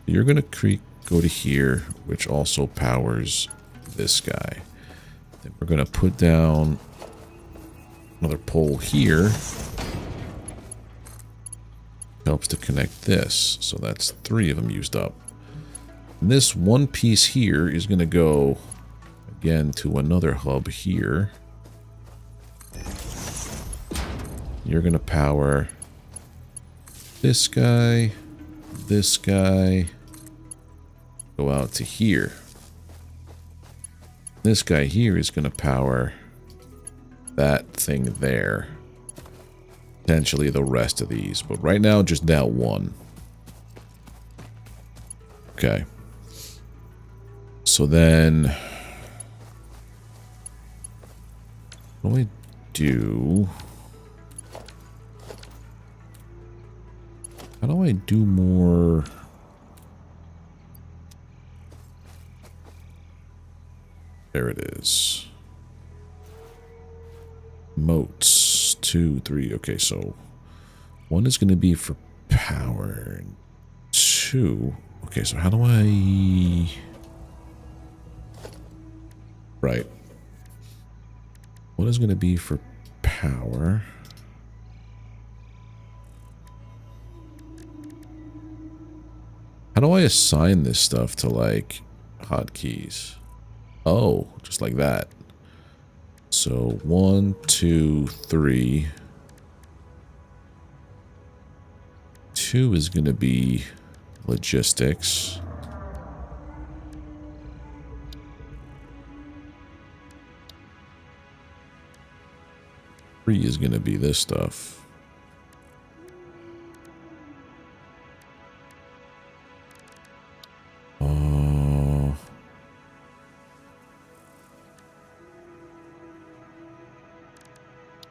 You're going to go to here, which also powers this guy. Then we're going to put down another pole here. helps to connect this. So that's 3 of them used up. And this one piece here is going to go again to another hub here. You're going to power this guy, go out to here. This guy here is going to power that thing there. Potentially the rest of these, but right now just that one. Okay. So then, what do I do? How do I do more? There it is. Moats. 2, 3. Okay, so 1 is going to be for power. 2. Okay, so how do I... Right. 1 is going to be for power. How do I assign this stuff to, like, hotkeys? Oh, just like that. So 1, 2, 3. 2 is going to be logistics. Three is going to be this stuff.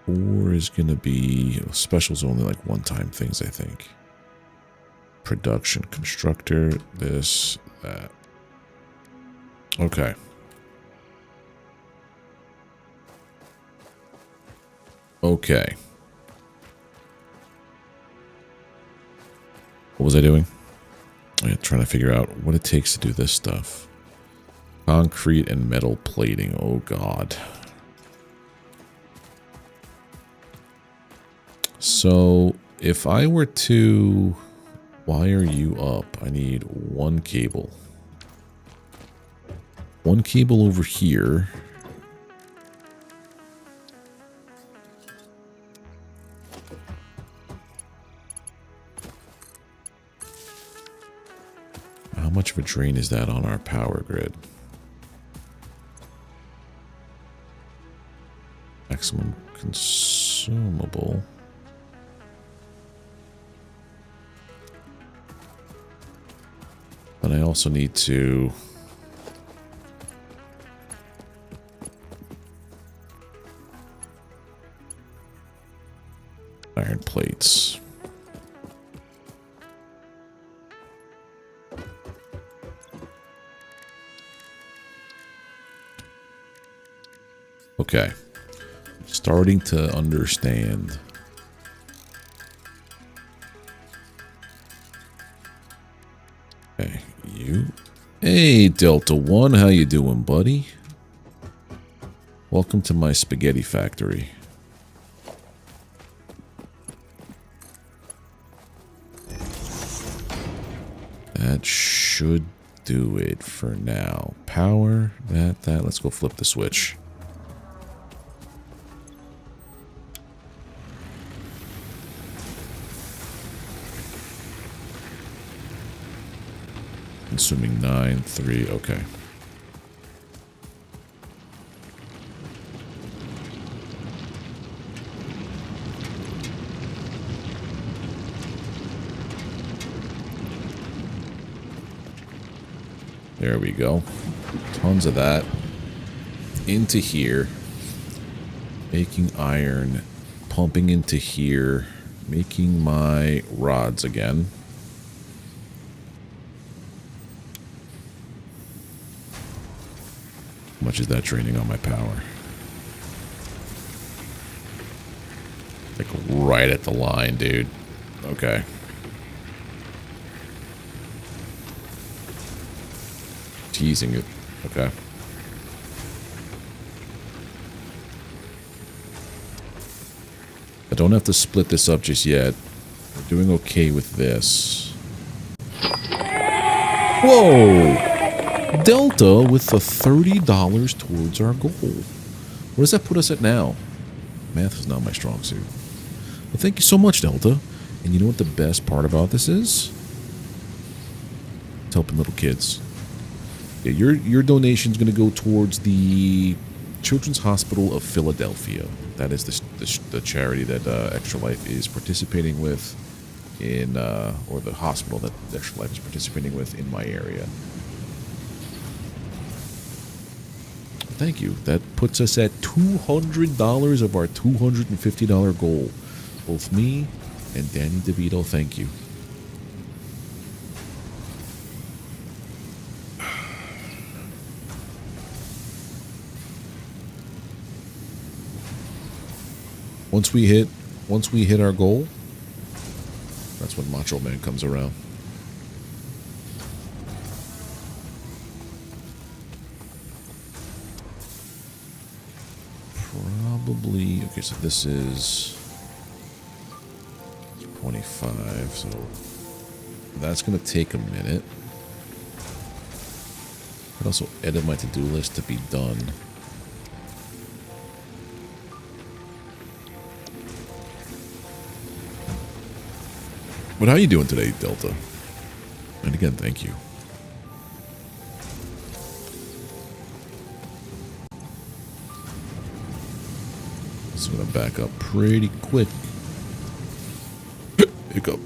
Four is going to be... Specials are only like one-time things, I think. Production. Constructor. This. That. Okay. Okay. What was I doing? I'm trying to figure out what it takes to do this stuff. Concrete and metal plating. Oh, God. So, if I were to wire you up, I need one cable. One cable over here. How much of a drain is that on our power grid? Maximum consumable. But I also need to... iron plates. Okay. Starting to understand. Okay, you. Hey, Delta One, how you doing, buddy? Welcome to my spaghetti factory. That should do it for now. Power, that. Let's go flip the switch. Consuming 9, 3, okay. There we go. Tons of that. Into here. Making iron. Pumping into here. Making my rods again. How much is that draining on my power? Like right at the line, dude. Okay. Teasing it. Okay. I don't have to split this up just yet. doing okay with this. Whoa! Delta with the $30 towards our goal. What does that put us at now? Math is not my strong suit. Well, thank you so much, Delta. And you know what the best part about this is? It's helping little kids. Yeah, your donation is going to go towards the Children's Hospital of Philadelphia. That is the charity that Extra Life is participating with in, or the hospital that Extra Life is participating with in my area. Thank you. That puts us at $200 of our $250 goal. Both me and Danny DeVito, thank you. Once we hit our goal, that's when Macho Man comes around. Probably, okay, so this is 25, so that's going to take a minute. I'd also edit my to-do list to be done. But how are you doing today, Delta? And again, thank you. It's going to back up pretty quick. Hiccup.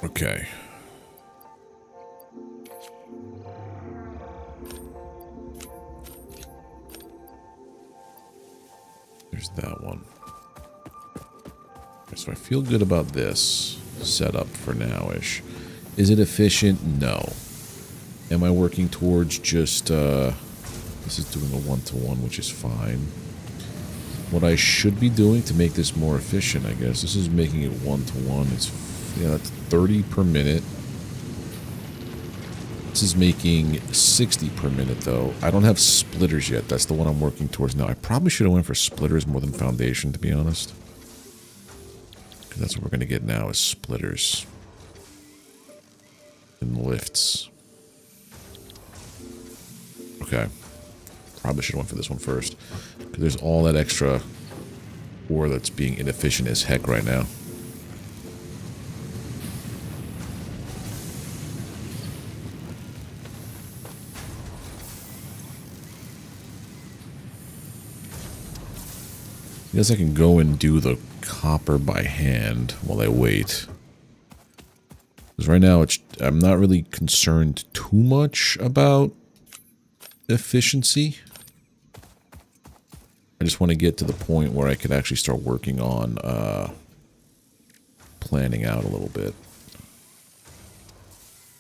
Okay. There's that one. Okay, so I feel good about this setup for now-ish. Is it efficient? No. Am I working towards just, this is doing a one-to-one, which is fine. What I should be doing to make this more efficient, I guess, this is making it one-to-one. It's, yeah, that's 30 per minute. This is making 60 per minute, though. I don't have splitters yet. That's the one I'm working towards now. I probably should have went for splitters more than foundation, to be honest. Because that's what we're going to get now is splitters. And lifts. Okay. Probably should have went for this one first. Because there's all that extra ore that's being inefficient as heck right now. I guess I can go and do the copper by hand while I wait. Because right now, I'm not really concerned too much about efficiency. I just want to get to the point where I could actually start working on planning out a little bit.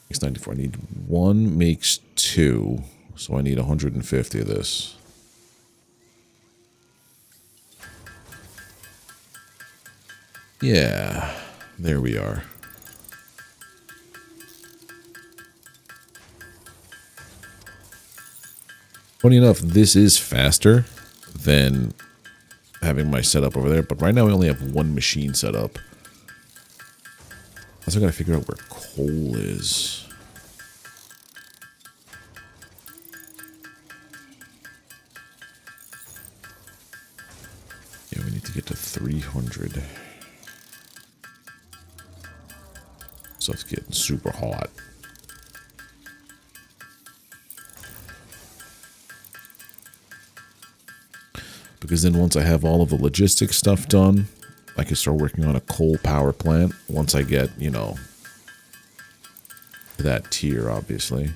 Makes 94. I need 1 makes 2. So I need 150 of this. Yeah, there we are. Funny enough, this is faster than having my setup over there, but right now we only have 1 machine set up. Also gotta figure out where coal is. Yeah, we need to get to 300. Stuff's getting super hot. Because then once I have all of the logistics stuff done, I can start working on a coal power plant once I get, you know, to that tier, obviously.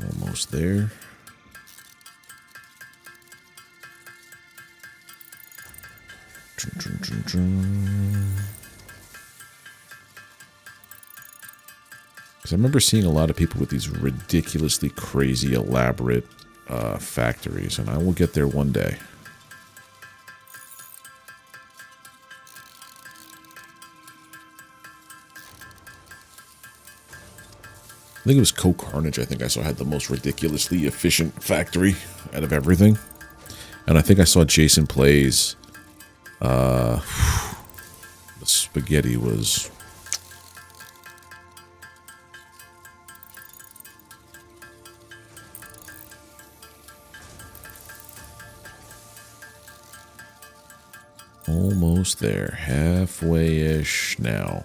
Almost there. Because I remember seeing a lot of people with these ridiculously crazy, elaborate factories, and I will get there one day. think it was Co-Carnage, I think I saw had the most ridiculously efficient factory out of everything. And I think I saw Jason Plays. The spaghetti was... almost there. Halfway-ish now.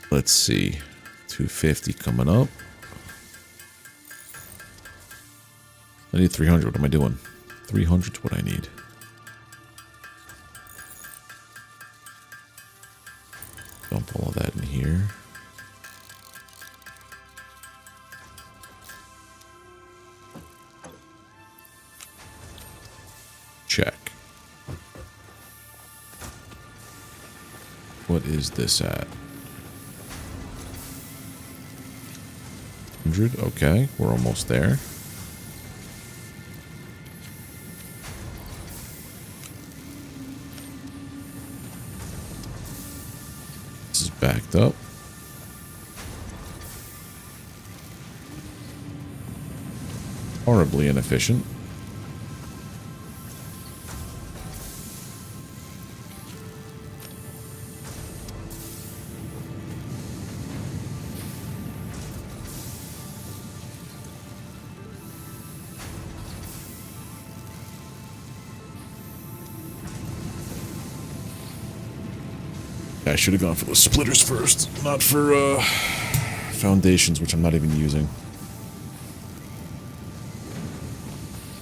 Let's see. 250 coming up. I need 300. What am I doing? 300 is what I need. Dump all of that in here. Check. What is this at? 100. Okay, we're almost there. This is backed up. Horribly inefficient. I should have gone for those splitters first, not for foundations, which I'm not even using.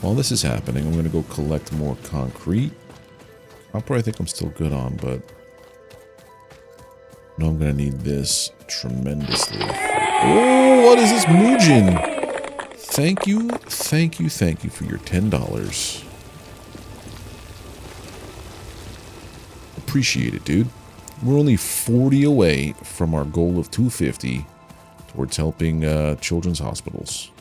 While this is happening, I'm going to go collect more concrete. Copper I think I'm still good on, but no, I'm going to need this tremendously. Oh, what is this Muujin? Thank you for your $10. Appreciate it, dude. We're only 40 away from our goal of 250 towards helping children's hospitals.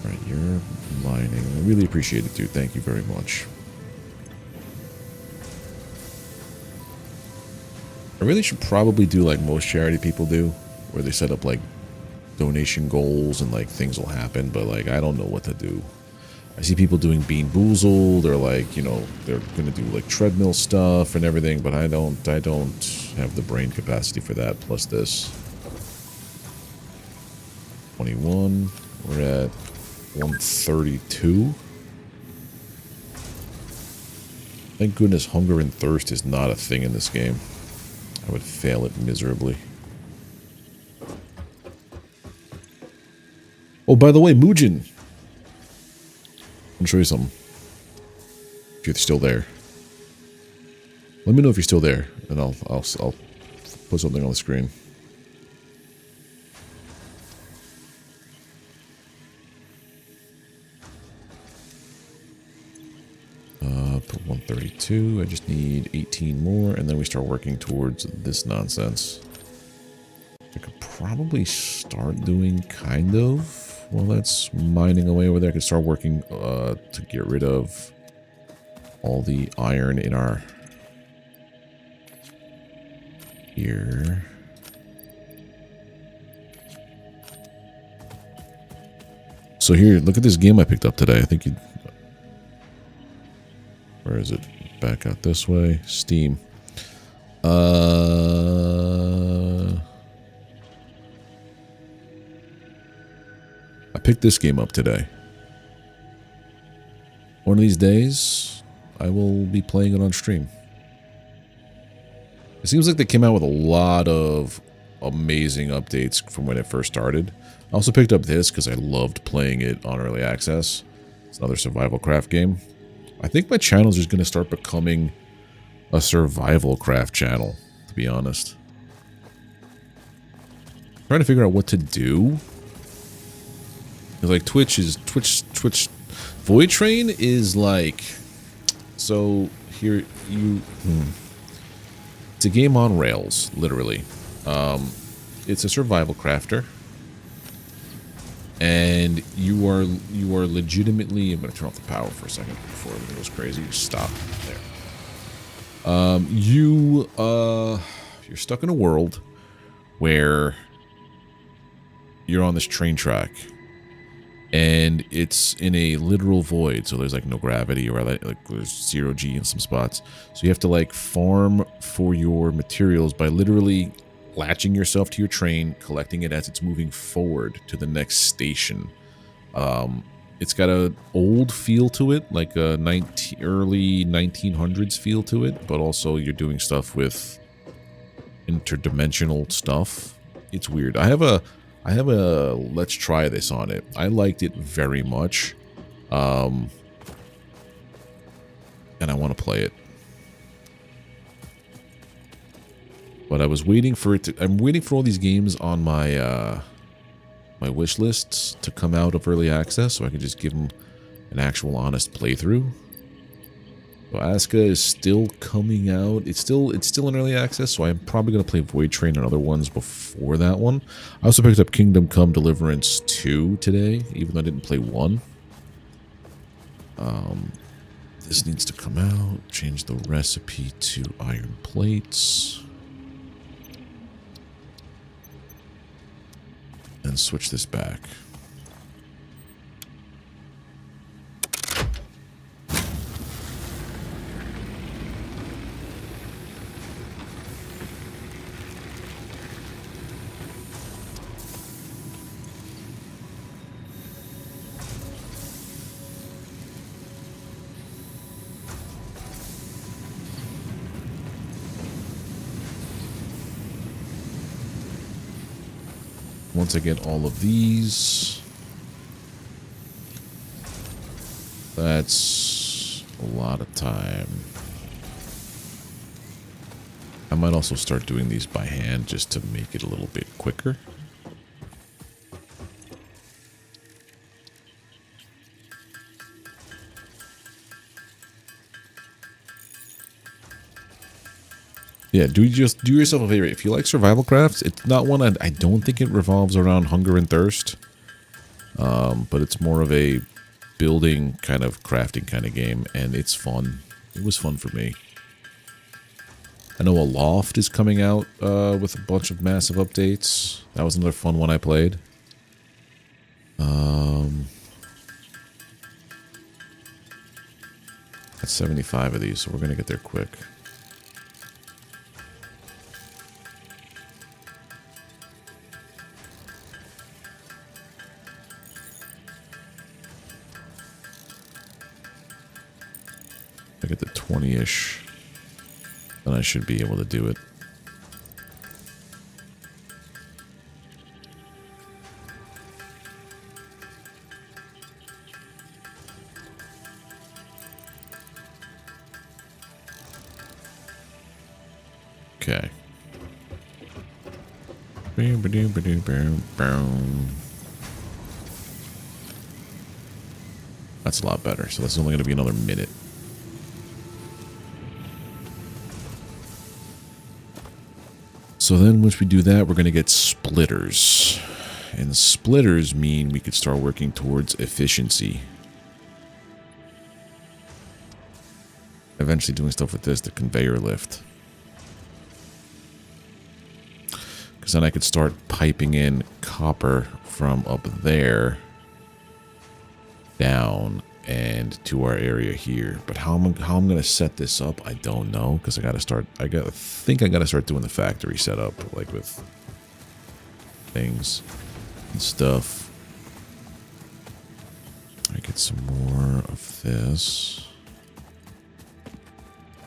All right, you're mining. I really appreciate it, dude. Thank you very much. I really should probably do like most charity people do, where they set up like donation goals and like things will happen, but like I don't know what to do. I see people doing Bean Boozled, they're like, you know, they're gonna do like treadmill stuff and everything, but I don't have the brain capacity for that. Plus this 21, we're at 132. Thank goodness hunger and thirst is not a thing in this game. I would fail it miserably. Oh, by the way, Muujin. I'll show you something. If you're still there. Let me know if you're still there, and I'll put something on the screen. Put 132. I just need 18 more, and then we start working towards this nonsense. I could probably start doing kind of. Well, that's mining away over there. I could start working to get rid of all the iron in our here. So here, look at this game I picked up today. I think you. Where is it? Back out this way. Steam. I picked this game up today. One of these days, I will be playing it on stream. It seems like they came out with a lot of amazing updates from when it first started. I also picked up this because I loved playing it on early access. It's another survival craft game. I think my channel is just going to start becoming a survival craft channel, to be honest. I'm trying to figure out what to do. Like Twitch Void Train is like, so here you, it's a game on rails, literally. It's a survival crafter, and you are legitimately. I'm going to turn off the power for a second before everything goes crazy. Stop there. You're stuck in a world where you're on this train track, and it's in a literal void. So there's like no gravity, or like there's 0G in some spots. So you have to like farm for your materials by literally latching yourself to your train, collecting it as it's moving forward to the next station. It's got an old feel to it, like a early 1900s feel to it, but also you're doing stuff with interdimensional stuff. It's weird. I have a let's try this on it. I liked it very much. And I want to play it. But I was waiting for it to... I'm waiting for all these games on my my wish lists to come out of early access so I can just give them an actual honest playthrough. So Aska is still coming out. It's still in early access, so I'm probably going to play Void Train and other ones before that one. I also picked up Kingdom Come Deliverance 2 today, even though I didn't play 1. This needs to come out. Change the recipe to iron plates. And switch this back. Once I get all of these, that's a lot of time. I might also start doing these by hand just to make it a little bit quicker. Yeah, do yourself a favor. If you like survival crafts, it's not one I don't think it revolves around hunger and thirst. But it's more of a building kind of crafting kind of game, and it's fun. It was fun for me. I know a Loft is coming out with a bunch of massive updates. That was another fun one I played. That's 75 of these, so we're gonna get there quick. I get the 20-ish, then I should be able to do it. Okay. That's a lot better. So that's only going to be another minute. So then once we do that, we're going to get splitters. And splitters mean we could start working towards efficiency. Eventually doing stuff with this, the conveyor lift. Because then I could start piping in copper from up there down and to our area here. But how I'm going to set this up, I don't know, because I think I got to start doing the factory setup, like with things and stuff. I get some more of this.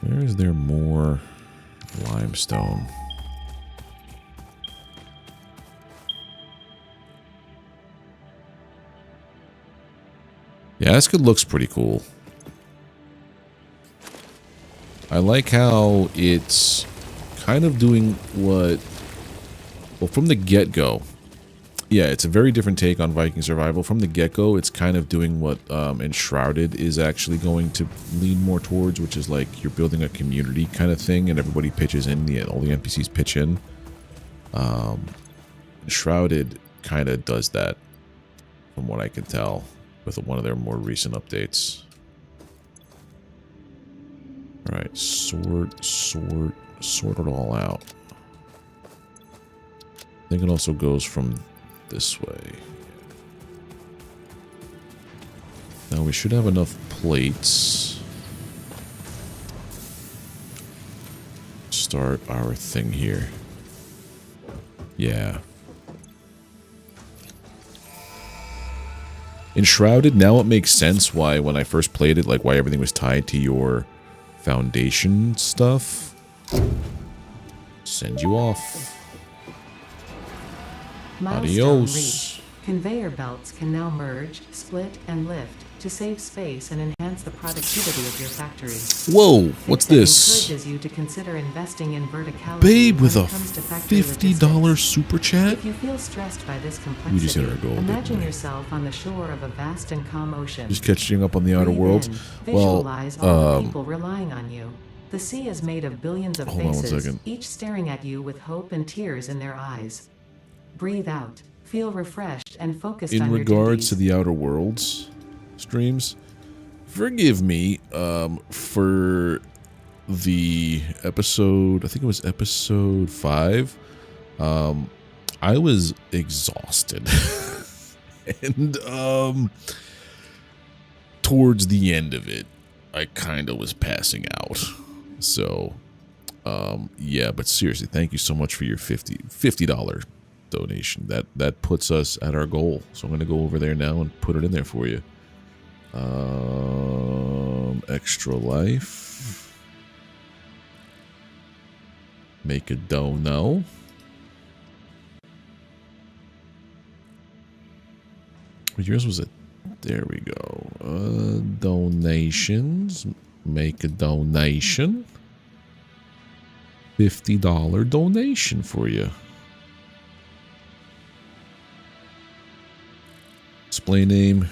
Where is there more limestone? Yeah, this looks pretty cool. I like how it's kind of doing what... Well, from the get-go, yeah, it's a very different take on Viking survival. From the get-go, it's kind of doing what Enshrouded is actually going to lean more towards, which is like you're building a community kind of thing, and everybody pitches in. All the NPCs pitch in. Enshrouded kind of does that, from what I can tell, with one of their more recent updates. All right, sort it all out. I think it also goes from this way. Now we should have enough plates. Start our thing here. Yeah. Enshrouded, now it makes sense why when I first played it, like why everything was tied to your foundation stuff. Send you off. Milestone Adios. reached. Conveyor belts can now merge, split, and lift to save space and enhance the productivity of your factory. Whoa, what's FICSIT this? encourages you to consider investing in verticality Babe with when a it comes to factory $50 logistics. super chat? If you feel stressed by this We just hit complexity, our goal, didn't imagine we? yourself on the shore of a vast and calm ocean. Just catching up on the outer Breathe worlds. in, Well, visualize all the people relying on you. The sea is made of billions of Hold on one faces, second. each staring at you with hope and tears in their eyes. Breathe out, feel refreshed and focused in on your regards to duties. the outer worlds streams, forgive me for the episode, I think it was episode 5. I was exhausted. And towards the end of it, I kind of was passing out. So yeah, but seriously, thank you so much for your $50 donation. That puts us at our goal. So I'm going to go over there now and put it in there for you. Extra life. Make a dono. Yours was a... There we go. Donations. Make a donation. $50 donation for you. Display name.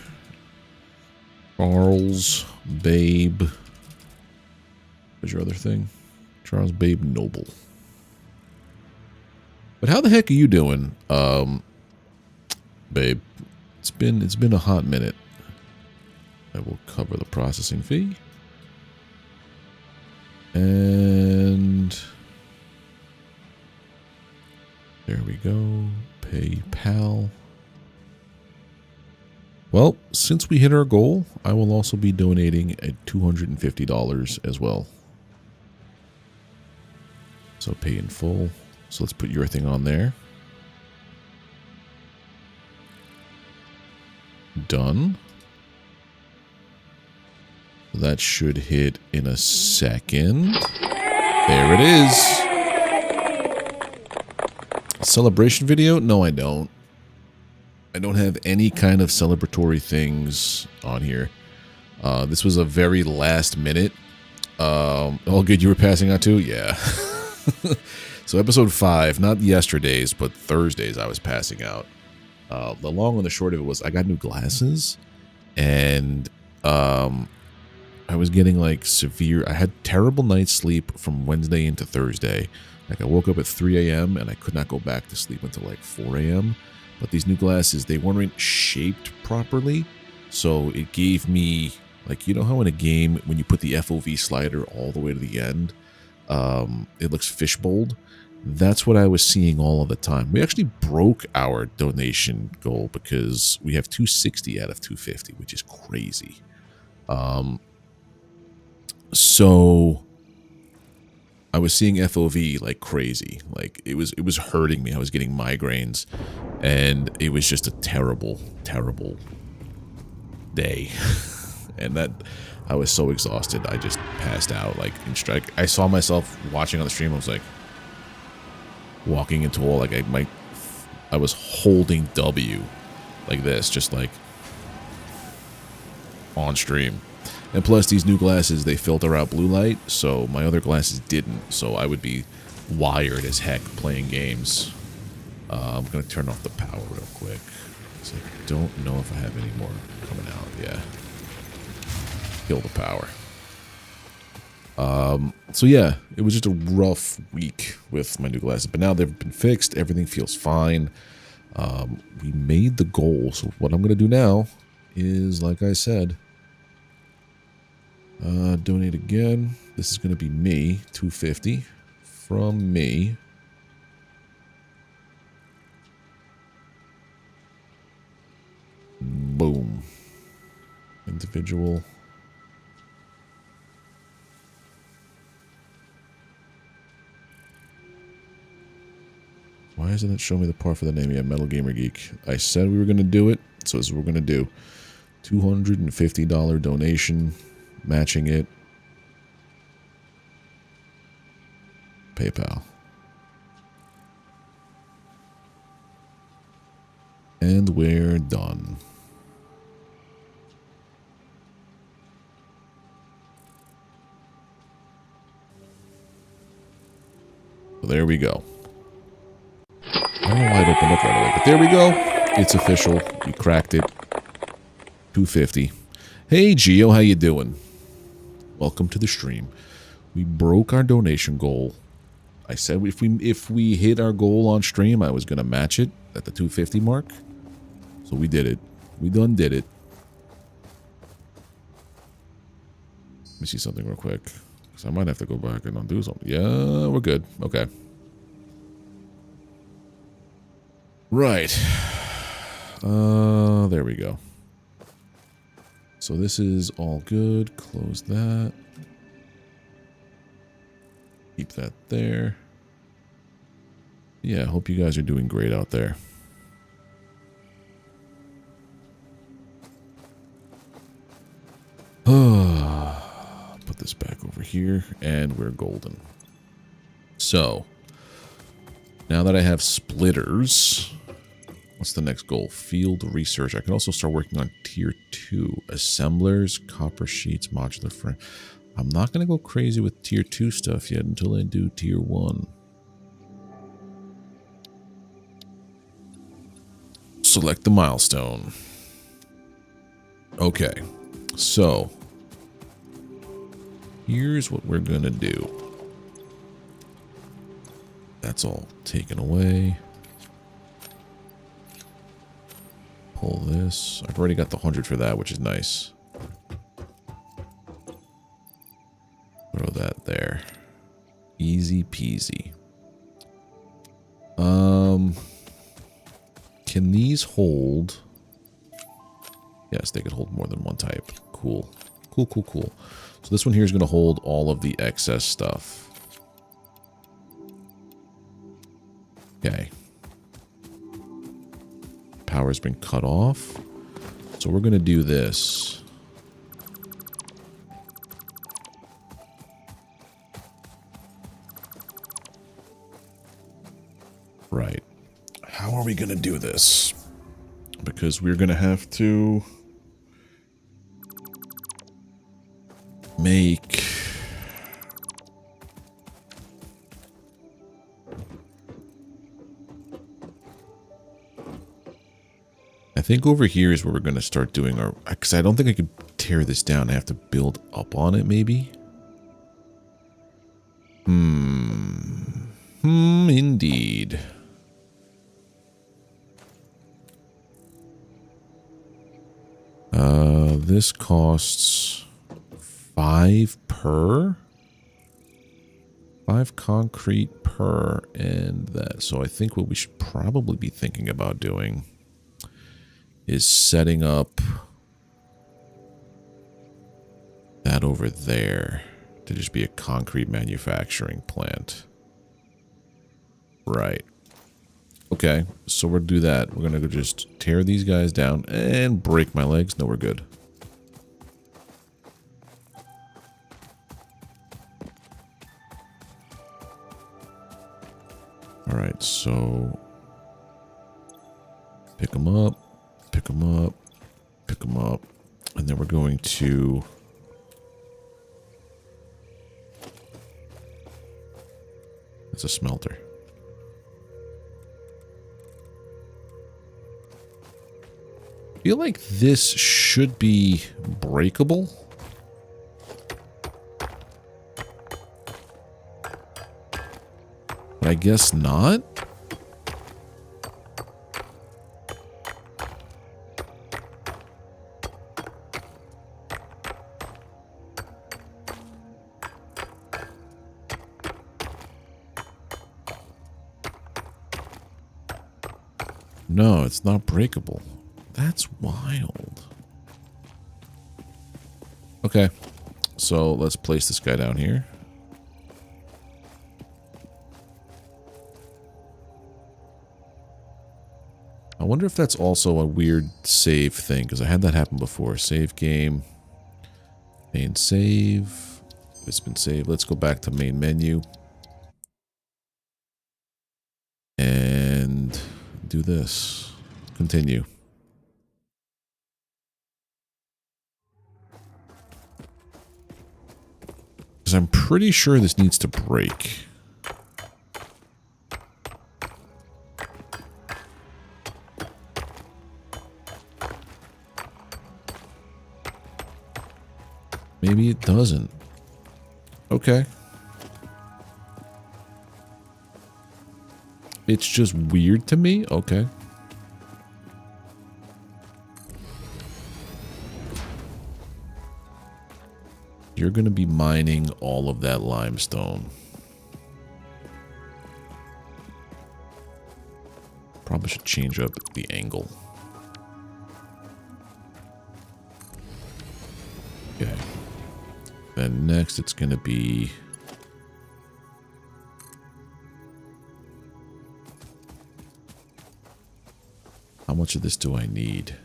Charles Babe. What's your other thing? Charles Babe Noble. But how the heck are you doing, babe? It's been a hot minute. I will cover the processing fee. And there we go. PayPal. Well, since we hit our goal, I will also be donating at $250 as well. So pay in full. So let's put your thing on there. Done. That should hit in a second. There it is. Celebration video? No, I don't. I don't have any kind of celebratory things on here. This was a very last minute. All good, you were passing out too? Yeah. So episode 5, not yesterday's, but Thursdays I was passing out. The long and the short of it was I got new glasses, and I was getting like severe... I had terrible night's sleep from Wednesday into Thursday. Like I woke up at 3 a.m. and I could not go back to sleep until like 4 a.m. But these new glasses, they weren't shaped properly. So it gave me, like, you know how in a game, when you put the FOV slider all the way to the end, it looks fishbowled? That's what I was seeing all of the time. We actually broke our donation goal because we have 260 out of 250, which is crazy. So I was seeing FOV like crazy. Like it was hurting me. I was getting migraines, and it was just a terrible, terrible day. And that I was so exhausted, I just passed out. Like in strike, I saw myself watching on the stream. I was like walking into all like I was holding W like this, just like on stream. And plus, these new glasses, they filter out blue light, so my other glasses didn't. So I would be wired as heck playing games. I'm going to turn off the power real quick. So I don't know if I have any more coming out. Yeah. Kill the power. So yeah, it was just a rough week with my new glasses, but now they've been fixed. Everything feels fine. We made the goal. So what I'm going to do now is, like I said, donate again. This is going to be me, 250 from me. Boom. Individual. Why doesn't it show me the part for the name? Yeah, Metal Gamer Geek. I said we were going to do it, so this is what we're going to do. $250 donation, matching it. PayPal. And we're done. So there we go. I don't know why it opened up right away, but there we go. It's official. We cracked it. 250. Hey, Gio, how you doing? Welcome to the stream. We broke our donation goal. I said if we hit our goal on stream, I was going to match it at the 250 mark. So we did it. We done did it. Let me see something real quick. Because I might have to go back and undo something. Yeah, we're good. Okay. Right. There we go. So this is all good. Close that. Keep that there. Yeah, I hope you guys are doing great out there. Put this back over here, and we're golden. So, now that I have splitters, what's the next goal? Field research. I can also start working on tier 2. Assemblers, copper sheets, modular frame. I'm not going to go crazy with tier 2 stuff yet until I do tier 1. Select the milestone. Okay, so here's what we're going to do. That's all taken away. Pull this. I've already got the 100 for that, which is nice. Throw that there. Easy peasy. Can these hold? Yes, they could hold more than one type. Cool. Cool, cool, cool. So this one here is going to hold all of the excess stuff. Okay. Power's been cut off. So we're going to do this. Right. How are we going to do this? Because we're going to have to make I think over here is where we're going to start doing our, because I don't think I could tear this down. I have to build up on it maybe. Indeed. This costs 5 per. 5 concrete per, and that. So I think what we should probably be thinking about doing is setting up that over there to just be a concrete manufacturing plant. Right. Okay, so we'll do that. We're going to just tear these guys down and break my legs. No, we're good. All right, so pick them up, pick them up, pick them up, and then we're going to it's a smelter. feel like this should be breakable. But I guess not. No, it's not breakable. That's wild. Okay, so let's place this guy down here. I wonder if that's also a weird save thing, because I had that happen before. Save game. Main save. It's been saved. Let's go back to main menu. And do this. Continue. Because I'm pretty sure this needs to break. Maybe it doesn't. Okay. It's just weird to me? Okay. You're going to be mining all of that limestone. Probably should change up the angle. Okay. Then next it's going to be... How much of this do I need?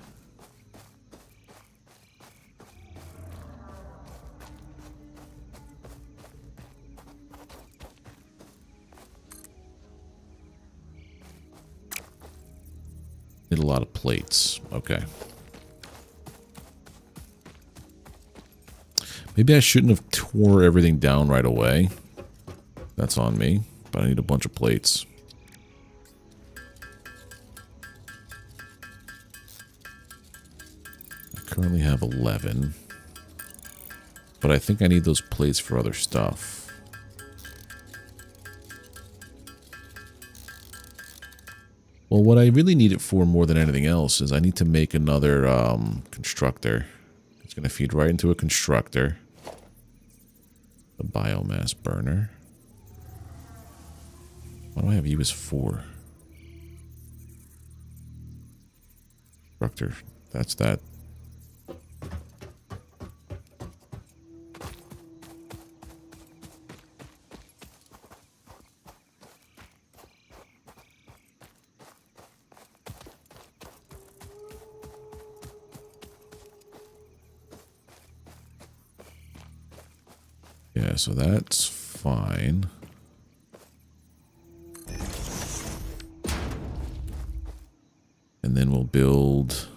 Need a lot of plates. Okay. Maybe I shouldn't have tore everything down right away. That's on me. But I need a bunch of plates. I currently have 11. But I think I need those plates for other stuff. Well, what I really need it for more than anything else is I need to make another constructor. It's going to feed right into a constructor. A biomass burner. Why do I have you as 4? Constructor. That's that. Yeah, so that's fine. And then we'll build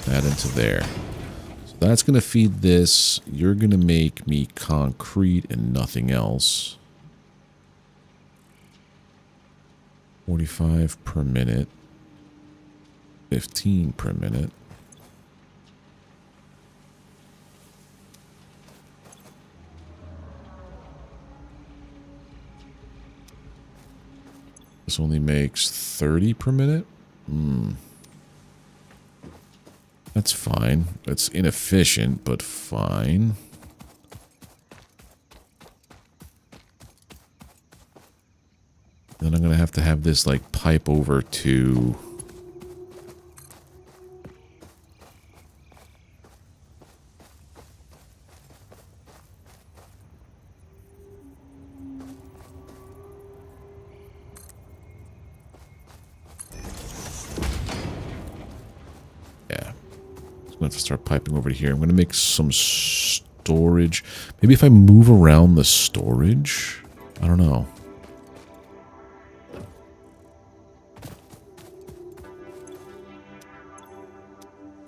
that into there. So that's going to feed this. You're going to make me concrete and nothing else. 45 per minute. 15 per minute. This only makes 30 per minute? That's fine. It's inefficient, but fine. Then I'm going to have this, like, pipe over to... I'm going to start piping over to here. I'm going to make some storage. Maybe if I move around the storage? I don't know.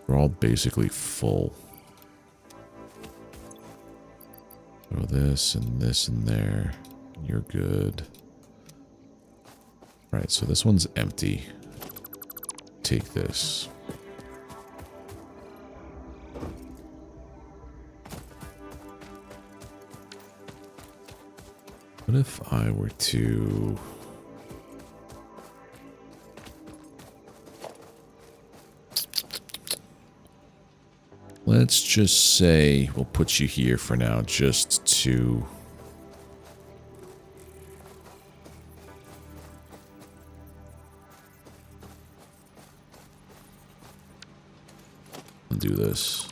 They're all basically full. Throw this and this in there. You're good. All right, so this one's empty. take this. What if I were to... Let's just say we'll put you here for now, just to... do this.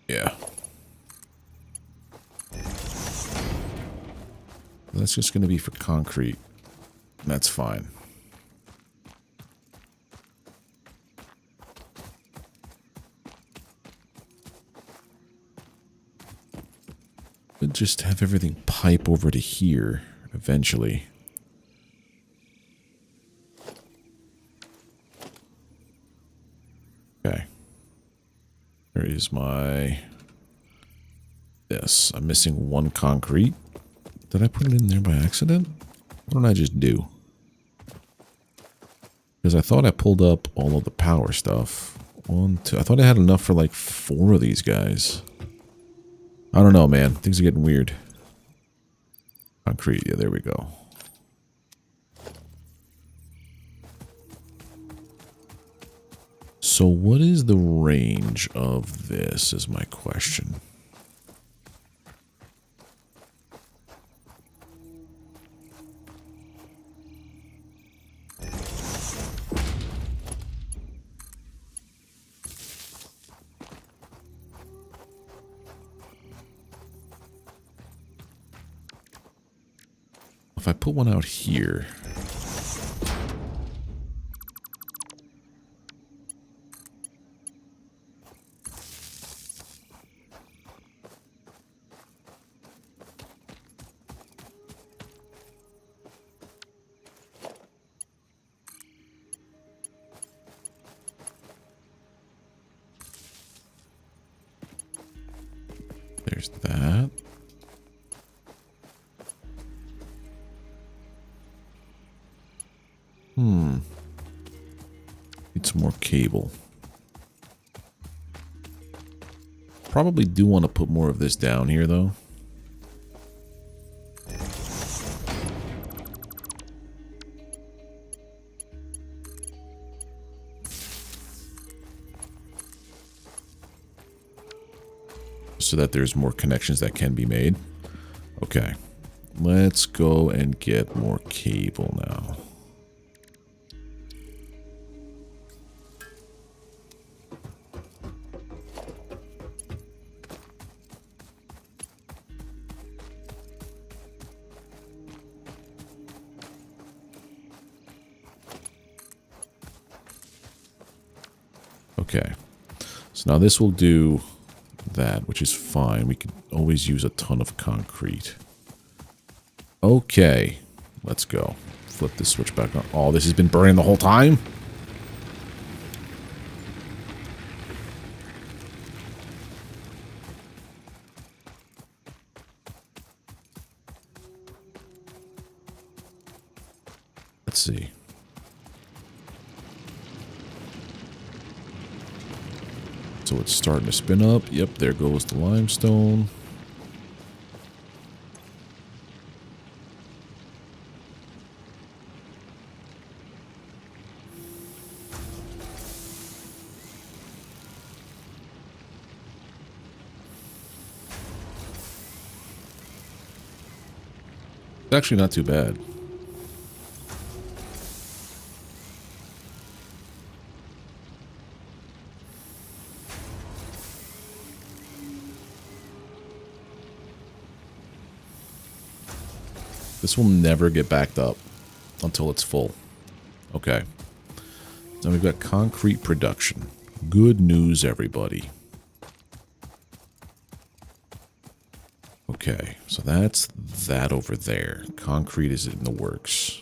Yeah. That's just going to be for concrete. That's fine. Just have everything pipe over to here eventually. Okay. There is my... Yes, I'm missing one concrete. Did I put it in there by accident? What did I just do? Because I thought I pulled up all of the power stuff. 1, 2... I thought I had enough for like 4 of these guys. I don't know, man. Things are getting weird. Concrete. Yeah, there we go. So what is the range of this is my question. If I put one out here, there's that. Need some more cable. Probably do want to put more of this down here, though. So that there's more connections that can be made. Okay. Let's go and get more cable now. Okay. So now this will do that, which is fine. We could always use a ton of concrete. Okay. Let's go. Flip this switch back on. Oh, this has been burning the whole time? Let's see. So it's starting to spin up. Yep, there goes the limestone. It's actually not too bad. This will never get backed up until it's full. Okay. Now we've got concrete production. Good news, everybody. Okay, so that's that over there. Concrete is in the works.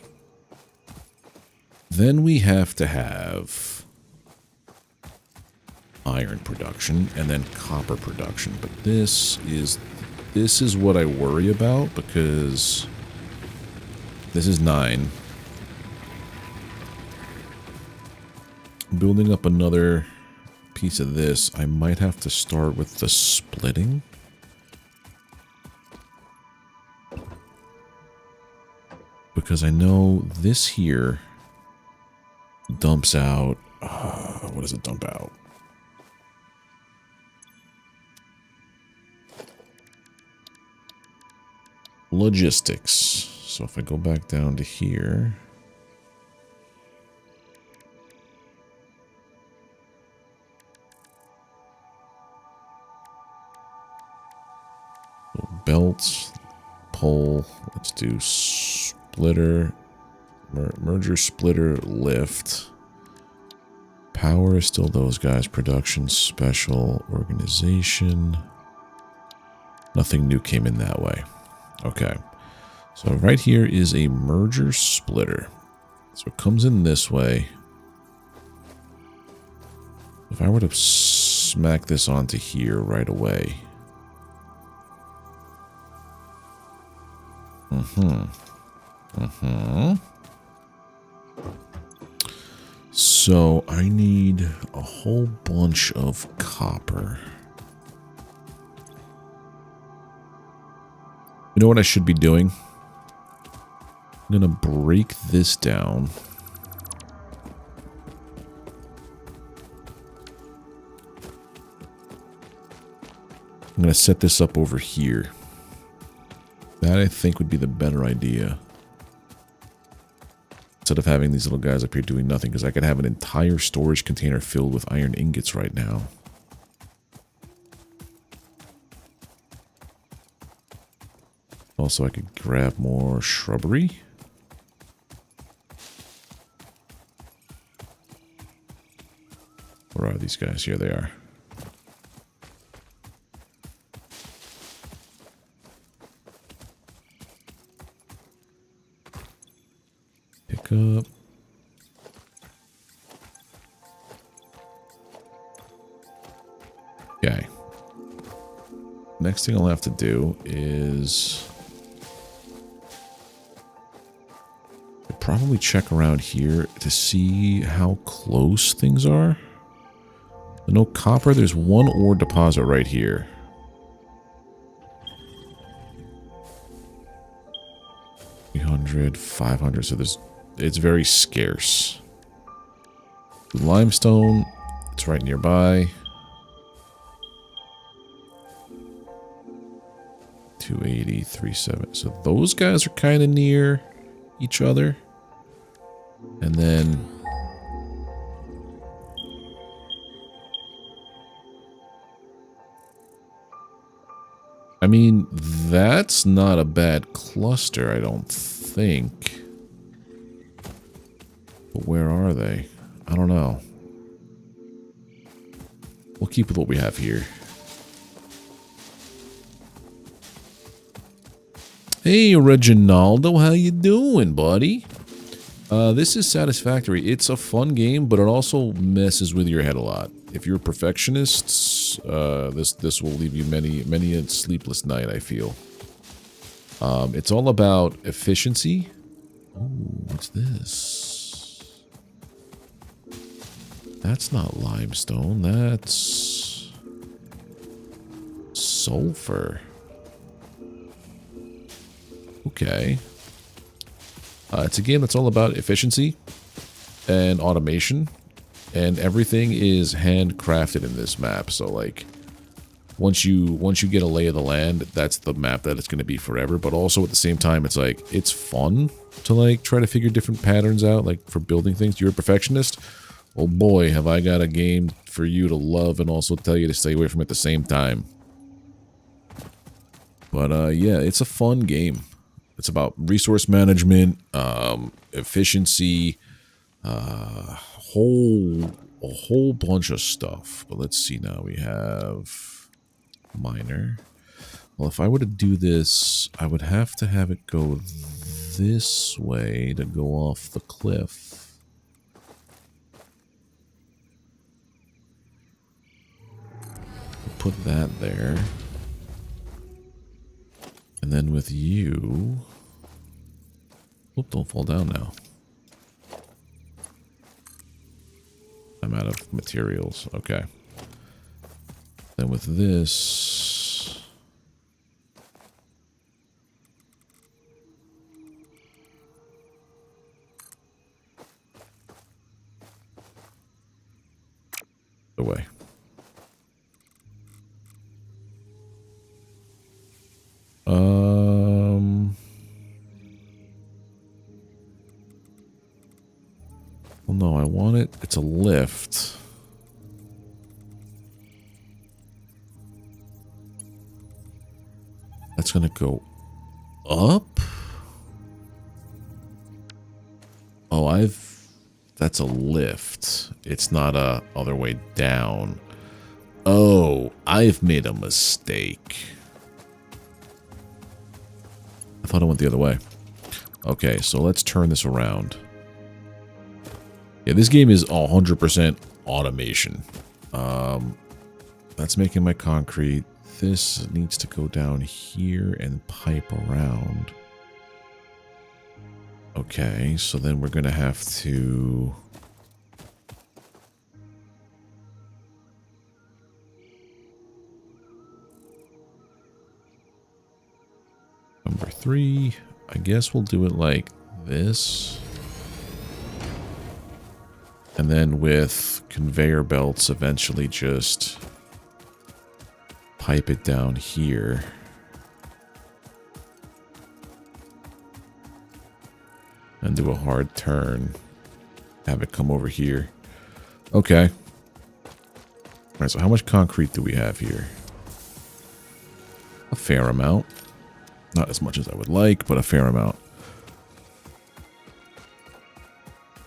Then we have to have iron production and then copper production. But this is what I worry about, because this is 9. Building up another piece of this, I might have to start with the splitting. Because I know this here dumps out, what does it dump out? Logistics. So if I go back down to here, so belts, pole, let's do splitter, merger, splitter, lift. Power is still those guys. Production, special, organization. Nothing new came in that way. Okay. So right here is a merger splitter. So it comes in this way. If I were to smack this onto here right away. So I need a whole bunch of copper. You know what I should be doing? I'm going to break this down. I'm going to set this up over here. That, I think, would be the better idea. Instead of having these little guys up here doing nothing, because I could have an entire storage container filled with iron ingots right now. Also, I could grab more shrubbery. Where are these guys? Here they are. Pick up. Okay. Next thing I'll have to do is probably check around here to see how close things are. No copper. There's one ore deposit right here. $300, $500. So it's very scarce. Limestone. It's right nearby. 280, 370. So those guys are kind of near each other. And then I mean, that's not a bad cluster, I don't think. But where are they? I don't know. We'll keep with what we have here. Hey, Reginaldo, how you doing, buddy? This is Satisfactory. It's a fun game, but it also messes with your head a lot. If you're a perfectionist, this will leave you many a sleepless night, I feel. It's all about efficiency. Ooh, what's this? That's not limestone. That's sulfur. Okay. It's a game that's all about efficiency and automation, and everything is handcrafted in this map. So like, once you get a lay of the land, that's the map that it's going to be forever. But also at the same time, it's like, it's fun to like try to figure different patterns out, like for building things. You're a perfectionist. Oh boy, have I got a game for you to love and also tell you to stay away from at the same time. But yeah, it's a fun game. It's about resource management, efficiency, a whole bunch of stuff. But let's see now. We have miner. Well, if I were to do this, I would have to have it go this way to go off the cliff. put that there. And then with you... Oop, don't fall down now. I'm out of materials. Okay. Then with this... away. Well, no, I want it. It's a lift. That's gonna go up? Oh, that's a lift. It's not a other way down. Oh, I've made a mistake. I thought it went the other way. Okay, so let's turn this around. Yeah, this game is 100% automation. That's making my concrete. This needs to go down here and pipe around. Okay, so then we're going to have to... Number 3, I guess we'll do it like this. And then with conveyor belts, eventually just pipe it down here. And do a hard turn. Have it come over here. Okay. Alright, so how much concrete do we have here? A fair amount. Not as much as I would like, but a fair amount.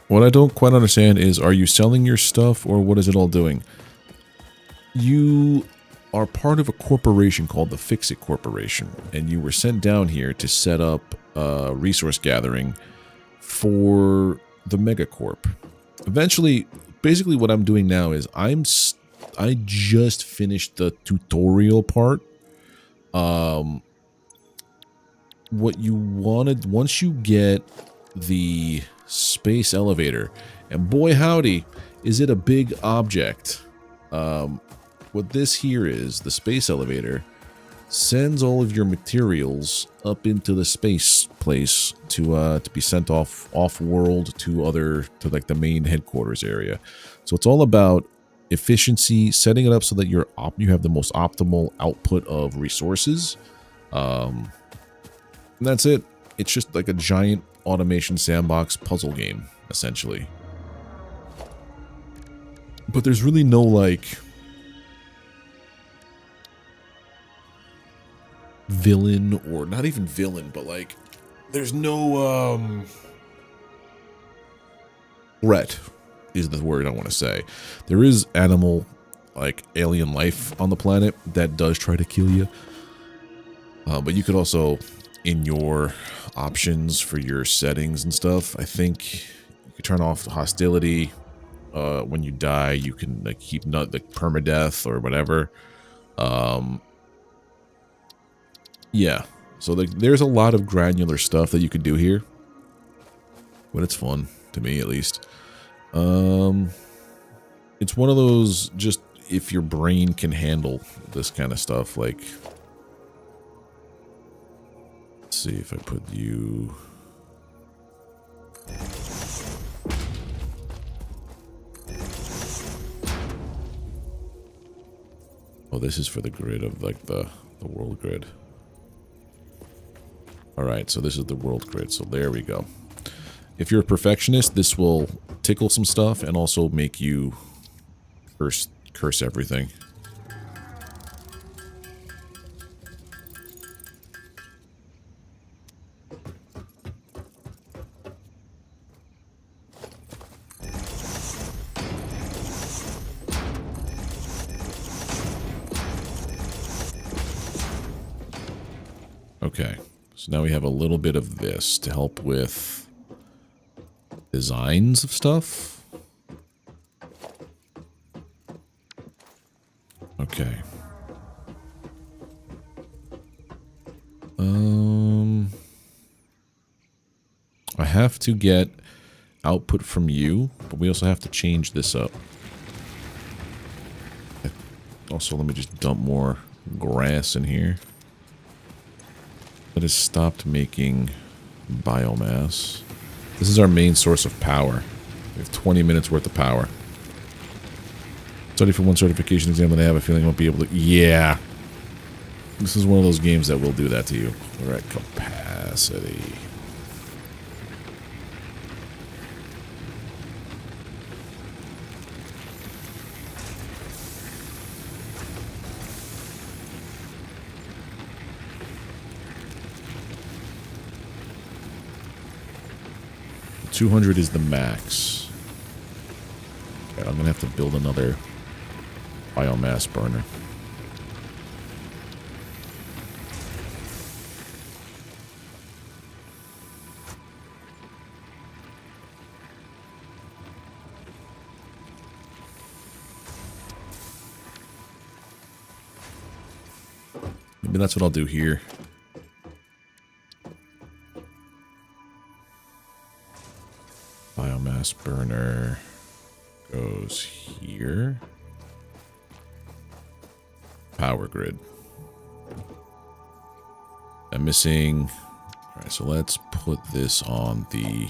What I don't quite understand is, are you selling your stuff or what is it all doing? You are part of a corporation called the FICSIT Corporation, and you were sent down here to set up resource gathering for the megacorp. Eventually, basically what I'm doing now is I just finished the tutorial part. What you wanted, once you get the space elevator, and boy howdy, is it a big object. What this here is, the space elevator sends all of your materials up into the space place to be sent off world to like the main headquarters area. So it's all about efficiency, setting it up so that you have the most optimal output of resources. And that's it. It's just like a giant automation sandbox puzzle game, essentially. But there's really no, like, villain, or not even villain, but like, there's no, threat is the word I want to say. There is animal, like, alien life on the planet that does try to kill you. But you could also, in your options for your settings and stuff, I think you could turn off the hostility. When you die, you can like keep like permadeath or whatever. Yeah, so there's a lot of granular stuff that you could do here, but it's fun to me, at least. It's one of those, just if your brain can handle this kind of stuff, like. See if I put you. Oh, this is for the grid of like the world grid. All right, so this is the world grid. So there we go. If you're a perfectionist, this will tickle some stuff and also make you curse everything. Okay, so now we have a little bit of this to help with designs of stuff. Okay. have to get output from you, but we also have to change this up. Also, let me just dump more grass in here. That has stopped making biomass. This is our main source of power. We have 20 minutes worth of power. Study for one certification exam that I have a feeling I won't be able to... Yeah. This is one of those games that will do that to you. We're at capacity. $200 is the max. Okay, I'm gonna have to build another biomass burner. Maybe that's what I'll do here. Biomass burner goes here. Power grid. I'm missing... Alright, so let's put this on the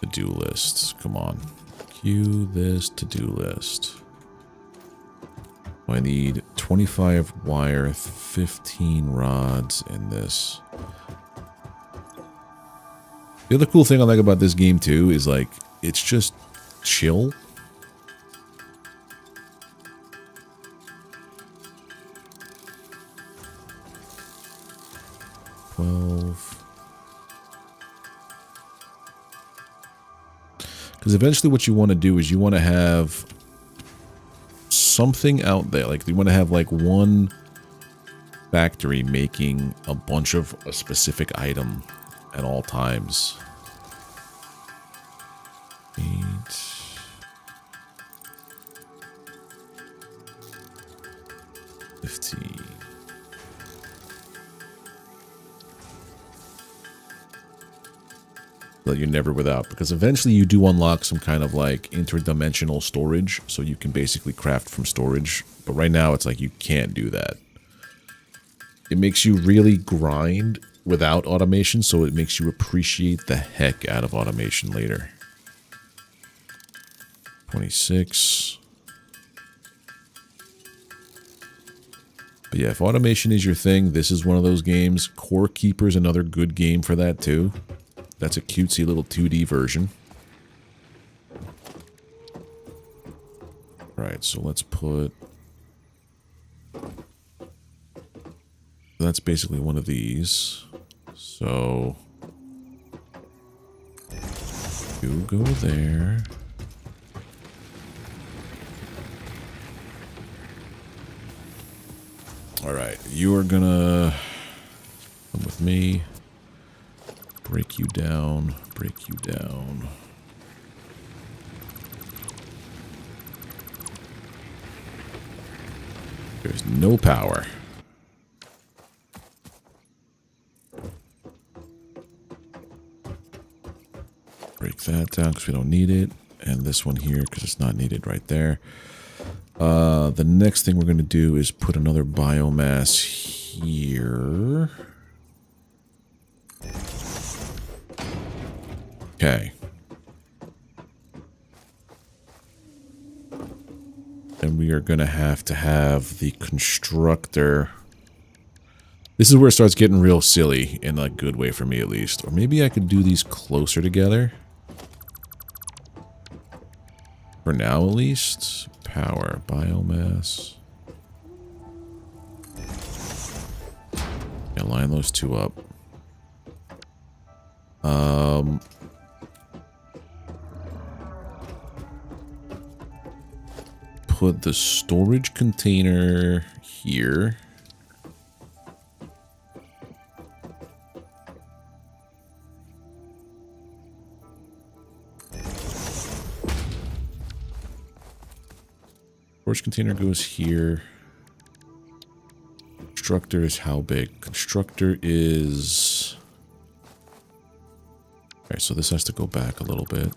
to-do list. Come on. Cue this to-do list. I need 25 wire, 15 rods in this. The other cool thing I like about this game too is like, it's just chill. Because eventually what you want to do is you want to have something out there. Like you want to have like one factory making a bunch of a specific item at all times. 8. 15. That you're never without, because eventually you do unlock some kind of like interdimensional storage, so you can basically craft from storage, but right now it's like you can't do that. It makes you really grind without automation, so it makes you appreciate the heck out of automation later. 26. But yeah, if automation is your thing, this is one of those games. Core Keeper's another good game for that too. That's a cutesy little 2D version. Right, so let's put... That's basically one of these. So... You go there. Alright, you are gonna... come with me. Break you down, break you down. There's no power. Break that down because we don't need it. And this one here because it's not needed right there. The next thing we're going to do is put another biomass here. Okay. And we are going to have the constructor. This is where it starts getting real silly in a good way for me at least. Or maybe I could do these closer together. For now at least. Power, biomass. Yeah, line those two up. Put the storage container here. Storage container goes here. Constructor is how big? Constructor is Alright, so this has to go back a little bit.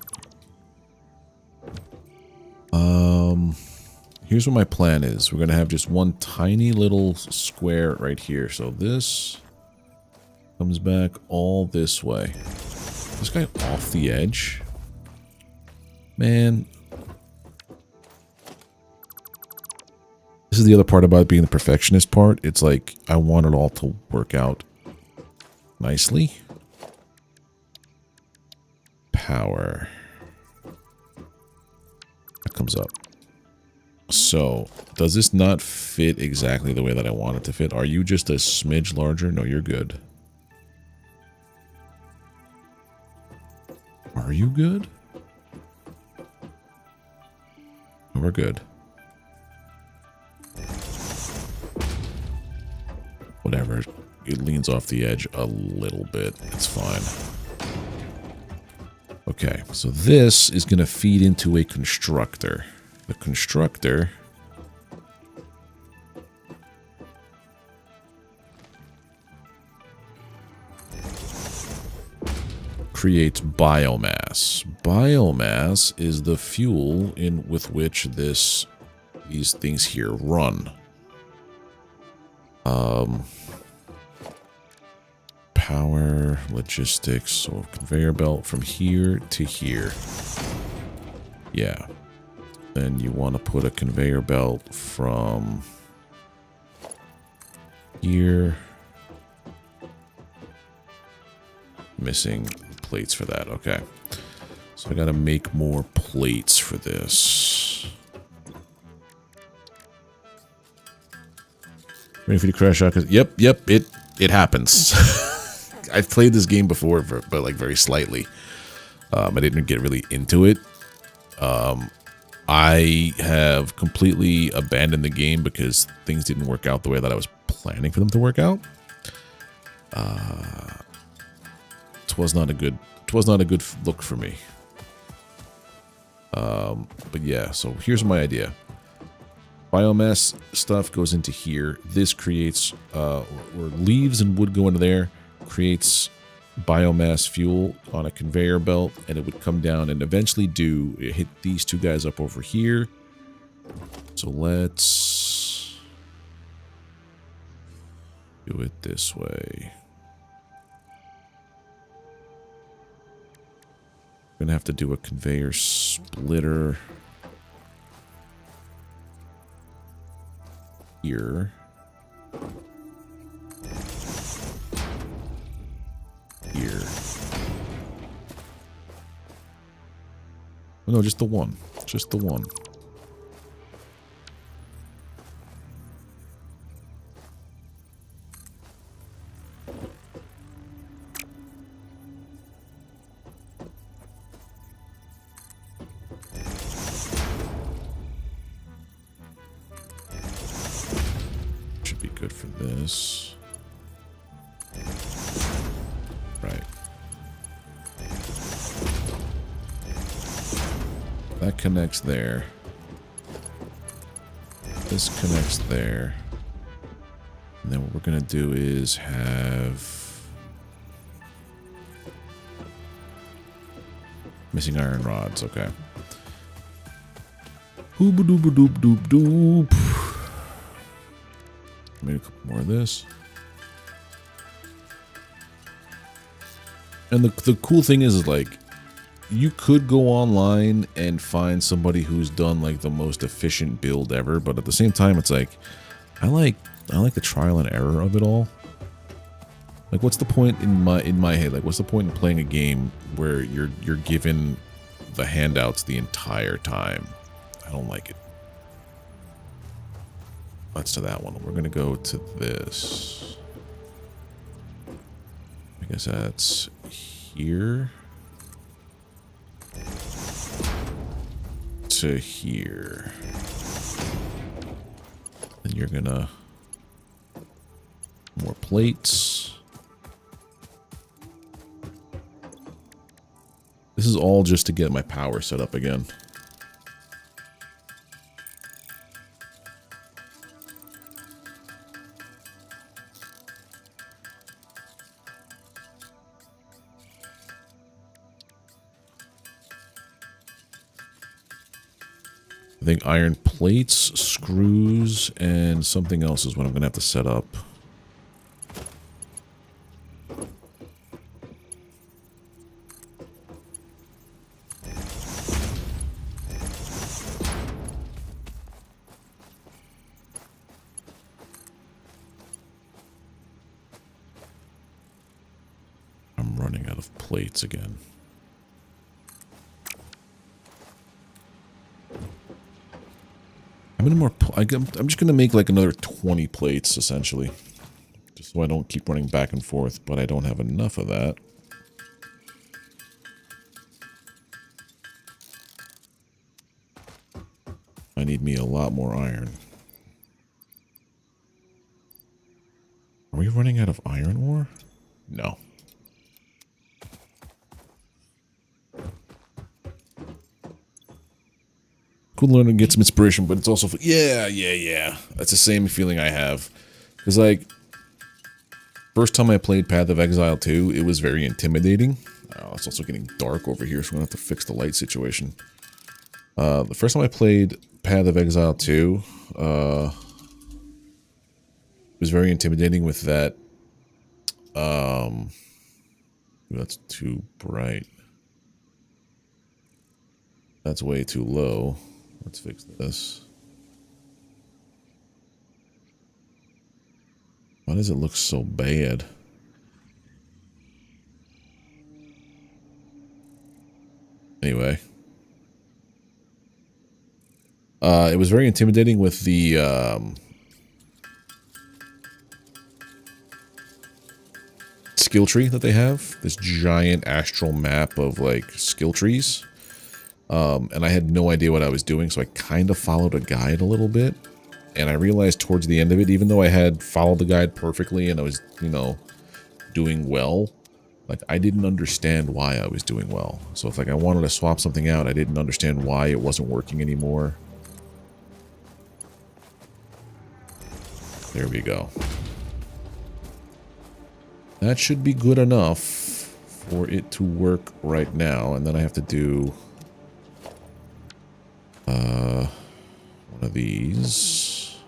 Here's what my plan is. We're going to have just one tiny little square right here. So this comes back all this way. This guy off the edge? Man. This is the other part about being the perfectionist part. It's like, I want it all to work out nicely. Power. That comes up. So, does this not fit exactly the way that I want it to fit? Are you just a smidge larger? No, you're good. Are you good? We're good. Whatever. It leans off the edge a little bit. It's fine. Okay, so this is going to feed into a constructor. The constructor creates biomass. Biomass is the fuel with which these things here run. Power, logistics, so conveyor belt from here to here. Yeah. Then you want to put a conveyor belt from here. Missing plates for that. Okay. So I got to make more plates for this. Ready for you to crash out? Yep, it happens. I've played this game before, but like very slightly. I didn't get really into it. I have completely abandoned the game because things didn't work out the way that I was planning for them to work out. It was not a good look for me. But yeah, so here's my idea. Biomass stuff goes into here. This creates, or leaves and wood go into there, creates biomass fuel on a conveyor belt, and it would come down and eventually hit these two guys up over here. So let's do it this way. I'm gonna have to do a conveyor splitter here. Here. Oh, no, just the one. Just the one. Should be good for this. Right. That connects there. This connects there. And then what we're going to do is have missing iron rods. Okay. Doop-a-doop-a-doop-doop-doop. Maybe a couple more of this. And the cool thing is like, you could go online and find somebody who's done like the most efficient build ever, but at the same time, it's like, I like the trial and error of it all. Like, what's the point in my head? Like, what's the point in playing a game where you're given the handouts the entire time? I don't like it. That's to that one. We're gonna go to this. I guess that's here to here. Then you're gonna more plates. This is all just to get my power set up again. think iron plates, screws, and something else is what I'm going to have to set up. I'm running out of plates again. How many more? I'm just going to make like another 20 plates, essentially. Just so I don't keep running back and forth, but I don't have enough of that. I need me a lot more iron. Are we running out of iron ore? No. Cool to learn and get some inspiration, but it's also... Yeah. That's the same feeling I have. Because, like, first time I played Path of Exile 2, it was very intimidating. Oh, it's also getting dark over here, so I'm going to have to fix the light situation. The first time I played Path of Exile 2, it was very intimidating with that... that's too bright. That's way too low. Let's fix this. Why does it look so bad? Anyway. It was very intimidating with the, skill tree that they have. This giant astral map of, like, skill trees. And I had no idea what I was doing, so I kind of followed a guide a little bit. And I realized towards the end of it, even though I had followed the guide perfectly and I was, you know, doing well, like, I didn't understand why I was doing well. So if, like, I wanted to swap something out, I didn't understand why it wasn't working anymore. There we go. That should be good enough for it to work right now. And then I have to do... one of these.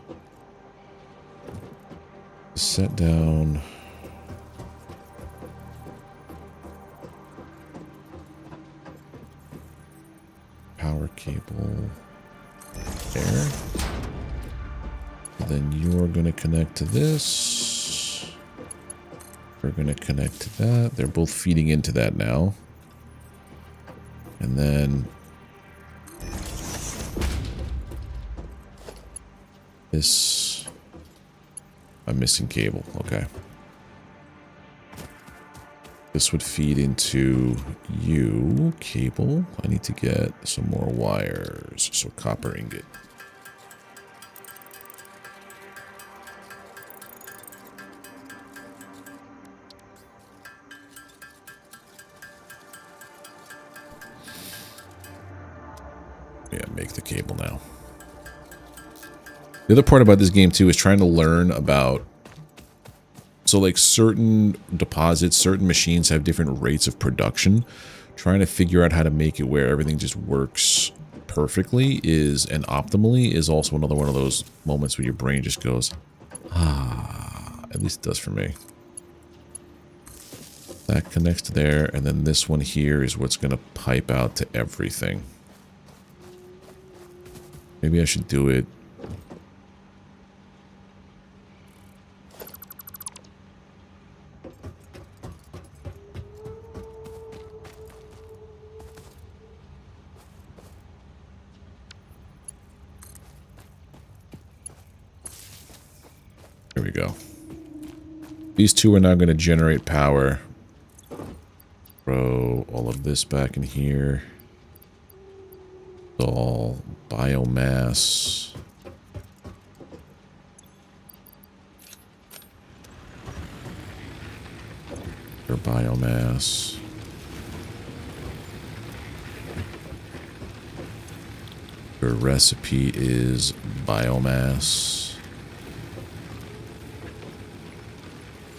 Set down. Power cable. There. And then you're going to connect to this. We're going to connect to that. They're both feeding into that now. And then... this... I'm missing cable. Okay. This would feed into you. Cable. I need to get some more wires. So copper ingot. Yeah, make the cable now. The other part about this game, too, is trying to learn about... so, like, certain deposits, certain machines have different rates of production. Trying to figure out how to make it where everything just works perfectly is, and optimally, is also another one of those moments where your brain just goes, ah, at least it does for me. That connects to there, and then this one here is what's going to pipe out to everything. Maybe I should do it... There we go. These two are now going to generate power. Throw all of this back in here. It's all biomass. Or biomass. Your recipe is biomass.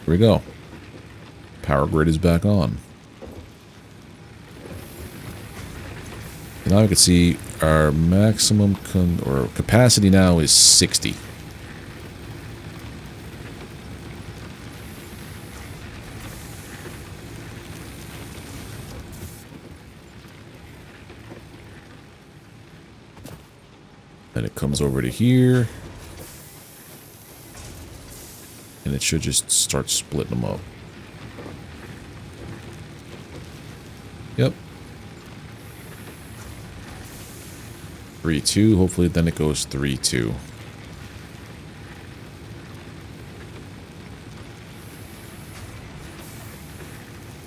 Here we go. Power grid is back on. And now I can see our maximum or capacity now is 60. Then it comes over to here. And it should just start splitting them up. Yep. 3-2. Hopefully then it goes 3-2.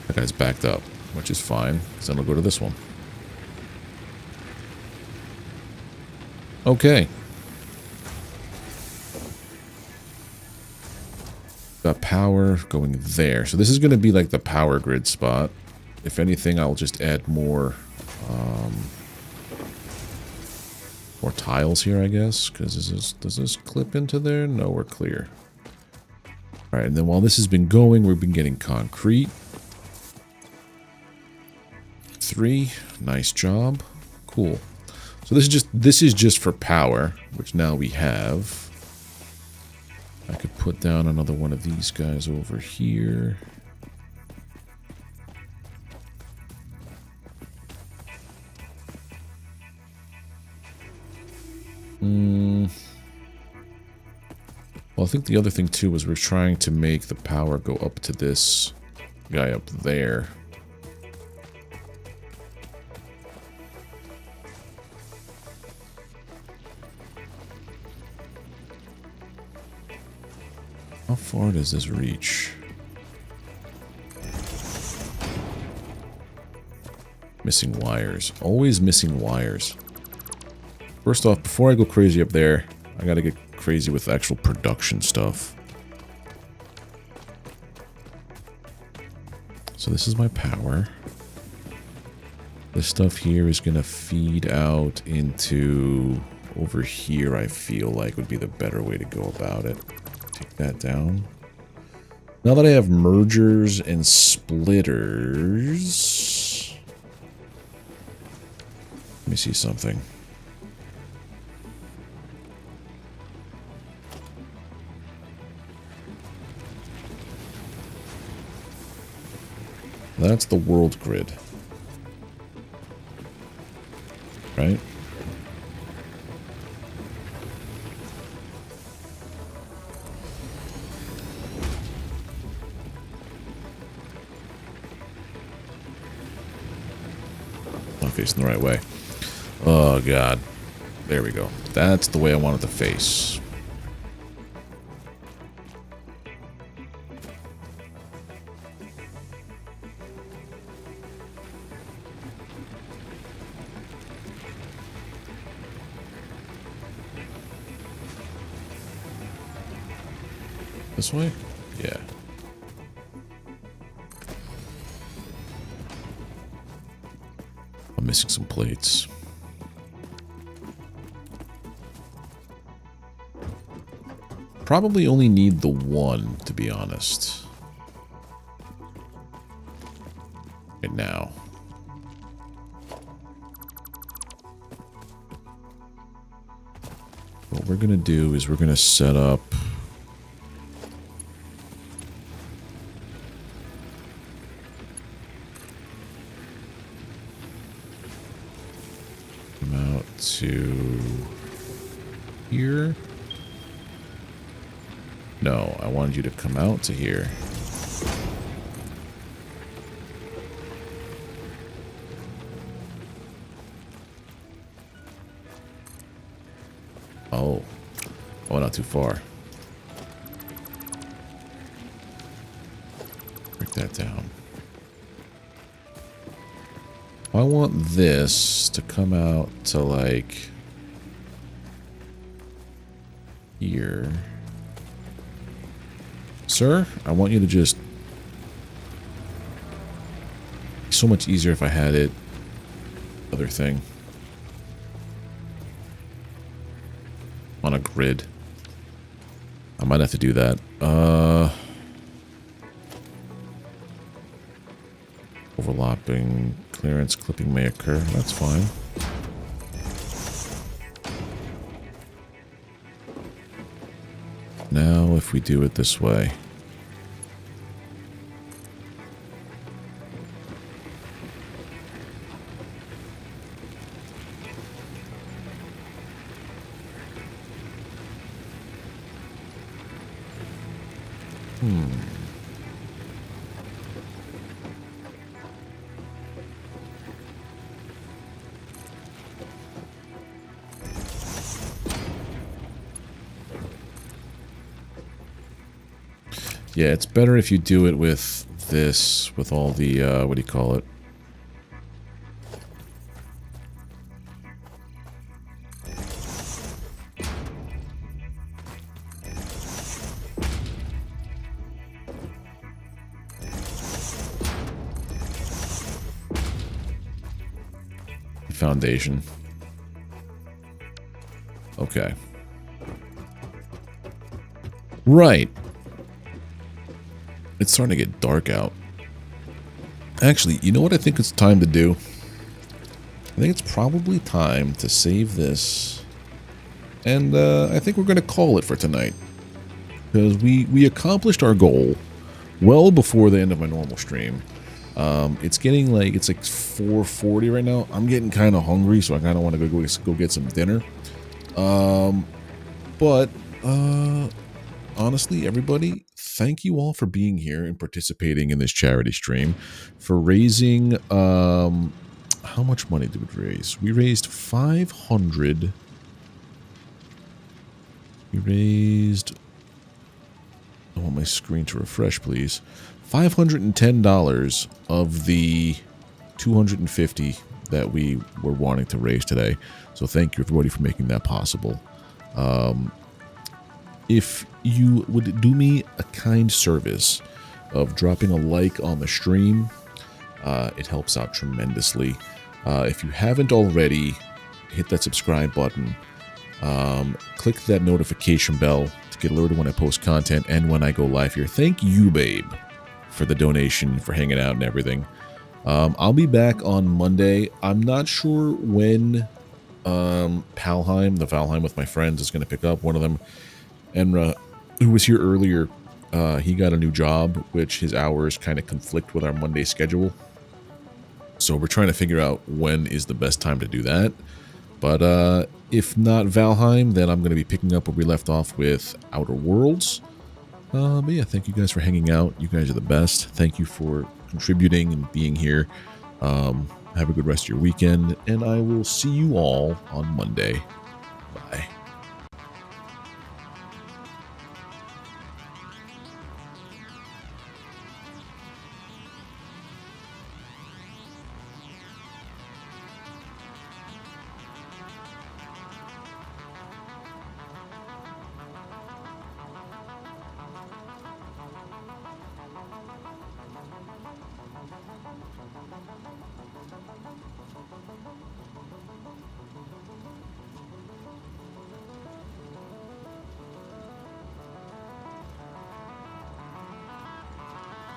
That guy's backed up, which is fine. So then we'll go to this one. Okay. Got power going there. So this is going to be like the power grid spot. If anything, I'll just add more tiles here, I guess. Because does this clip into there? No, we're clear. All right, and then while this has been going, we've been getting concrete. 3, nice job. Cool. So this is just for power, which now we have. I could put down another one of these guys over here. Well, I think the other thing too was we're trying to make the power go up to this guy up there. How far does this reach? Missing wires. Always missing wires. First off, before I go crazy up there, I gotta get crazy with actual production stuff. So this is my power. This stuff here is gonna feed out into over here, I feel like would be the better way to go about it. Take that down. Now that I have mergers and splitters, let me see something. That's the world grid. Right? Not facing the right way. Oh, God. There we go. That's the way I want it to face. This way? Yeah. I'm missing some plates. Probably only need the one, to be honest. Right now. What we're gonna do is we're gonna set up to here. No, I wanted you to come out to here. Oh, not too far. Break that down. I want this to come out to like here. Sir, I want you to just... It's so much easier if I had it. Other thing. On a grid. I might have to do that. Overlapping clearance clipping may occur. That's fine. we do it this way. Yeah, it's better if you do it with this, with all the, what do you call it? Foundation. Okay. Right. It's starting to get dark out. Actually, you know what I think it's time to do? I think it's probably time to save this. And I think we're going to call it for tonight. Because we accomplished our goal well before the end of my normal stream. It's getting like, it's like 4:40 right now. I'm getting kind of hungry, so I kind of want to go get some dinner. But honestly, everybody, thank you all for being here and participating in this charity stream, for raising, how much money did we raise? We raised 500. We raised, I want my screen to refresh, please. $510 of the 250 that we were wanting to raise today. So thank you everybody for making that possible. If you would do me a kind service of dropping a like on the stream, it helps out tremendously. If you haven't already, hit that subscribe button. Click that notification bell to get alerted when I post content and when I go live here. Thank you, babe, for the donation, for hanging out and everything. I'll be back on Monday. I'm not sure when Valheim, the Valheim with my friends, is going to pick up. One of them, Enra, who was here earlier, he got a new job, which his hours kind of conflict with our Monday schedule. So we're trying to figure out when is the best time to do that. But if not Valheim, then I'm going to be picking up where we left off with Outer Worlds. But yeah, thank you guys for hanging out. You guys are the best. Thank you for contributing and being here. Have a good rest of your weekend, and I will see you all on Monday.